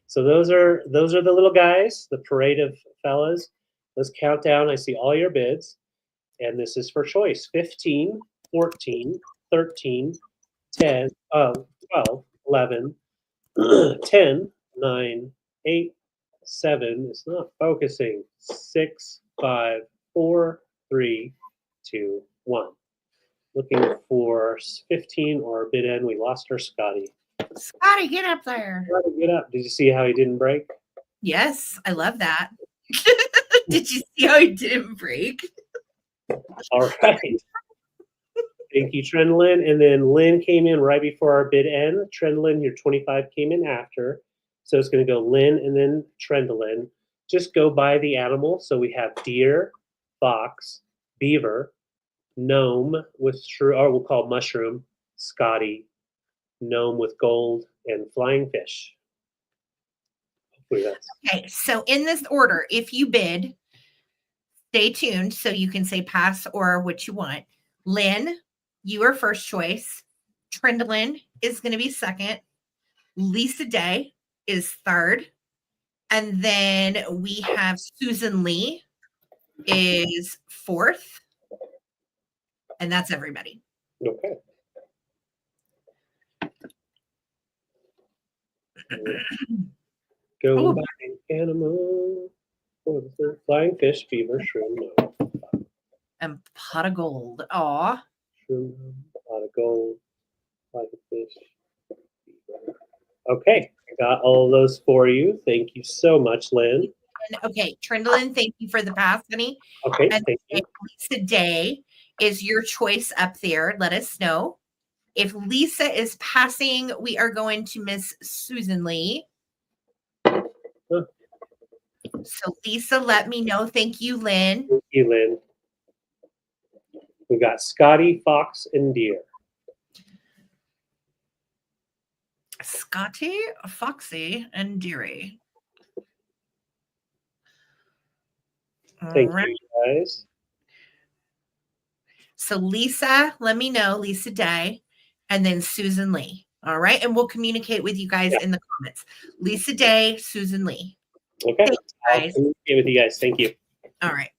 So those are the little guys, the parade of fellas. Let's count down. I see all your bids, and this is for choice. 15, 14, 13, 10, 12, 11, 10, 9, 8, 7. It's not focusing. 6, 5, 4, 3, 2, 1. Looking for 15 or bid end. We lost our Scotty. Scotty, get up there. Scotty, get up. Did you see how he didn't break? Yes, I love that. Did you see how he didn't break? All right. Thank you, Trendlin. And then Lynn came in right before our bid end. Trendlin, your 25 came in after. So it's going to go Lynn and then Trendlin. Just go by the animal. So we have deer, fox, beaver, gnome with or we'll call mushroom, Scotty, gnome with gold, and flying fish. Okay, so in this order, if you bid, stay tuned so you can say pass or what you want. Lynn, you are first choice. Trendlin is going to be second. Lisa Day is third. And then we have Susan Lee is fourth. And that's everybody. Okay. Go by animal. Flying fish, beaver, shroom, gnome. And pot of gold. Aw. Shroom, pot of gold, flying fish, beaver. Okay, I got all of those for you. Thank you so much, Lynn. Okay, Trendlin, thank you for the pass, honey. Okay, and thank you. Lisa Day is your choice up there. Let us know. If Lisa is passing, we are going to Miss Susan Lee. So Lisa, let me know. Thank you, Lynn. Thank you, Lynn. We got Scotty, fox, and deer. Scotty, Foxy, and Deary. Thank you, guys. So Lisa, let me know, Lisa Day. and then Susan Lee. All right. And we'll communicate with you guys in the comments. Lisa Day, Susan Lee. Okay. Thank you, I'll guys. communicate with you guys. Thank you. All right.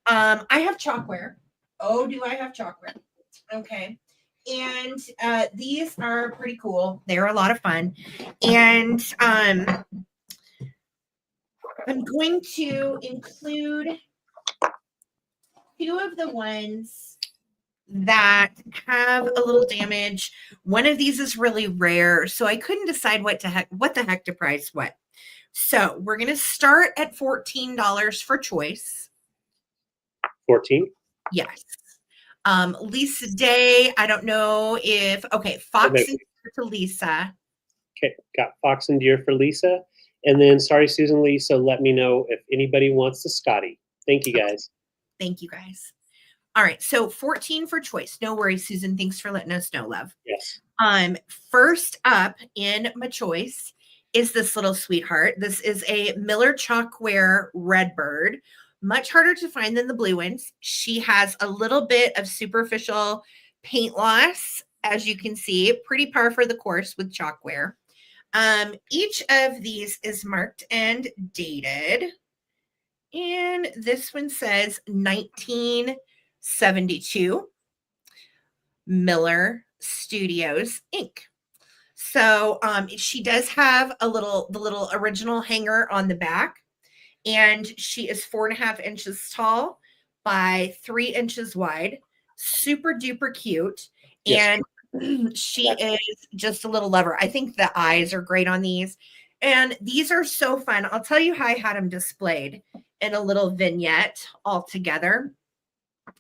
I have Chalkware. Oh, do I have Chalkware? Okay. And these are pretty cool. They're a lot of fun. And I'm going to include two of the ones that have a little damage. One of these is really rare, so I couldn't decide what the heck to price what. So we're going to start at $14 for choice. 14? Yes. Lisa Day, I don't know if, okay, Fox and Deer to Lisa. Okay, got Fox and Deer for Lisa. And then, sorry, Susan Lee, so let me know if anybody wants the Scotty. Thank you, guys. Thank you, guys. All right, so 14 for choice. No worries, Susan. Thanks for letting us know, love. Yes. First up in my choice is this little sweetheart. This is a Miller Chalkware Redbird. Much harder to find than the blue ones. She has a little bit of superficial paint loss, as you can see. Pretty par for the course with Chalkware. Each of these is marked and dated. And this one says 1972 Miller Studios Inc. So she does have the little original hanger on the back, and she is 4.5 inches tall by 3 inches wide. Super duper cute. Yes. And she is just a little lover. I think the eyes are great on these. And these are so fun. I'll tell you how I had them displayed in a little vignette all together.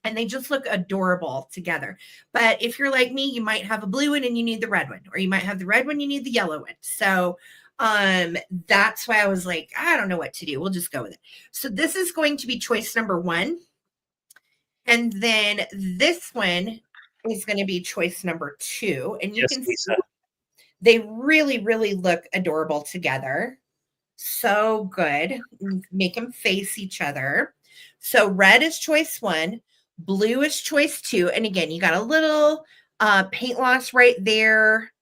And they just look adorable together. But if you're like me, you might have a blue one and you need the red one, or you might have the red one, you need the yellow one. So that's why I was like, I don't know what to do. We'll just go with it. So this is going to be choice number 1. And then this one is going to be choice number 2. And you can see they really, really look adorable together. So good. Make them face each other. So red is choice 1. Blue is choice 2. And again, you got a little paint loss right there.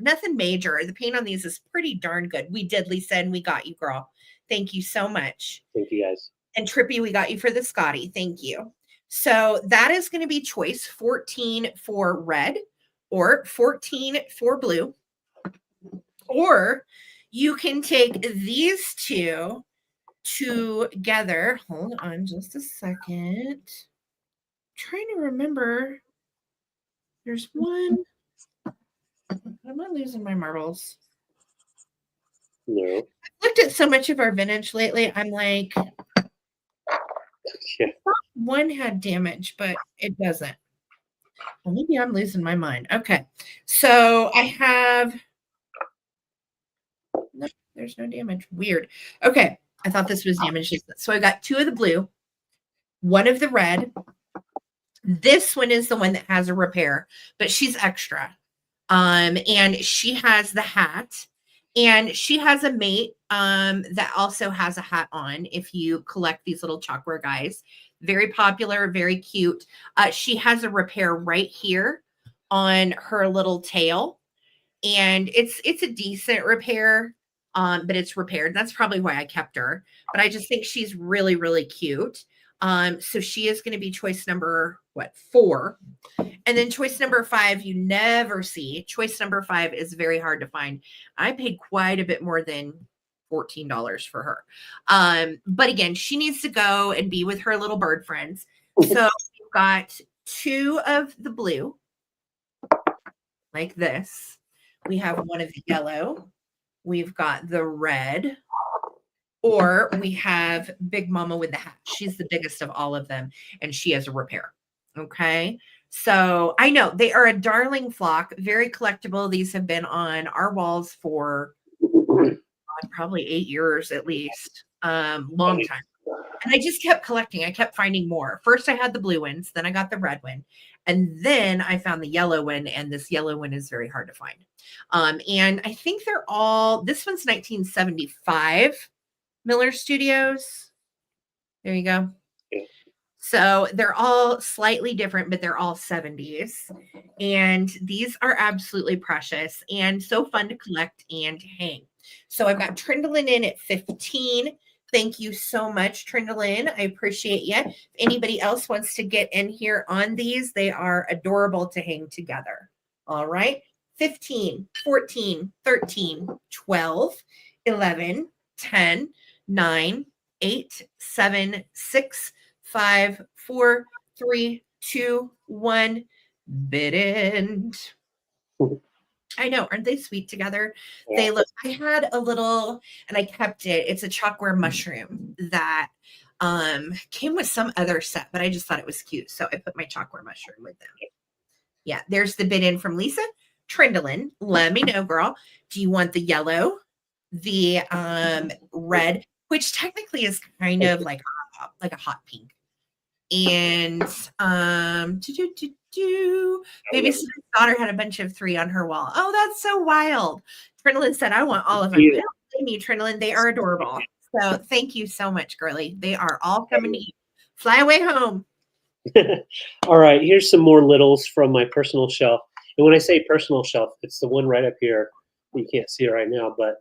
Nothing major. The paint on these is pretty darn good. We did, Lisa, and we got you, girl. Thank you so much. Thank you, guys. And Trippy, we got you for the Scotty. Thank you. So that is going to be choice 14 for red, or 14 for blue. Or you can take these two together. Hold on just a second. I'm trying to remember. There's one. Am I losing my marbles? No. I've looked at so much of our vintage lately. I'm like, yeah. One had damage, but it doesn't. Well, maybe I'm losing my mind. Okay. So I have, no, there's no damage. Weird. Okay. I thought this was damaged. So I got 2 of the blue, 1 of the red. This one is the one that has a repair, but she's extra. And she has the hat, and she has a mate that also has a hat on if you collect these little Chalkware guys. Very popular, very cute. She has a repair right here on her little tail, and it's a decent repair, but it's repaired. That's probably why I kept her, but I just think she's really, really cute. So she is going to be choice number 4. And then choice number 5, you never see. Choice number 5 is very hard to find. I paid quite a bit more than $14 for her. But again, she needs to go and be with her little bird friends. So we've got 2 of the blue, like this. We have 1 of the yellow. We've got the red. Or we have Big Mama with the hat. She's the biggest of all of them, and she has a repair. Okay. So I know they are a darling flock, very collectible. These have been on our walls for probably 8 years at least. Long time. And I just kept collecting. I kept finding more. First, I had the blue ones, then I got the red one, and then I found the yellow one, and this yellow one is very hard to find. And I think they're all, this one's 1975 Miller Studios. There you go. Yeah. So they're all slightly different, but they're all 70s. And these are absolutely precious and so fun to collect and hang. So I've got Trindlin in at 15. Thank you so much, Trindlin. I appreciate you. If anybody else wants to get in here on these, they are adorable to hang together. All right. 15, 14, 13, 12, 11, 10, 9, 8, 7, 6, 5, 4, 3, 2, 1. Bid end. I know, aren't they sweet together? Yeah. They look. I had a little, and I kept it. It's a Chalkware mushroom that came with some other set, but I just thought it was cute, so I put my Chalkware mushroom with them. Yeah, there's the bid in from Lisa Trindlin. Let me know, girl. Do you want the yellow, the red, which technically is kind of like a hot pink, and maybe somebody's daughter had a bunch of 3 on her wall. Oh, that's so wild. Trindlin said, I want all of them. Yeah. I don't blame you, Trindlin. They are adorable. So thank you so much, girly. They are all coming to you. Fly away home. All right, here's some more littles from my personal shelf. And when I say personal shelf, it's the one right up here. You can't see it right now, but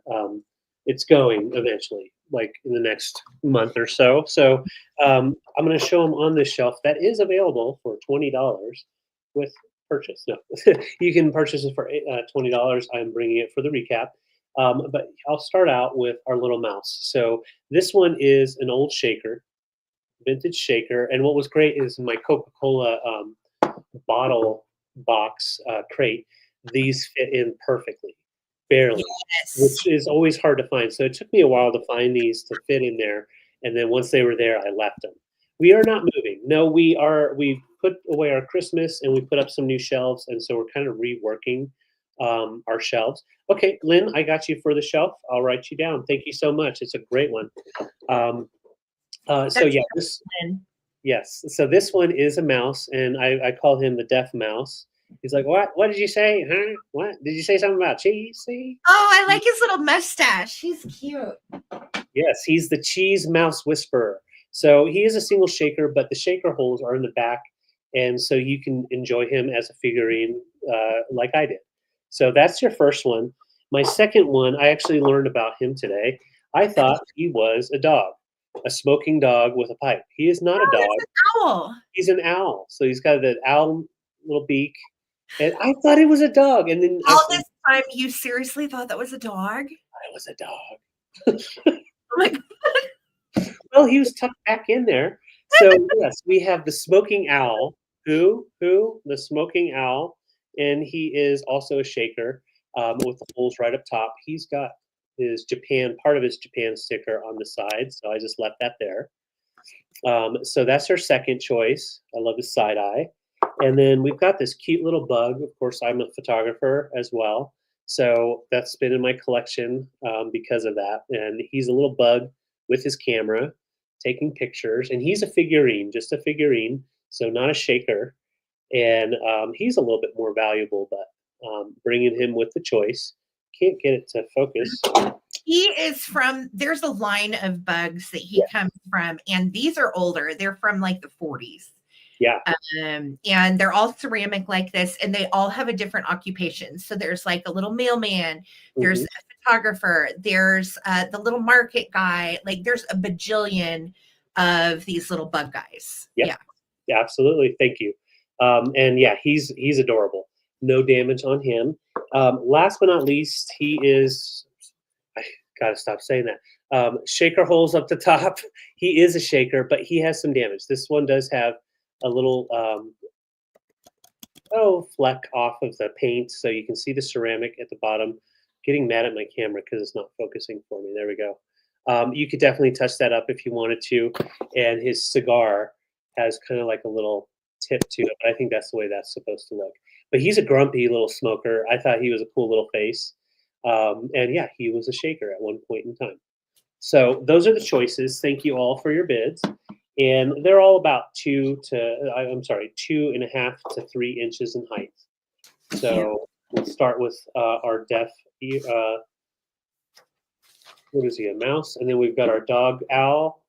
it's going eventually, like in the next month or so. So I'm going to show them on this shelf that is available for $20 with purchase. No, you can purchase it for $20. I'm bringing it for the recap. But I'll start out with our little mouse. So this one is an old shaker, vintage shaker. And what was great is my Coca-Cola bottle box crate, these fit in perfectly, barely, which is always hard to find. So it took me a while to find these to fit in there. And then once they were there, I left them. We are not moving. No, we put away our Christmas and we put up some new shelves. And so we're kind of reworking our shelves. Okay, Lynn, I got you for the shelf. I'll write you down. Thank you so much. It's a great one. So yeah, yes. So this one is a mouse, and I call him the deaf mouse. He's like, what? What did you say? Huh? What? Did you say something about cheese? See? Oh, I like his little mustache. He's cute. Yes, he's the cheese mouse whisperer. So he is a single shaker, but the shaker holes are in the back, and so you can enjoy him as a figurine like I did. So that's your first one. My second one, I actually learned about him today. I thought he was a dog. A smoking dog with a pipe. He is not a dog. It's an owl. He's an owl. So he's got the owl little beak. And I thought it was a dog. And then all this time, you seriously thought that was a dog? It was a dog. Oh my God. Well, he was tucked back in there. So yes, we have the smoking owl. Who? The smoking owl. And he is also a shaker with the holes right up top. He's got part of his Japan sticker on the side, so I just left that there. So that's our second choice. I love his side eye. And then we've got this cute little bug. Of course, I'm a photographer as well, so that's been in my collection because of that. And he's a little bug with his camera taking pictures, and he's a figurine, just a figurine, so not a shaker. And he's a little bit more valuable, but bringing him with the choice. Can't get it to focus. He is from, there's a line of bugs that he comes from, and these are older. They're from like the 40s. Yeah. And they're all ceramic like this, and they all have a different occupation. So there's like a little mailman, there's a photographer, there's the little market guy. Like there's a bajillion of these little bug guys. Yeah, absolutely. Thank you. And yeah, he's adorable. No damage on him. Last but not least, he is, I gotta stop saying that. Shaker holes up the top. He is a shaker, but he has some damage. This one does have a little fleck off of the paint, so you can see the ceramic at the bottom. Getting mad at my camera because it's not focusing for me. There we go. You could definitely touch that up if you wanted to. And his cigar has kind of like a little tip to it, but I think that's the way that's supposed to look. But he's a grumpy little smoker. I thought he was a cool little face. And yeah, he was a shaker at one point in time. So those are the choices. Thank you all for your bids. And they're all about 2.5 to 3 inches in height. So we'll start with our deaf, what is he, a mouse? And then we've got our dog owl.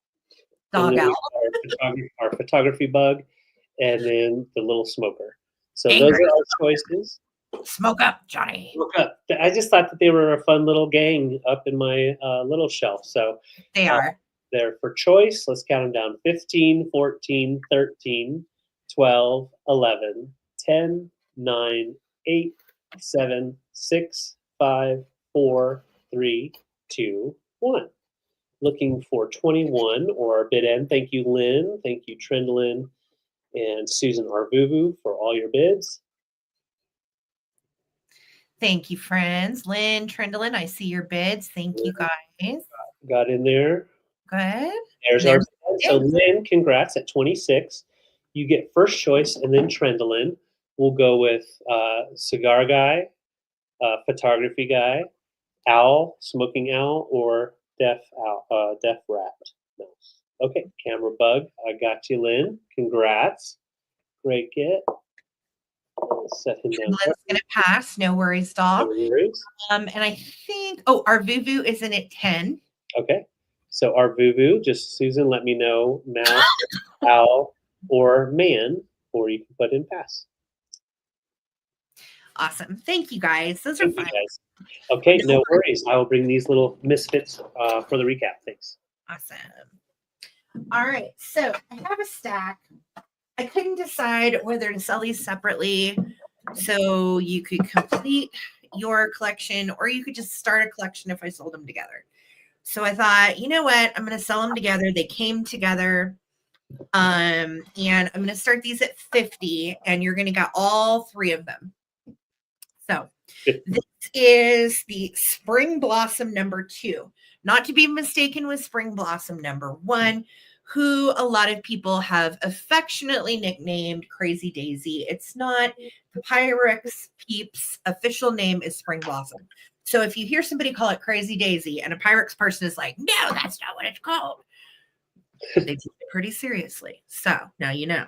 And Dog then owl. our photography bug, and then the little smoker. So those Angry. are our choices. Smoke up, Johnny. Smoke up. I just thought that they were a fun little gang up in my little shelf. So They are. they're for choice. Let's count them down: 15, 14, 13, 12, 11, 10, 9, 8, 7, 6, 5, 4, 3, 2, 1. Looking for 21 or our bid end. Thank you, Lynn. Thank you, Trendlin and Susan Arvuvu for all your bids. Thank you, friends. Lynn, Trendlin, I see your bids. Thank you, guys. Got in there. Good. There's our bid. So Lynn, congrats at 26. You get first choice, and then Trendlin. We'll go with cigar guy, photography guy, owl, smoking owl, or deaf owl, deaf rat. No. Okay, camera bug. I got you, Lynn. Congrats. Great get. I'll set him down. Trendlin's gonna pass. No worries, doll. No worries. And I think our Vuvu is in at 10. Okay. So our Vuvu, just Susan, let me know mouse, owl, or man, or you can put in pass. Awesome. Thank you, guys. Those are fun. Guys. Okay, no worries. I will bring these little misfits for the recap. Thanks. Awesome. All right. So I have a stack. I couldn't decide whether to sell these separately so you could complete your collection, or you could just start a collection if I sold them together. So I thought, you know what? I'm going to sell them together. They came together. And I'm going to start these at 50, and you're going to get all 3 of them. So this is the Spring Blossom number 2, not to be mistaken with Spring Blossom number 1, who a lot of people have affectionately nicknamed Crazy Daisy. It's not. The Pyrex Peeps official name is Spring Blossom. So if you hear somebody call it Crazy Daisy and a Pyrex person is like, no, that's not what it's called, they take it pretty seriously. So now you know.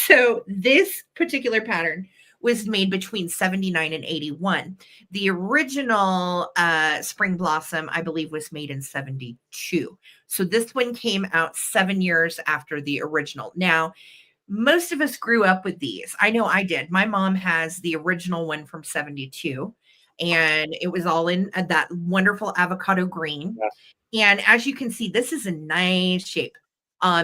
So this particular pattern was made between 79 and 81. The original Spring Blossom, I believe, was made in 72. So this one came out 7 years after the original. Now, most of us grew up with these. I know I did. My mom has the original one from 72, and it was all in that wonderful avocado green. Yeah. And as you can see, this is a nice shape.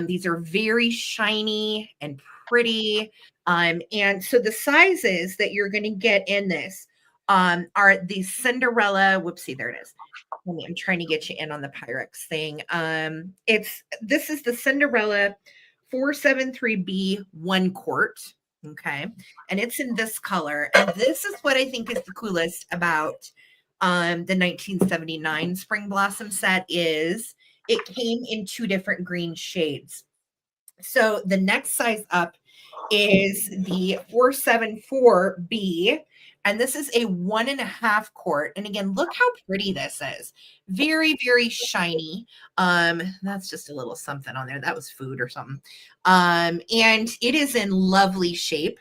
These are very shiny and pretty. And so the sizes that you're going to get in this are the Cinderella. Whoopsie, there it is. I'm trying to get you in on the Pyrex thing. This is the Cinderella 473B 1 quart. Okay. And it's in this color. And this is what I think is the coolest about the 1979 Spring Blossom set is it came in 2 different green shades. So the next size up is the 474B, and this is a 1.5 quart. And again, look how pretty this is. Very, very shiny. That's just a little something on there. That was food or something. And it is in lovely shape.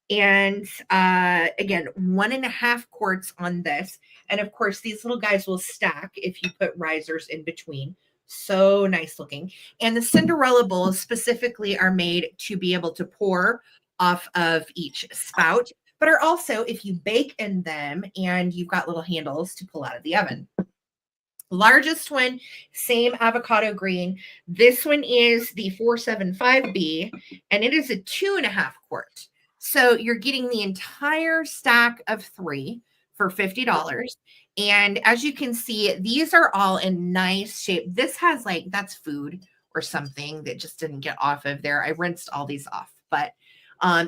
And again, 1.5 quarts on this. And of course, these little guys will stack if you put risers in between. So nice looking. And the Cinderella bowls specifically are made to be able to pour off of each spout, but are also, if you bake in them, and you've got little handles to pull out of the oven. Largest one, same avocado green. This one is the 475B, and it is a 2.5 quart. So you're getting the entire stack of 3 for $50. And as you can see, these are all in nice shape. This has that's food or something that just didn't get off of there. I rinsed all these off, but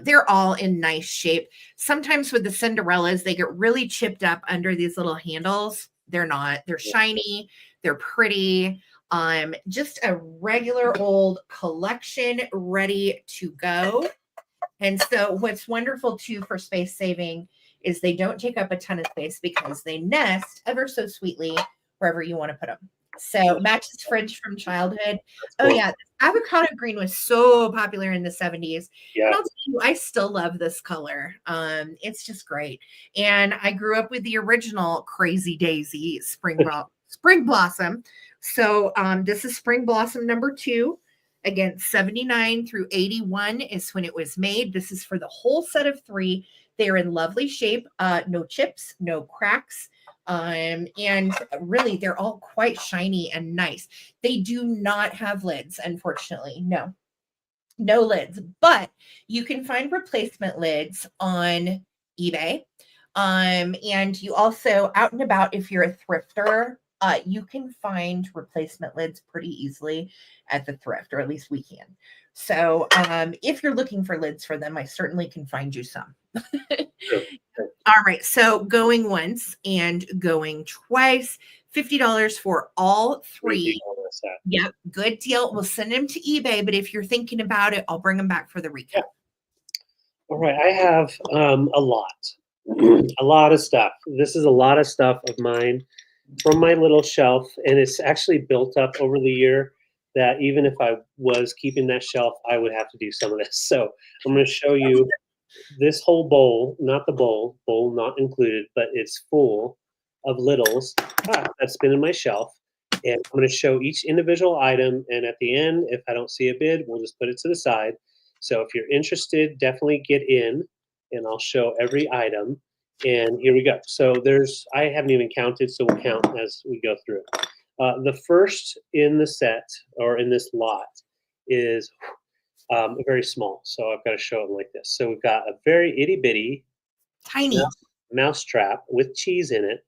they're all in nice shape. Sometimes with the Cinderellas, they get really chipped up under these little handles. They're not. They're shiny. They're pretty. Just a regular old collection ready to go. And so what's wonderful too for space saving is they don't take up a ton of space because they nest ever so sweetly wherever you want to put them. So matches fridge from childhood. Oh yeah, avocado green was so popular in the 70s. Yeah. And I'll tell you, I still love this color. It's just great. And I grew up with the original Crazy Daisy Spring Spring Blossom. So this is Spring Blossom number 2. Again, 79 through 81 is when it was made. This is for the whole set of 3. They're in lovely shape, no chips, no cracks. And really, they're all quite shiny and nice. They do not have lids, unfortunately. No lids, but you can find replacement lids on eBay. And you also, out and about, if you're a thrifter, you can find replacement lids pretty easily at the thrift, or at least we can. So if you're looking for lids for them, I certainly can find you some. Sure. All right, so going once and going twice, $50 for all 3. Yep, good deal. We'll send them to eBay, but if you're thinking about it, I'll bring them back for the recap. Yeah. All right, I have a lot of stuff. This is a lot of stuff of mine from my little shelf, and it's actually built up over the year that even if I was keeping that shelf, I would have to do some of this. So I'm going to show you this whole bowl, not the bowl not included, but it's full of littles that's been in my shelf. And I'm going to show each individual item, and at the end, if I don't see a bid, we'll just put it to the side. So if you're interested, definitely get in, and I'll show every item. And here we go. So I haven't even counted, so we'll count as we go through. The first in the set, or in this lot, is very small. So I've got to show it like this. So we've got a very itty bitty Tiny mouse trap with cheese in it,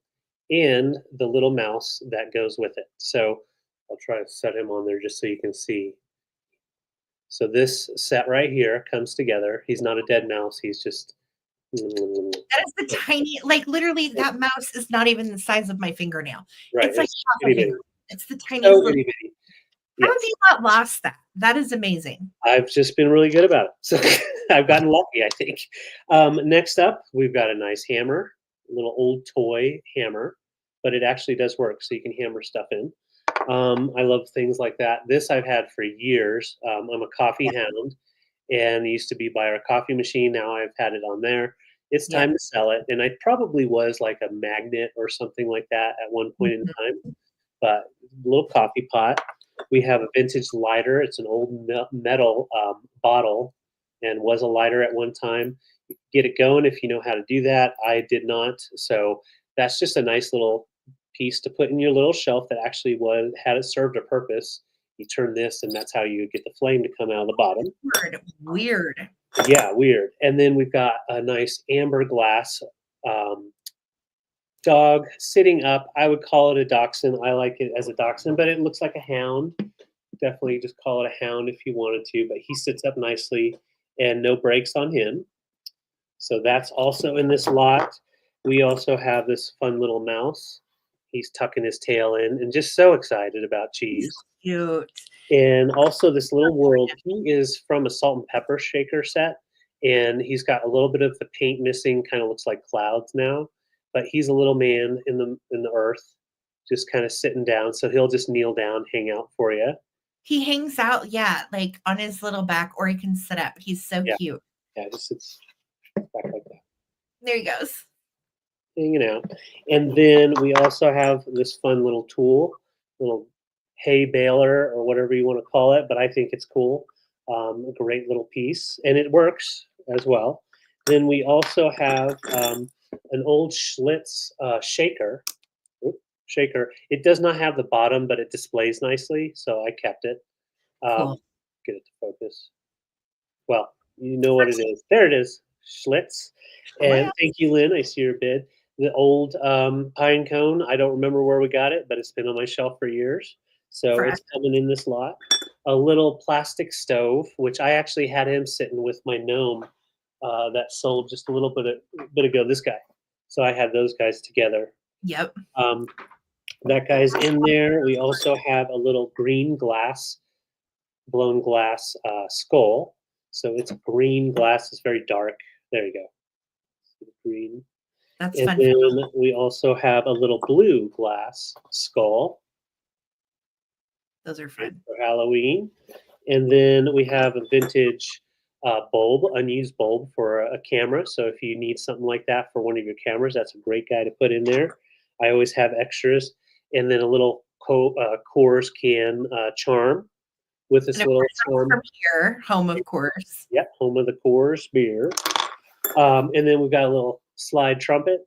and the little mouse that goes with it. So I'll try to set him on there just so you can see. So this set right here comes together. He's not a dead mouse. He's just. That is the tiny, like literally that mouse is not even the size of my fingernail. Right. It's like half a finger. It's the tiniest. So itty bitty. How have you not lost that? That is amazing. I've just been really good about it. So I've gotten lucky, I think. Next up, we've got a nice hammer, a little old toy hammer, but it actually does work, so you can hammer stuff in. I love things like that. This I've had for years. I'm a coffee hound, and it used to be by our coffee machine. Now I've had it on there. It's time to sell it, and I probably was like a magnet or something like that at one point in time. But little coffee pot. We have a vintage lighter. It's an old metal bottle, and was a lighter at one time. Get it going if you know how to do that. I did not, so that's just a nice little piece to put in your little shelf that actually had it served a purpose. You turn this, and that's how you get the flame to come out of the bottom. Weird. Yeah, weird. And then we've got a nice amber glass dog sitting up. I would call it a dachshund. I like it as a dachshund, but it looks like a hound. Definitely just call it a hound if you wanted to, but he sits up nicely and no brakes on him. So that's also in this lot. We also have this fun little mouse. He's tucking his tail in and just so excited about cheese. Cute. And also this little world, he is from a salt and pepper shaker set, and he's got a little bit of the paint missing, kind of looks like clouds now, but he's a little man in the earth, just kind of sitting down. So he'll just kneel down, hang out for you. He hangs out, like on his little back, or he can sit up. He's so cute. Yeah, just sits back like that. There he goes. Hanging out. And then we also have this fun little tool, little hay baler or whatever you want to call it, but I think it's cool. A great little piece, and it works as well. Then we also have an old Schlitz shaker. It does not have the bottom, but it displays nicely, so I kept it. Cool. Get it to focus. Well, you know what it is. There it is, Schlitz. And thank you, Lynn. I see your bid. The old pine cone. I don't remember where we got it, but it's been on my shelf for years. So it's coming in this lot. A little plastic stove, which I actually had him sitting with my gnome that sold just a little bit ago. This guy. So I had those guys together. Yep. That guy's in there. We also have a little green glass, blown glass skull. So it's green glass. It's very dark. There you go. Green. That's and fun. Then we also have a little blue glass skull. Those are fun. For Halloween. And then we have a vintage bulb, unused bulb for a camera. So if you need something like that for one of your cameras, that's a great guy to put in there. I always have extras. and then a little Coors can charm with this And of little course, that's charm. from here, home, of course. Yep, home of the Coors beer. And then we've got a little slide trumpet,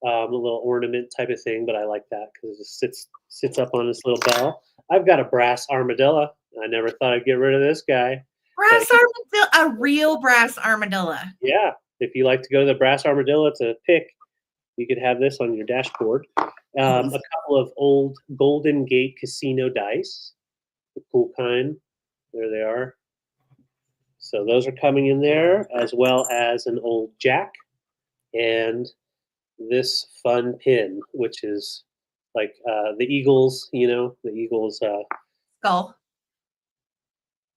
a little ornament type of thing, but I like that because it just sits up on this little bell. I've got a brass armadillo. I never thought I'd get rid of this guy. Brass armadillo, a real brass armadillo. Yeah, if you like to go to the brass armadillo to pick, you could have this on your dashboard. A couple of old Golden Gate Casino dice, the cool kind. There they are. So those are coming in there, as well as an old jack and this fun pin, which is like the Eagles, the Eagles. Skull.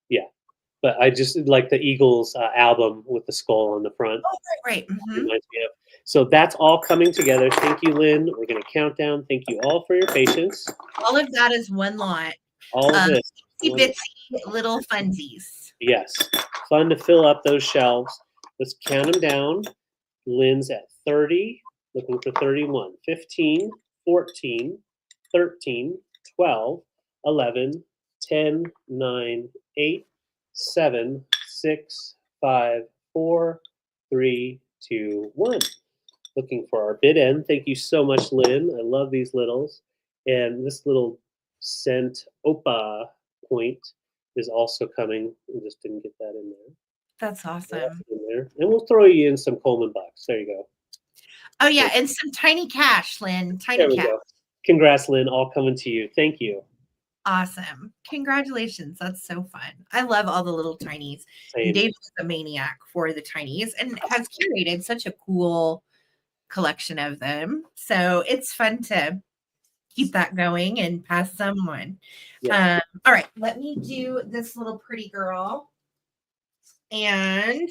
Yeah, but I just like the Eagles album with the skull on the front. Oh, right. Mm-hmm. Reminds me of. So that's all coming together. Thank you, Lynn. We're going to count down. Thank you all for your patience. All of that is one lot. All of this. Bitsy little funsies. Yes. Fun to fill up those shelves. Let's count them down. Lynn's at 30, looking for 31, 15, 14, 13, 12, 11, 10, 9, 8, 7, 6, 5, 4, 3, 2, 1. Looking for our bid end. Thank you so much, Lynn. I love these littles. And this little scent Opa point is also coming. We just didn't get that in there. That's awesome. In there. And we'll throw you in some Coleman bucks. There you go. Oh, yeah. And some tiny cash, Lynn. Tiny cash. Go. Congrats, Lynn. All coming to you. Thank you. Awesome. Congratulations. That's so fun. I love all the little tinies. Dave is a maniac for the tinies and has curated such a cool collection of them. So it's fun to keep that going and pass some on. Yeah. All right. Let me do this little pretty girl. And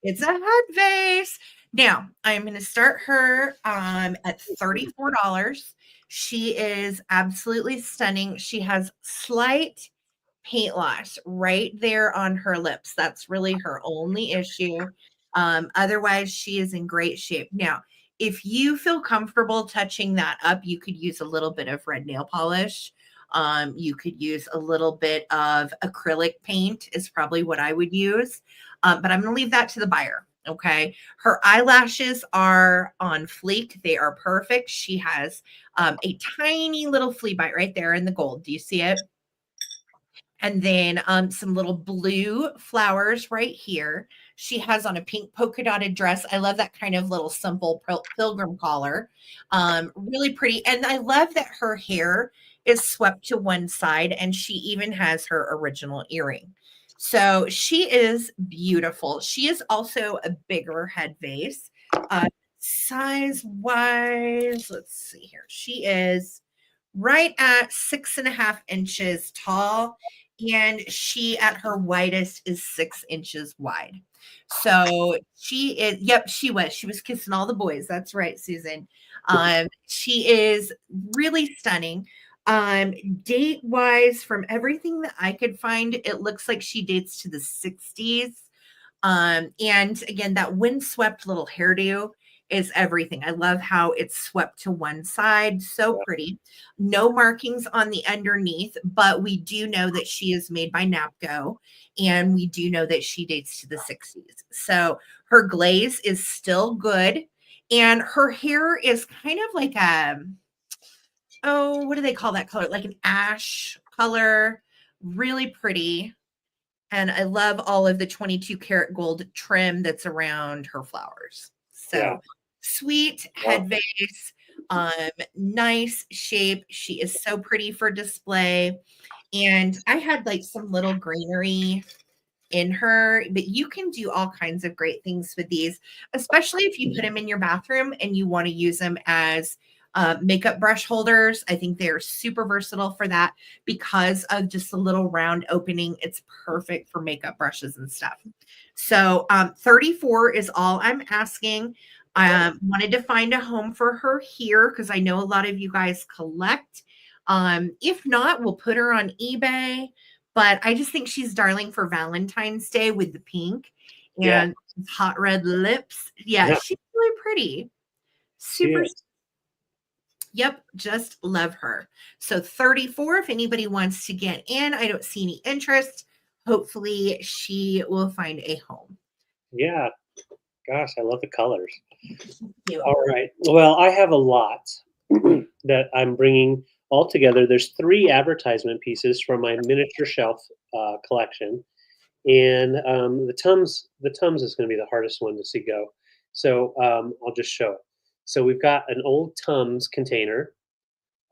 it's a head vase. Now, I'm going to start her at $34. She is absolutely stunning. She has slight paint loss right there on her lips. That's really her only issue. Otherwise, she is in great shape. Now, if you feel comfortable touching that up, you could use a little bit of red nail polish. You could use a little bit of acrylic paint is probably what I would use. But I'm going to leave that to the buyer. Okay. Her eyelashes are on fleek. They are perfect. She has a tiny little flea bite right there in the gold. Do you see it? And then some little blue flowers right here. She has on a pink polka dotted dress. I love that kind of little simple pilgrim collar. Really pretty. And I love that her hair is swept to one side and she even has her original earring. So she is beautiful. She is also a bigger head vase. Size wise, let's see here. She is right at 6.5 inches tall. And she at her widest is 6 inches wide. So she is, yep, she was kissing all the boys. That's right, Susan. She is really stunning. Date wise, from everything that I could find, it looks like she dates to the 60s. And again, that windswept little hairdo is everything. I love how it's swept to one side. So pretty. No markings on the underneath, but we do know that she is made by Napco, and we do know that she dates to the 60s. So her glaze is still good, and her hair is kind of like what do they call that color? Like an ash color. Really pretty. And I love all of the 22 karat gold trim that's around her flowers. So sweet head vase, nice shape. She is so pretty for display. And I had like some little greenery in her, but you can do all kinds of great things with these, especially if you put them in your bathroom and you want to use them as makeup brush holders. I think they're super versatile for that because of just a little round opening. It's perfect for makeup brushes and stuff. So 34 is all I'm asking. I wanted to find a home for her here because I know a lot of you guys collect. If not, we'll put her on eBay. But I just think she's darling for Valentine's Day with the pink and hot red lips. Yeah, she's really pretty. Super. Yep, just love her. So 34, if anybody wants to get in, I don't see any interest. Hopefully she will find a home. Yeah. Gosh, I love the colors. Thank you. All right. Well, I have a lot that I'm bringing all together. There's 3 advertisement pieces from my miniature shelf collection, and the Tums is going to be the hardest one to see go. So I'll just show it. So we've got an old Tums container.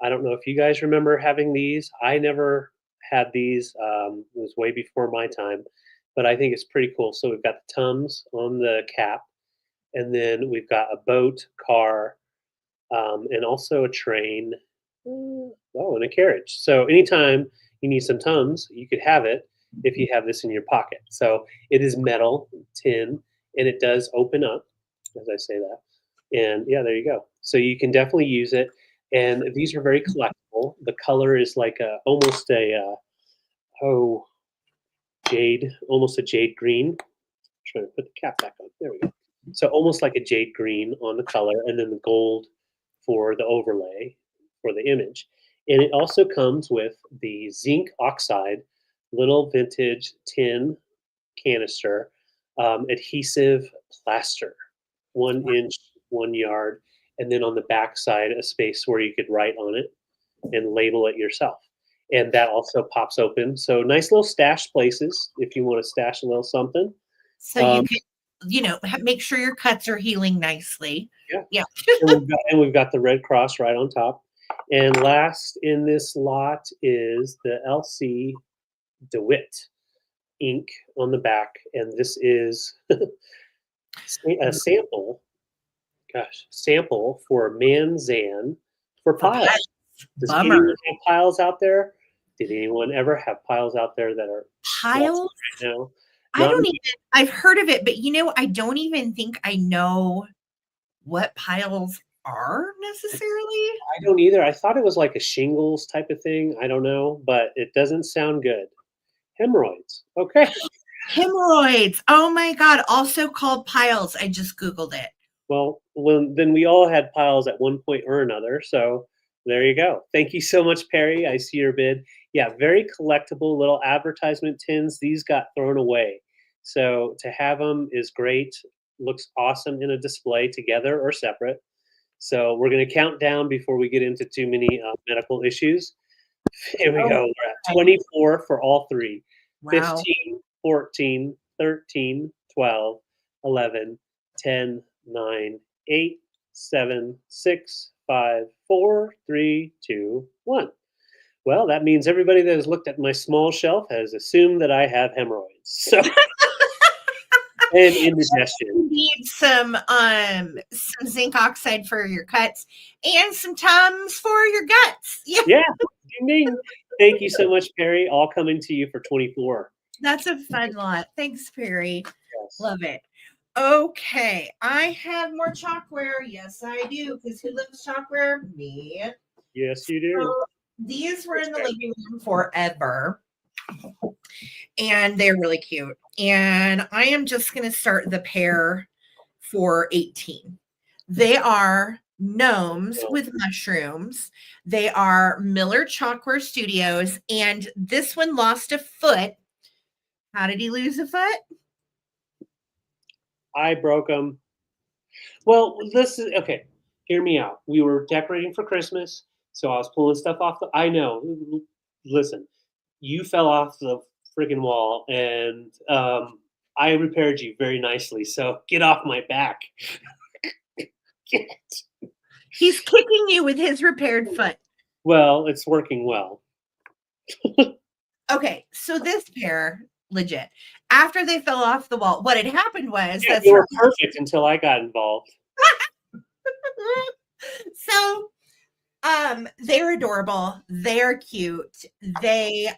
I don't know if you guys remember having these. I never had these. It was way before my time, but I think it's pretty cool. So we've got the Tums on the cap, and then we've got a boat, car, and also a train. Oh, and a carriage. So anytime you need some Tums, you could have it if you have this in your pocket. So it is metal, tin, and it does open up, as I say that. And yeah, there you go. So you can definitely use it. And these are very collectible. The color is like almost a oh jade, almost a jade green. Trying to put the cap back on. There we go. So almost like a jade green on the color, and then the gold for the overlay for the image. And it also comes with the zinc oxide little vintage tin canister adhesive plaster, 1 inch, 1 yard, and then on the back side a space where you could write on it and label it yourself. And that also pops open. So nice little stash places if you want to stash a little something. So you can, make sure your cuts are healing nicely. Yeah. Yeah. And we've got the Red Cross right on top. And last in this lot is the LC DeWitt ink on the back. And this is a sample for Manzan for piles. Does Bummer. anyone have piles out there? Did anyone ever have piles out there that are Piles? right now? I've heard of it, but I don't even think I know what piles are necessarily. I don't either. I thought it was like a shingles type of thing. I don't know, but it doesn't sound good. Hemorrhoids. Okay. Hemorrhoids. Oh my God. Also called piles. I just Googled it. Well, then we all had piles at one point or another. So there you go. Thank you so much, Perry. I see your bid. Yeah, very collectible little advertisement tins. These got thrown away. So to have them is great. Looks awesome in a display together or separate. So we're going to count down before we get into too many medical issues. Here we go. We're at 24 for all 3. Wow. 15, 14, 13, 12, 11, 10, 9, 8, 7, 6, 5, 4, 3, 2, 1. Well, that means everybody that has looked at my small shelf has assumed that I have hemorrhoids. So and indigestion. You need some zinc oxide for your cuts and some Tums for your guts. Yeah. Ding, ding. Thank you so much, Perry. All coming to you for 24. That's a fun lot. Thanks, Perry. Yes. Love it. Okay, I have more Chalkware. Yes, I do. Because who loves Chalkware? Me. Yes, you do. So these were in the living room forever. And they're really cute. And I am just going to start the pair for 18. They are gnomes with mushrooms. They are Miller Chalkware Studios. And this one lost a foot. How did he lose a foot? I broke them. Well, this is okay. Hear me out. We were decorating for Christmas, so I was pulling stuff off. I know. Listen, you fell off the freaking wall, and I repaired you very nicely. So get off my back. Get it. He's kicking you with his repaired foot. Well, it's working well. Okay, so this pair, legit. After they fell off the wall, what had happened was they were perfect until I got involved. So they're adorable. They're cute. They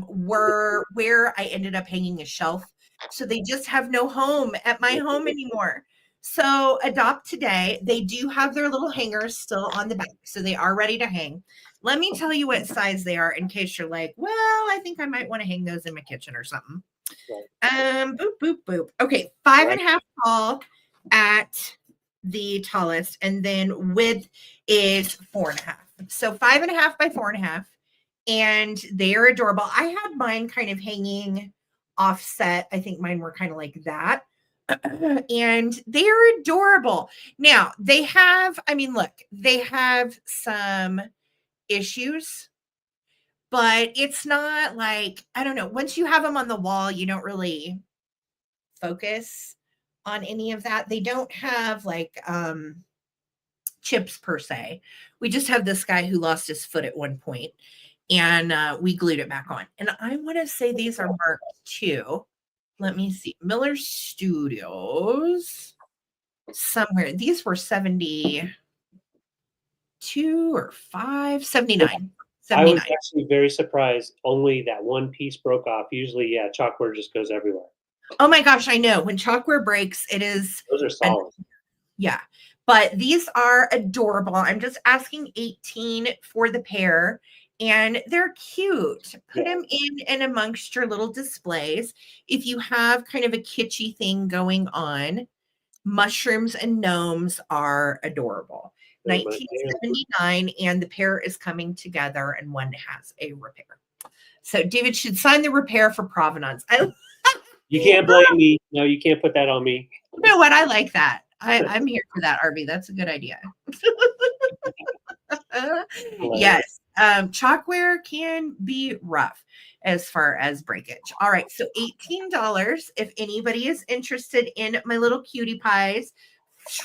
were where I ended up hanging a shelf. So they just have no home at my home anymore. So adopt today. They do have their little hangers still on the back. So they are ready to hang. Let me tell you what size they are in case you're like, well, I think I might want to hang those in my kitchen or something. Boop, boop, boop. Okay, 5.5 tall at the tallest, and then width is 4.5. So 5.5 by 4.5, and they are adorable. I had mine kind of hanging offset. I think mine were kind of like that. And they are adorable. Now they have, I mean, look, they have some issues, but it's not like, I don't know, once you have them on the wall, you don't really focus on any of that. They don't have like chips per se. We just have this guy who lost his foot at one point, and we glued it back on. And I want to say these are marked too. Let me see. Miller Studios somewhere. These were 72 or 5, 79. I was actually very surprised. Only that one piece broke off. Usually, yeah, Chalkware just goes everywhere. Oh my gosh, I know. When Chalkware breaks, it is. Those are solid. Yeah, but these are adorable. I'm just asking 18 for the pair, and they're cute. Put them in and amongst your little displays. If you have kind of a kitschy thing going on, mushrooms and gnomes are adorable. 1979, and the pair is coming together, and one has a repair. So David should sign the repair for provenance. You can't blame me. No, you can't put that on me. You know what? I like that. I'm here for that, Arby. That's a good idea. Yes. Chalkware can be rough as far as breakage. All right. So $18. If anybody is interested in my little cutie pies,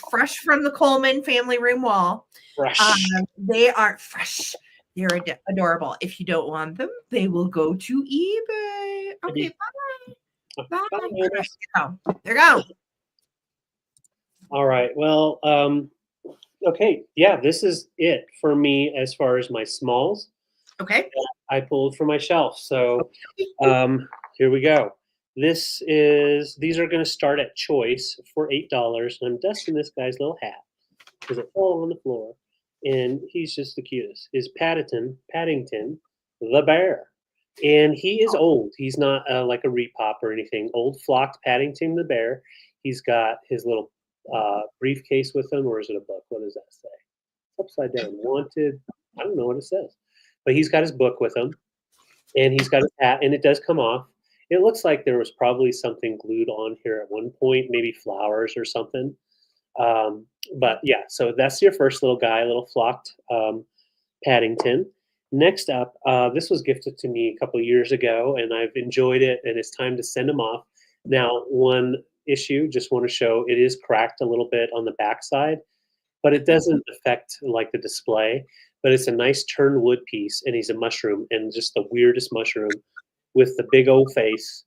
fresh from the Coleman family room wall. They are fresh. They're adorable. If you don't want them, they will go to eBay. Okay. Bye. Bye. There you go. All right. Well, okay. Yeah, this is it for me as far as my smalls. Okay. I pulled from my shelf. So here we go. These are going to start at choice for $8. And I'm dusting this guy's little hat because it fell on the floor. And he's just the cutest. Is Paddington the bear. And he is old. He's not like a repop or anything. Old flocked Paddington the bear. He's got his little briefcase with him, or is it a book? What does that say? It's upside down. Wanted. I don't know what it says. But he's got his book with him. And he's got his hat, and it does come off. It looks like there was probably something glued on here at one point, maybe flowers or something. But yeah, so that's your first little guy, little flocked Paddington. Next up, this was gifted to me a couple of years ago, and I've enjoyed it, and it's time to send them off. Now, one issue, just want to show, it is cracked a little bit on the backside, but it doesn't affect like the display. But it's a nice turned wood piece, and he's a mushroom, and just the weirdest mushroom with the big old face.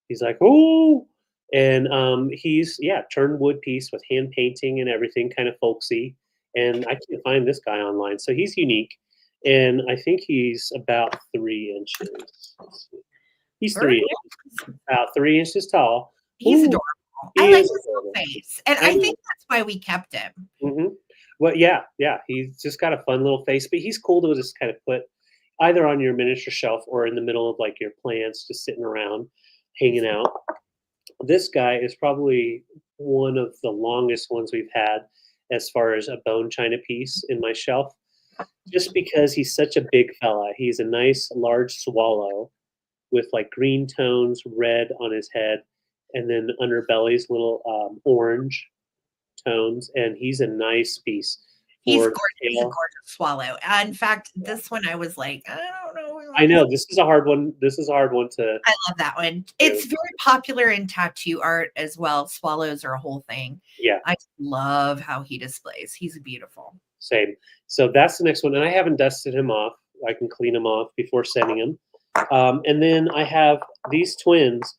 He's like, oh, and he's turned wood piece with hand painting and everything, kind of folksy. And I can't find this guy online, so he's unique. And I think he's about 3 inches. He's 3 inches, about 3 inches tall. He's adorable. I like his little face, and I think that's why we kept him. Mm-hmm. Well, yeah, he's just got a fun little face, but he's cool to just kind of put either on your miniature shelf or in the middle of like your plants, just sitting around, hanging out. This guy is probably one of the longest ones we've had as far as a bone china piece in my shelf, just because he's such a big fella. He's a nice large swallow with like green tones, red on his head, and then underbelly's little orange tones, and he's a nice piece. He's gorgeous. He's a gorgeous swallow. In fact, this one I was like, I don't know. I know this is a hard one. To. I love that one. It's very popular in tattoo art as well. Swallows are a whole thing. Yeah, I love how he displays. He's beautiful. Same. So that's the next one, and I haven't dusted him off. I can clean him off before sending him. And then I have these twins,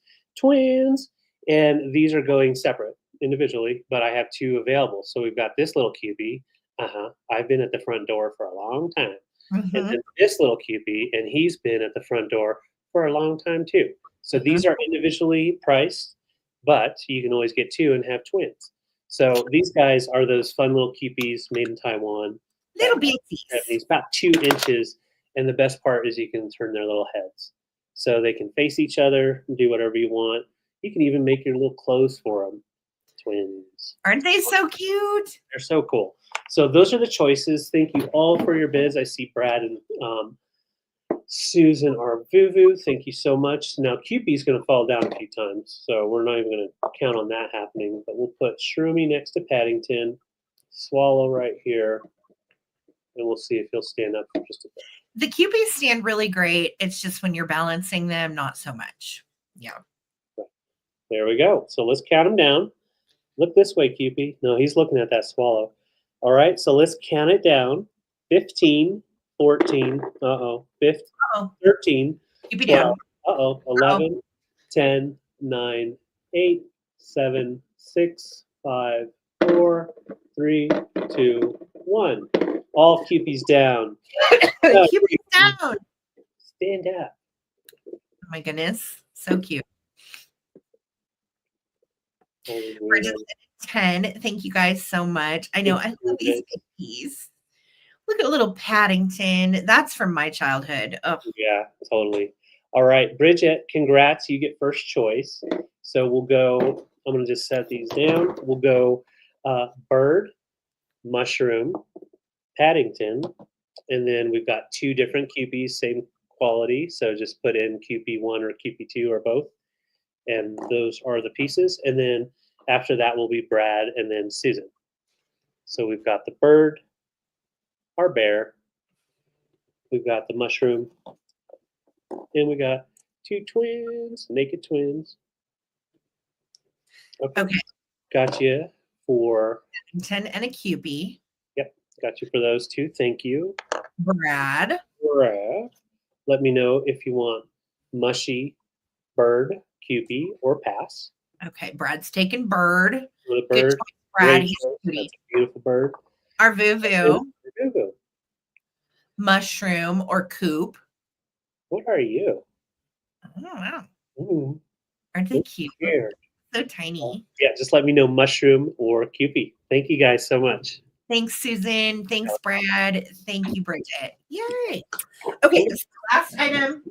and these are going separate individually, but I have 2 available. So we've got this little QB. I've been at the front door for a long time. Mm-hmm. And then this little QB, and he's been at the front door for a long time too. So these are individually priced, but you can always get 2 and have twins. So these guys are those fun little QBs made in Taiwan. Little babies. He's about 2 inches, and the best part is you can turn their little heads. So they can face each other and do whatever you want. You can even make your little clothes for them. twins. Aren't they so cute? They're so cool. So those are the choices. Thank you all for your bids. I see Brad and Susan are Vuvu. Thank you so much. Now Cupid's going to fall down a few times, so we're not even going to count on that happening. But we'll put Shroomy next to Paddington, Swallow right here, and we'll see if he'll stand up for just a bit. The Cupids stand really great. It's just when you're balancing them, not so much. Yeah. There we go. So let's count them down. Look this way, Cupid. No, he's looking at that Swallow. All right, so let's count it down. 15, 14, 13, Cupid 12, down. 11, 10, 9, 8, 7, 6, 5, 4, 3, 2, 1. All Cupids down. Cupid's down. Stand up. Oh my goodness. So cute. We're just at 10. Thank you guys so much. I know I love these babies. Look at little Paddington. That's from my childhood. Oh. Yeah, totally. All right, Bridget, congrats. You get first choice. So we'll go, I'm going to just set these down. We'll go bird, mushroom, Paddington, and then we've got two different Cupies, same quality. So just put in Cupid 1 or Cupid 2 or both. And those are the pieces. And then after that will be Brad and then Susan. So we've got the bird, our bear, we've got the mushroom, and we got two twins, naked twins. Okay. Got you for 10 and a Cupid. Yep, got you for those two. Thank you. Brad. Let me know if you want mushy, bird, Cupid, or pass. Okay, Brad's taking bird. With a bird. Good choice, Brad. He's That's a beautiful bird. Our Vuvu. Mushroom or coop. What are you? I don't know. Ooh. Aren't they cute? Weird. So tiny. Yeah, just let me know mushroom or Cupid. Thank you guys so much. Thanks, Susan. Thanks, Brad. Thank you, Bridget. Yay. Okay, this is the last item.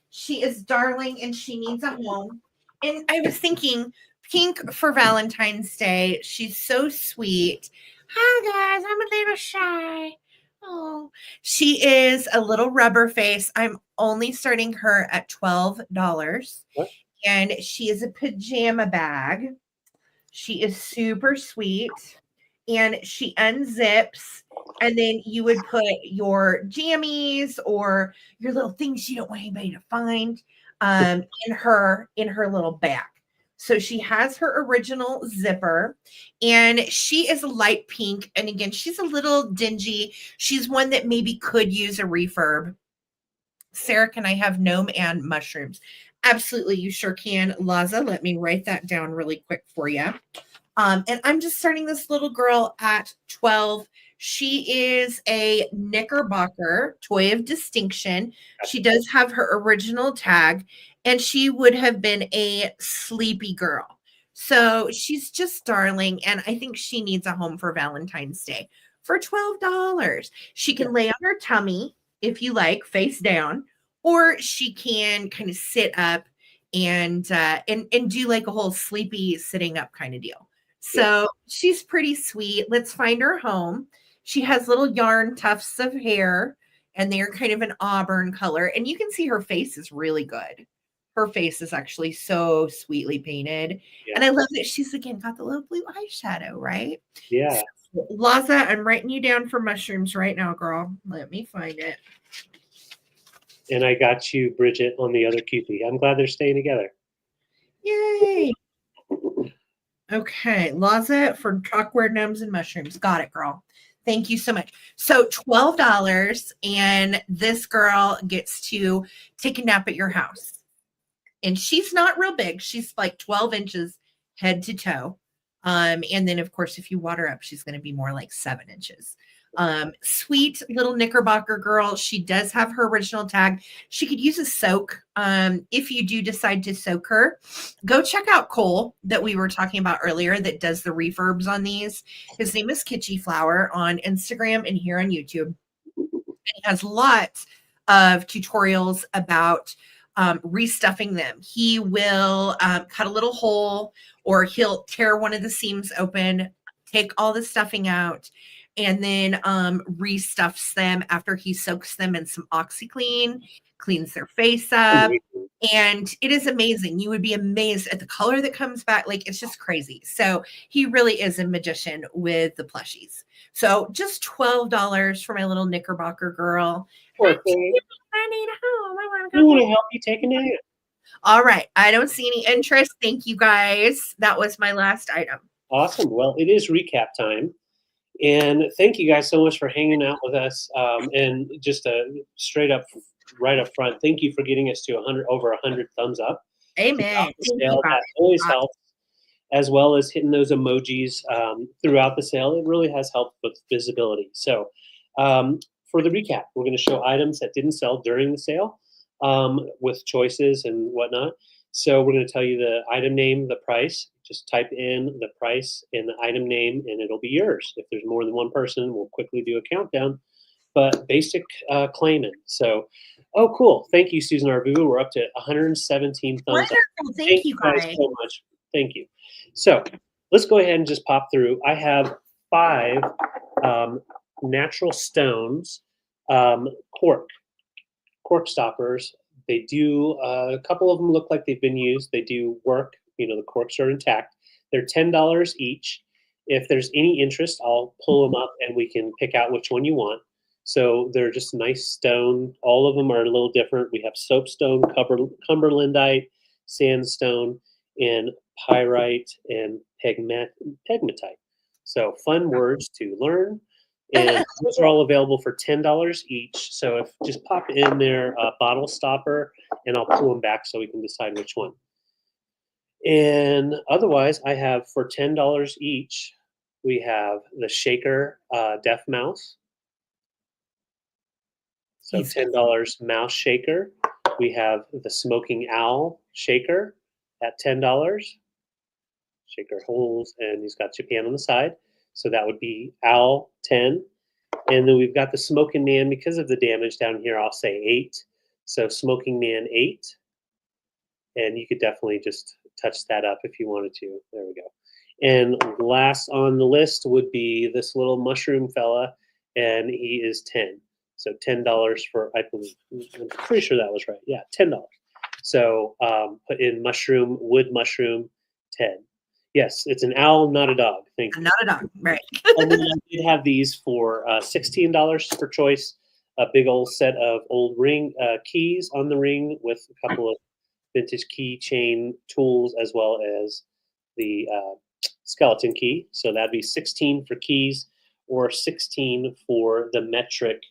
She is darling and she needs a home. And I was thinking, pink for Valentine's Day. She's so sweet. Hi, guys. I'm a little shy. Oh, she is a little rubber face. I'm only starting her at $12. What? And she is a pajama bag. She is super sweet. And she unzips, and then you would put your jammies or your little things you don't want anybody to find in her little bag. So she has her original zipper, and she is a light pink. And again, she's a little dingy. She's one that maybe could use a refurb. Sarah, can I have gnome and mushrooms? Absolutely, you sure can. Laza, let me write that down really quick for you. And I'm just starting this little girl at 12. She is a Knickerbocker toy of distinction. She does have her original tag, and she would have been a sleepy girl. So she's just darling, and I think she needs a home for Valentine's Day for $12. She can lay on her tummy, if you like, face down, or she can kind of sit up and do like a whole sleepy sitting up kind of deal. So she's pretty sweet. Let's find her home. She has little yarn tufts of hair, and they're kind of an auburn color. And you can see her face is really good. Her face is actually so sweetly painted. Yeah. And I love that she's, again, got the little blue eyeshadow, right? Yeah. So, Laza, I'm writing you down for mushrooms right now, girl. Let me find it. And I got you, Bridget, on the other Cupid. I'm glad they're staying together. Yay. Okay, Laza for Chalkware, gnomes, and mushrooms. Got it, girl. Thank you so much. So $12, and this girl gets to take a nap at your house. And she's not real big. She's like 12 inches head to toe. And then, of course, if you water up, she's going to be more like 7 inches. Sweet little Knickerbocker girl. She does have her original tag. She could use a soak. If you do decide to soak her, go check out Cole that we were talking about earlier that does the refurbs on these. His name is Kitschy Flower on Instagram and here on YouTube. And he has lots of tutorials about restuffing them. He will cut a little hole, or he'll tear one of the seams open, take all the stuffing out, and then restuffs them after he soaks them in some OxyClean, cleans their face up. And it is amazing. You would be amazed at the color that comes back. Like, it's just crazy. So he really is a magician with the plushies. So just $12 for my little Knickerbocker girl. Poor thing. I need home. I want to We go want to home. help you take a nap. All right. I don't see any interest. Thank you, guys. That was my last item. Awesome. Well, it is recap time. And thank you guys so much for hanging out with us. And just straight up, right up front, thank you for getting us to over 100 thumbs up. Amen. That always helps, as well as hitting those emojis throughout the sale. It really has helped with visibility. So for the recap, we're going to show items that didn't sell during the sale with choices and whatnot. So we're going to tell you the item name, the price. Just type in the price and the item name, and it'll be yours. If there's more than one person, we'll quickly do a countdown. But basic claiming. So, oh, cool. Thank you, Susan Arvu. We're up to 117 thumbs up. Thank you guys so much. Thank you. So let's go ahead and just pop through. I have 5 natural stones cork stoppers. They do, a couple of them look like they've been used. They do work. The corks are intact. They're $10 each. If there's any interest, I'll pull them up and we can pick out which one you want. So they're just nice stone. All of them are a little different. We have soapstone, cumberlandite, sandstone, and pyrite, and pegmatite. So fun words to learn. And those are all available for $10 each. So just pop in there a bottle stopper, and I'll pull them back so we can decide which one. And otherwise, I have for $10 each, we have the shaker deaf mouse. So $10 mouse shaker. We have the smoking owl shaker at $10. Shaker holds, and he's got Japan on the side. So that would be owl 10. And then we've got the smoking man. Because of the damage down here, I'll say 8. So smoking man 8. And you could definitely just touch that up if you wanted to. There we go. And last on the list would be this little mushroom fella, and he is 10. So $10 for, I believe, I'm pretty sure that was right. Yeah, $10. So put in wood mushroom, 10. Yes, it's an owl, not a dog. Thank you. Not a dog, right. And then I did have these for $16 for choice. A big old set of old ring keys on the ring with a couple of vintage keychain tools, as well as the skeleton key. So that'd be 16 for keys, or 16 for the metric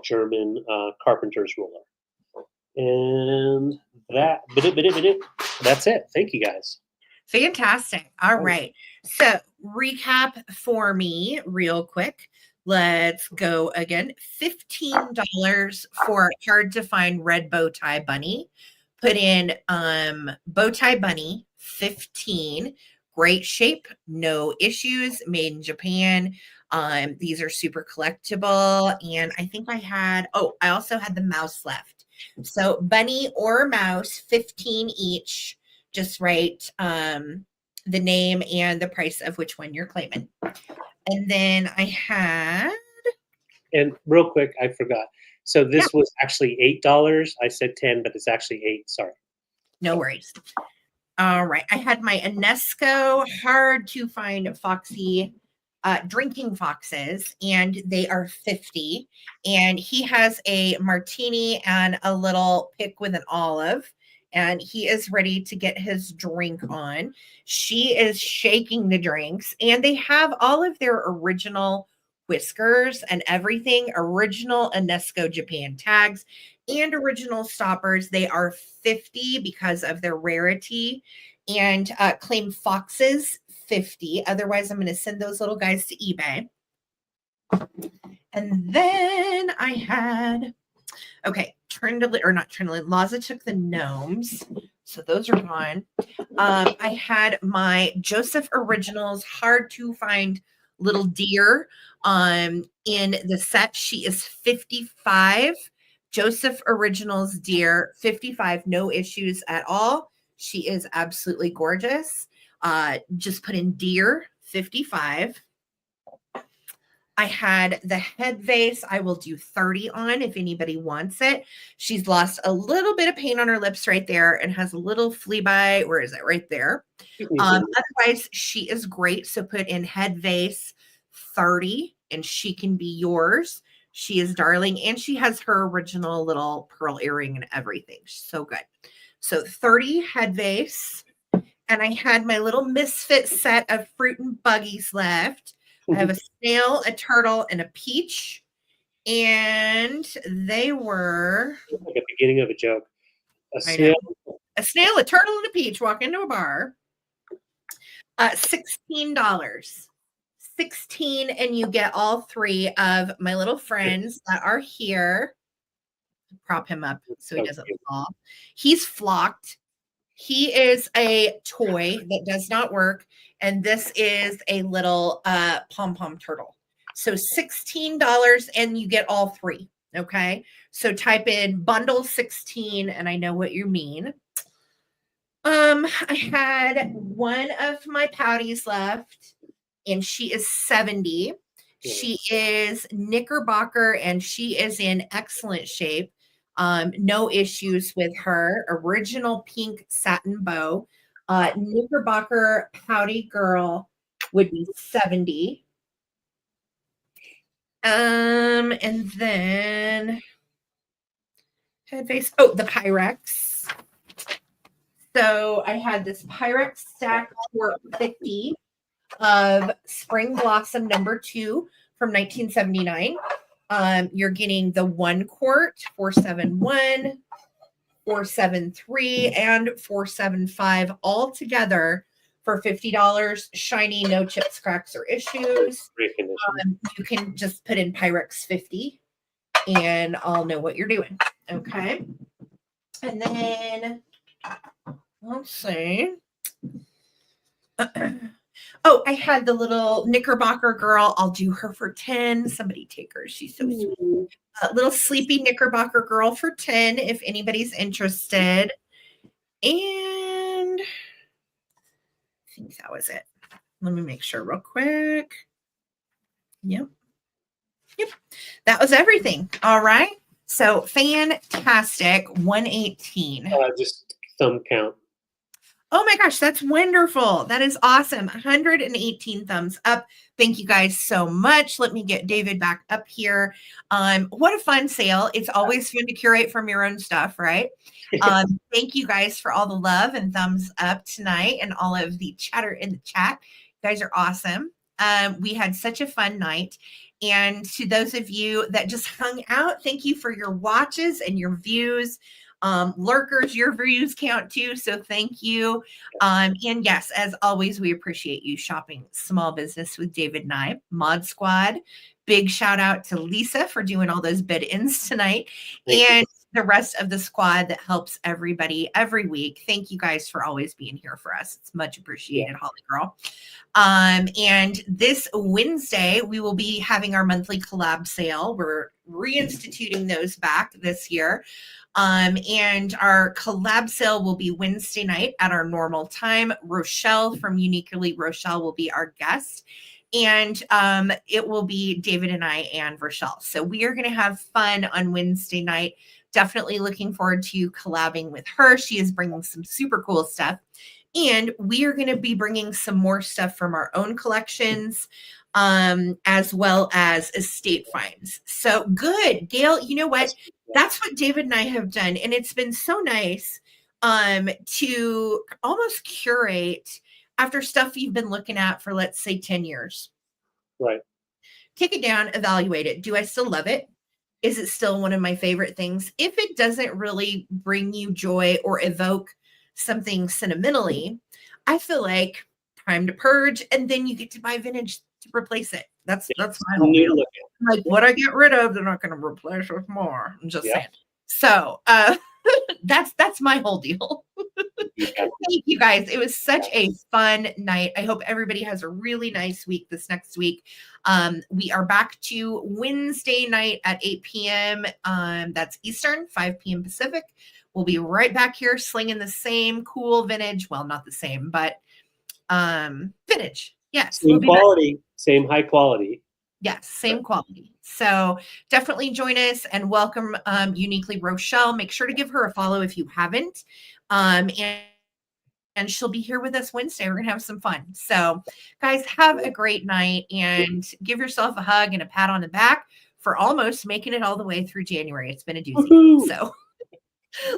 German carpenter's ruler. And that's it. Thank you, guys. Fantastic. All right. So recap for me real quick. Let's go again. $15 for hard to find red bow tie bunny. Put in bow tie bunny, 15. Great shape, no issues, made in Japan. These are super collectible. And I think I also had the mouse left. So bunny or mouse, 15 each. Just write the name and the price of which one you're claiming. And then I had... And real quick, I forgot. So this was actually $8. I said 10, but it's actually 8. Sorry. No worries. All right. I had my Anesco hard to find foxy drinking foxes, and they are 50. And he has a martini and a little pick with an olive, and he is ready to get his drink on. She is shaking the drinks, and they have all of their original whiskers and everything, original Anesco Japan tags and original stoppers. They are 50 because of their rarity, and claim foxes 50. Otherwise, I'm going to send those little guys to eBay. And then I had, Laza took the gnomes. So those are gone. I had my Joseph Originals hard to find little deer in the set. She is 55. Joseph Originals Deer, 55, no issues at all. She is absolutely gorgeous. Just put in Deer, 55. I had the head vase. I will do 30 on if anybody wants it. She's lost a little bit of paint on her lips right there and has a little flea bite. Where is it? Right there. Otherwise, she is great. So put in head vase 30 and she can be yours. She is darling. And she has her original little pearl earring and everything. She's so good. So 30 head vase. And I had my little misfit set of fruit and buggies left. I have a snail, a turtle, and a peach. And they were like the beginning of a joke. a snail, a turtle, and a peach walk into a bar. $16. 16, and you get all three of my little friends that are here. Prop him up so he doesn't fall. He's flocked. He is a toy that does not work. And this is a little pom-pom turtle. So $16 and you get all three. Okay. So type in bundle 16 and I know what you mean. I had one of my pouties left and she is 70. She is Knickerbocker and she is in excellent shape. No issues with her. Original pink satin bow. Knickerbocker pouty girl would be 70. And then head face. Oh, the Pyrex. So I had this Pyrex stack for 50 of Spring Blossom number 2 from 1979. You're getting the 1 quart, 471, 473, and 475 all together for $50. Shiny, no chips, cracks, or issues. You can just put in Pyrex 50 and I'll know what you're doing. Okay. And then let's see. Oh, I had the little Knickerbocker girl. I'll do her for 10. Somebody take her. She's so sweet. Little sleepy Knickerbocker girl for 10 if anybody's interested. And I think that was it. Let me make sure real quick. Yep. That was everything. All right. So fantastic. 118. Just thumb count. Oh my gosh, that's wonderful. That is awesome. 118 thumbs up. Thank you guys so much. Let me get David back up here. What a fun sale. It's always fun to curate from your own stuff, right? Thank you guys for all the love and thumbs up tonight and all of the chatter in the chat. You guys are awesome. We had such a fun night. And to those of you that just hung out, thank you for your watches and your views. Lurkers, your views count too, so thank you. And yes, as always, we appreciate you shopping small business with David and I. Mod Squad, big shout out to Lisa for doing all those bid-ins tonight. And the rest of the squad that helps everybody every week. Thank you guys for always being here for us. It's much appreciated, Holly Girl. And this Wednesday, we will be having our monthly collab sale. We're reinstituting those back this year. And our collab sale will be Wednesday night at our normal time. Rochelle from Uniquely Rochelle will be our guest. And it will be David and I and Rochelle. So we are going to have fun on Wednesday night. Definitely looking forward to collabing with her. She is bringing some super cool stuff. And we are going to be bringing some more stuff from our own collections, as well as estate finds. So good. Gail, you know what? That's what David and I have done. And it's been so nice to almost curate after stuff you've been looking at for, let's say, 10 years. Right. Take it down, evaluate it. Do I still love it? Is it still one of my favorite things? If it doesn't really bring you joy or evoke something sentimentally, I feel like time to purge, and then you get to buy vintage to replace it. That's my whole deal. Like, what I get rid of, they're not going to replace with more. I'm just saying. So that's my whole deal. Thank you guys. It was such a fun night. I hope everybody has a really nice week this next week. We are back to Wednesday night at 8 p.m. That's Eastern, 5 p.m. Pacific. We'll be back here slinging the same cool vintage. Well, not the same, but vintage. Yes. Same quality, same high quality. Yes, same quality. So definitely join us and welcome Uniquely Rochelle. Make sure to give her a follow if you haven't. And she'll be here with us Wednesday. We're going to have some fun. So guys, have a great night and give yourself a hug and a pat on the back for almost making it all the way through January. It's been a doozy. Woo-hoo. So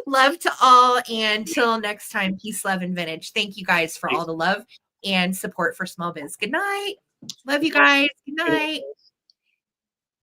love to all. And until next time, peace, love, and vintage. Thank you guys for all the love and support for small biz. Good night. Love you guys. Good night.